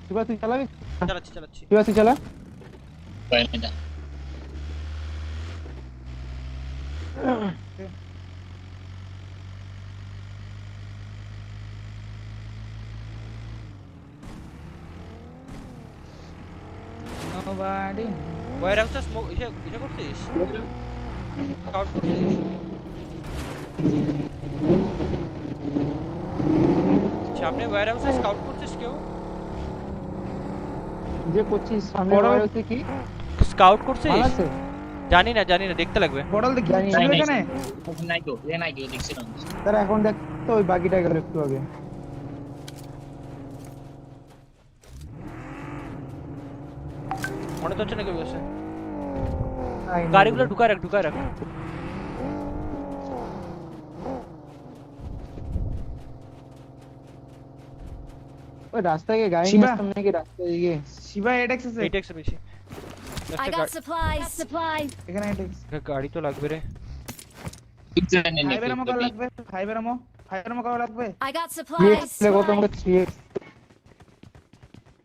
শিবা তুই চালাবি? চালাচ্ছি। শিবা তুই চালা। Nobody. ওয়্যার হাউসটা স্মোক এটা করছিস? স্কাউট করছিস? সামনে ওয়্যার হাউসে স্কাউট করছিস কেউ? যে করছিস সামনে ওয়্যার হাউসে কি স্কাউট করছিস? মাল আছে? জানি না দেখতে লাগবে। বড়ল দেখি এখানে নাই তো দেখছি না। তারা এখন দেখ তো ওই বাকিটা গেল একটু আগে। মনে তো হচ্ছে না কেউ বসে। গাড়িগুলো ঢুকায় রাখ। ওই রাস্তায় গিয়ে গাড়ি নিয়ে আসতাম নাকি রাস্তায় গিয়ে? শিবা 8x আছে? 8x বেশি। I got supplies. এখানে 8x। গাড়ি তো লাগবে রে। ফাইবার আমো কাও লাগবে? I got supplies. কত আমাকে 3x।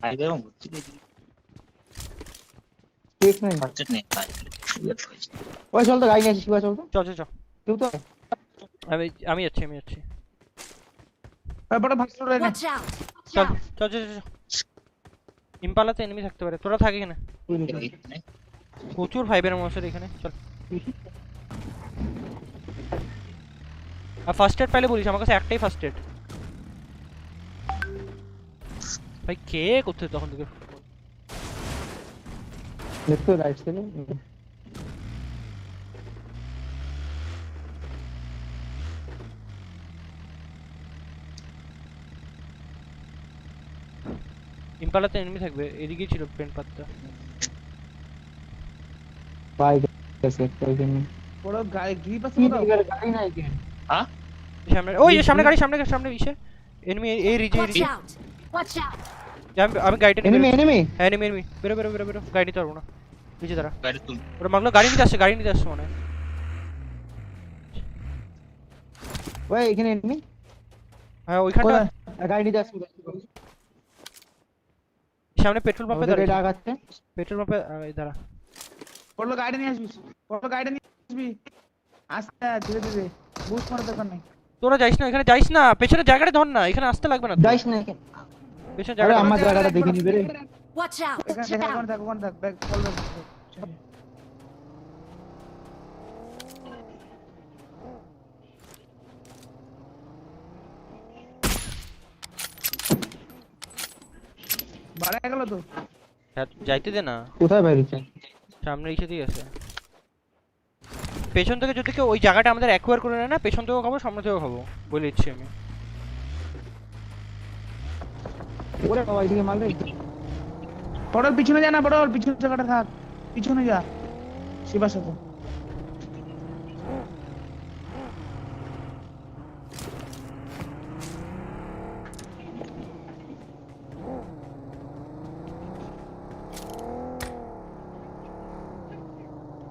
ফাইবার আমো ঠিক নাই। বাজেট নেই। ওই চল তো গাড়ি নিয়ে আসি শিবা চল তো। চল। তুই তো আমি যাচ্ছি। বড় ভাগস্টোর রে। Watch out. চল। ইম্পালাতে এনিমি থাকতে পারে, তোরা থাক এখানে। প্রচুর ফাইবার মশার এখানে, চল। আর ফার্স্ট এড পাইলে বলিস, আমার কাছে একটাই ফার্স্ট এড। ভাই কে করতে তখন থেকে লেফট রাইট সাইডে। ইম্পালাতে এনিমি থাকবে, এদিকেই ছিল পেন পাতটা। ভাই গেছে একটা এখানে বড় গাড়ি দুই পাশে কি বড় দিকের গাড়ি নাই কেন হ্যাঁ সামনে ওই যে সামনে গাড়ি, সামনে ইসে এনিমি, এই রিজে Watch out! Watch out! আমি গাড়িটা নিয়ে এনিমি এনিমি হ্যাঁ এনিমি বেরো গাড়ি নিতে পারবো না নিচে দাঁড়া। গাড়ি তুল ওরা মাগলো গাড়ি নিতে আসছে মনে হয়। ভাই এখানে এনিমি হ্যাঁ ওইখানটা গাড়ি নিতে আসছে সামনে পেট্রোল পাম্পে ওদের দাঁড়া, আগাচ্ছে পেট্রোল পাম্পে দাঁড়া। বড় গাড়ি নিয়ে আসবি, বড় গাড়ি নিয়ে আসবি আস্তে ধীরে ধীরে, বুস্ট করার দরকার নাই। তোরা যাইস না, এখানে যাইস না, পেছনে জায়গাটা ধর না, এখানে আসতে লাগবে না তো। যাইস না এখানে, পেছনে আরে জায়গাটা আমার জায়গাটা দেখে নিবে রে। Watch out! এখানে Watch out! থাক ওখানে থাক ব্যাক কল ব্যাক। বাড়া গেল তো, যাইতে দে না, কোথায় বাইরেছে? সামনে এসে দিয়ে আছে। পেছন থেকে যদি কেউ ওই জায়গাটা আমাদের অ্যাকোয়ার করে নেয় না, পেছন থেকেও খাবো সামনে থেকেও খাবো বলে দিচ্ছি আমি। ওরে বাবা এদিকে মাল রে। বড় পিছনে যা না, বড় পিছনে জায়গাটা থাক, পিছনে যা শিবার সাথে।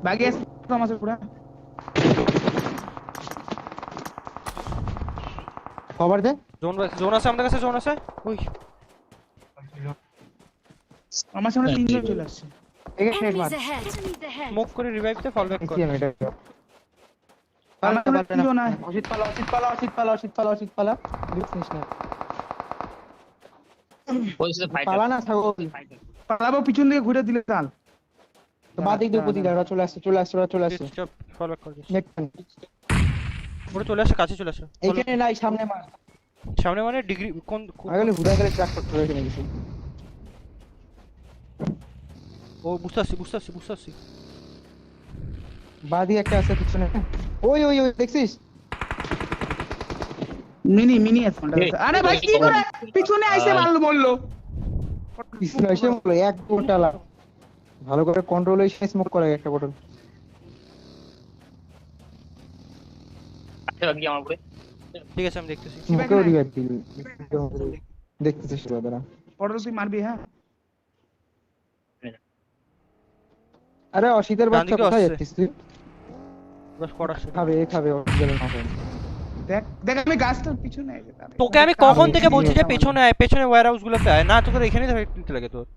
বাকি আছে আমাদের পুরা খবর দে। জোন আছে আমাদের কাছে, জোন আছে ওই আমার সামনে তিনজন চলে আসছে। এখানে মার Enemies ahead! Enemies ahead! Smoke করে রিভাইভ দে, ফল ব্যাক কর। আমি এটা আমার সামনে তিনজন আছে। অসিত পালা বুঝছিস না পজিশনে ফাইটার পালা না ছাগল, পালাবো পিছন দিকে ঘুরে দিলে চাল। তো বাদিক দিয়ে উপদি ওরা চলে আসছে চুপ ফল ব্যাক কর। নেক্সট ওরা চলে আসে, কাছে চলে আসে। এখানে নাই, সামনে মার। সামনে মানে ডিগ্রি কোন আগলে ঘুরে গেলে ট্র্যাক করতে হবে এখানে কিছু। ও বুঝতে পারছি। বাদি একটা আছে পিছনে, ওই দেখছিস? মিনি আছে। আরে ভাই কি করে পিছনে আইছে মারলো বললো, পিছনে এসে বললো এক গোটা লাগ ভালো করে কন্ট্রোল এসে স্মোক করে একটা বটল। আচ্ছা বাকি আমার উপরে ঠিক আছে আমি দেখতেছি। স্মোকেও রিভাইভ দিল, দেখতেছিস দাদা। বড় তুই মারবি হ্যাঁ। আরে অসিতের বাচ্চা কোথায় যাচ্ছিস তুই? বাস করাছে খাবে অসিতের না খাবে। দেখ আমি গাছটার পিছনে আইছে। তোকে আমি কখন থেকে বলছি যে পেছনে আয়, পেছনে ওয়্যার হাউস গুলোতে আয় না, তোকে এখানেই দিতে লাগে তোর।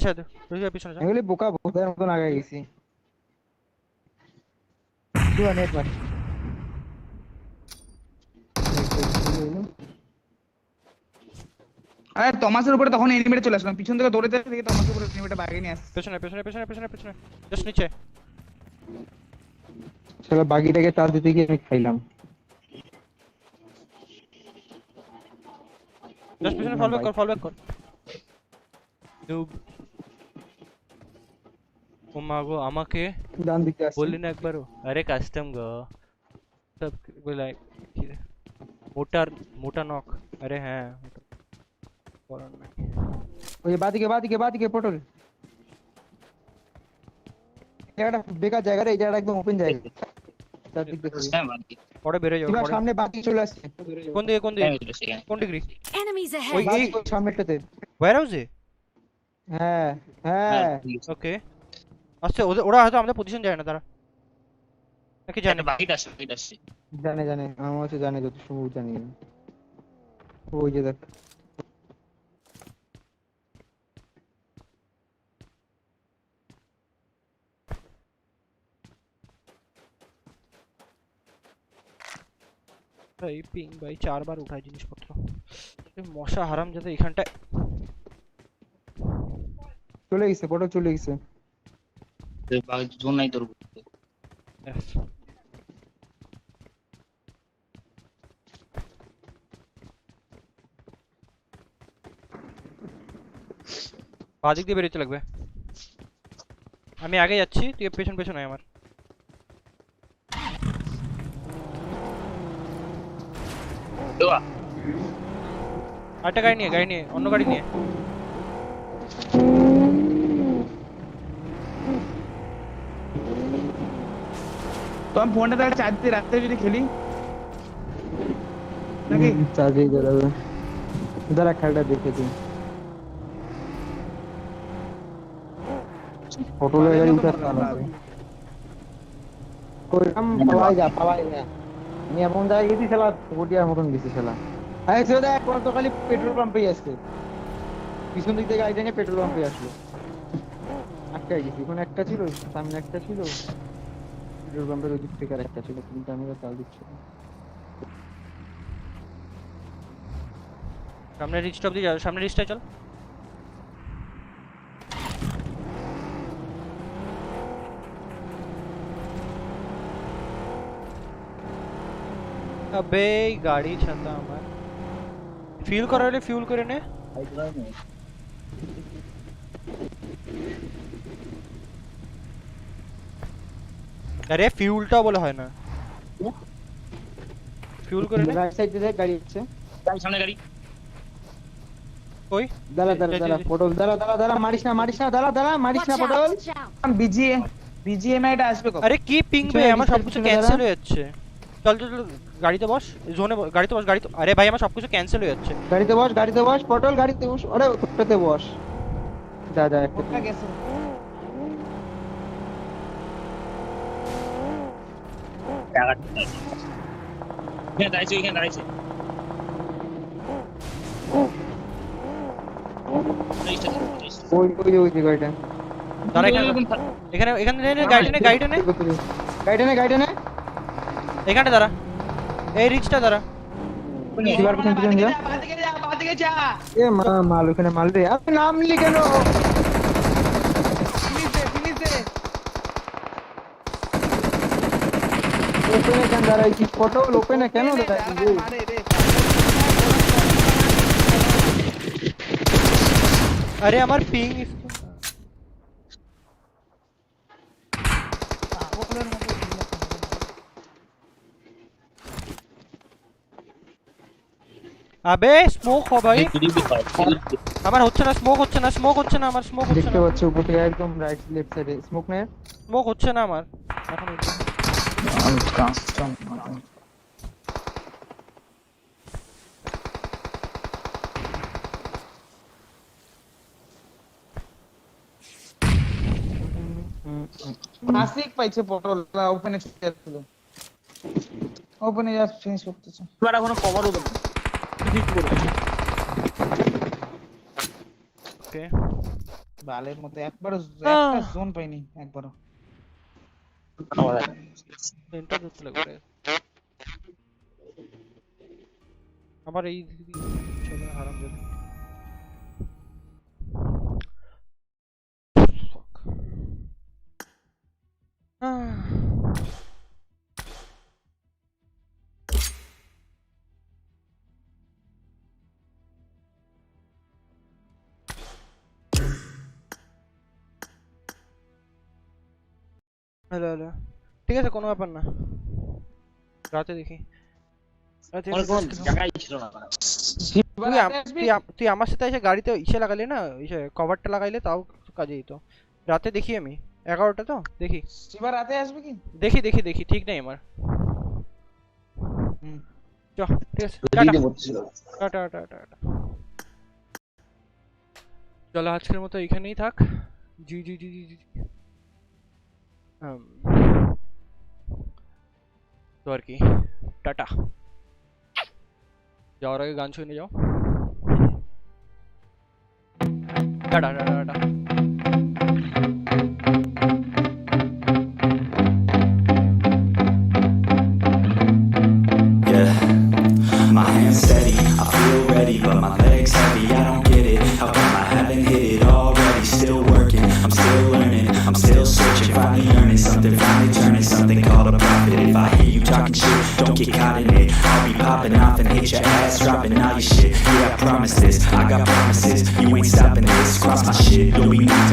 সাথে তুই পিছনে যা। এগুলি বোকা বোকার মতন আগে গেছি। তুই নেট মার। আরে টমাসের উপরে তখন এনিমিটা চলে আসলাম, পিছন থেকে দৌড়াতে থেকে টমাসের উপরে এনিমিটা বাইরে নিয়ে আসছে। পেছনে জাস্ট নিচে। শালা বাগিটাকে চার দিতে গিয়ে আমি খাইলাম। জাস্ট পিছনে ফল ব্যাক কর। ডুব। ও মাগো আমাকে ডান দিকে আসছে। বললি না একবারও? আরে কাস্টম গো সব বলাই মোটা নক। আরে হ্যাঁ করার নাই। ওই বাদিকে পটল। জায়গাটা বেকার জায়গা রে, এই জায়গাটা একদম ওপেন জায়গা। চারদিক দেখো। হ্যাঁ বাকি পরে বেরো যাও। এবার সামনে বাকি চলে আসছে। কোন দিকে কোন ডিগ্রি? Enemies ওই ahead! এই সামনেটাতে ওয়্যার হাউসে? হ্যাঁ ওকে আচ্ছা, ওরা হয়তো আমাদের পজিশন যায় না তারা নাকি জানে? বাকিটা আসছে জানে আমার হচ্ছে জানে, যত সম্ভব জানি। ওই যে দেখ ভাই পিং ভাই 4 বার উঠায় জিনিসপত্র। মশা হারাম যাতে এখানটায় চলে গেছে, পটল চলে গেছে। জোন নাই তোর। বাদিক দিয়ে বেরোতে লাগবে। আমি আগে যাচ্ছি, তুই পেছন পেছন আয় আমার। আরেকটা গাড়ি নিয়ে অন্য গাড়ি নিয়ে। তো আমি ফোনটা তাহলে চার্জ দিয়ে রাখতে যদি খেলি নাকি চার্জে জ্বালাবে। দাঁড়া খেলাটা দেখে তুই পটলের গাড়ি উঠাতে পারবে। কইরাম পাওয়াই যা আমি এমন জায়গায় গেছি শালা গোটিয়ার মতন গেছি শালা। আরে সেটা এক বার তো খালি পেট্রোল পাম্পেই আসছে, পিছন দিক থেকে গাড়িটা নিয়ে পেট্রোল পাম্পে আসলো। আটকাই গেছি, ওখানে একটা ছিল, সামনে একটা ছিল, পেট্রোল পাম্পের ওই দিক থেকে আর একটা ছিল, কিন্তু আমি তাল দিচ্ছি। সামনে রিচ স্টপ দিয়ে যাও, সামনে রিচটা চল। अबे गाड़ी छता আমার ফিল করা হলে ফিউল করে নে। আরে ফিউলটা বলে হয় না, ফিউল করে নে। রাইট সাইড দিয়ে গাড়ি আছে, গাড়ি সামনে গাড়ি। কই দাঁড়া পটল দাঁড়া মারিস না দাঁড়া মারিস না পটল। বিজিএমআই টা আসবে কখন? আরে কি পিং বে, আমার সবকিছু ক্যান্সেল হয়ে যাচ্ছে। চল গাড়িতে বস, জোনে গাড়িতে বস, গাড়িতে। আরে ভাই আমার সবকিছু ক্যান্সেল হয়ে যাচ্ছে। গাড়িতে বস পটল, গাড়িতে বস। আরে ওটাতে বস, যা একটা গেছে। এখানে দাঁড়াইছে ওই যে গাড়িটা দাঁড়া এখানে নে, গাড়িটা নে এখানে দাঁড়া, এই রিচটা দাঁড়া। এবার পিছন যা, বাদিকে যা। এ মাল ওখানে মাল রে, আপনি নাম লিখে নো। ফিনিশে ওপেনে কেন দাঁড়াইছিস পটল? ওপেনে কেন দাঁড়াইছিস? আরে আমার পিং আবে স্মোক हो ভাই, আমার হচ্ছে না, স্মোক হচ্ছে না আমার, স্মোক হচ্ছে না। দেখতে পাচ্ছ উপর থেকে একদম রাইট লেফট সাইডে স্মোক নেই, স্মোক হচ্ছে না আমার এখন। নাসিক পাইছে পটল ওপেনে ছিল, ওপেনে জাস্ট ফিনিশ করতেছে। এবার এখনো কভার হবে না, ঠিক করে। ওকে বালের মতো একবারও একটা জোন পাইনি একবারও। সেন্টার করতে লাগবে আবার এই চলে হারাম যাবে। হ্যালো ঠিক আছে, কোনো ব্যাপার না, রাতে দেখি। তুই আমার সাথে এসে গাড়িতে ইসে লাগালি না, ইসে কভারটা লাগাইলে তাও কাজে দিত। রাতে দেখি আমি 11টা তো দেখি। এবার রাতে আসবে কি? দেখি ঠিক নেই আমার। চল ঠিক আছে, টাটা। চলো আজকের মতো এখানেই থাক। জি তো আর কি, টাটা। যাওয়ার আগে গান শুনে যাও। Tata. My hands steady, I feel ready, but my legs heavy, I don't get it. How come I haven't hit it already? Still working, I'm still learning, I'm still searching, finally earning something, finally turning something called a profit. If I hear you talking shit, don't get caught in it. I'll be popping off and hit your ass, dropping all your shit. Yeah, I promise this, I got promises, you ain't stopping this. Cross my shit, you'll be knocked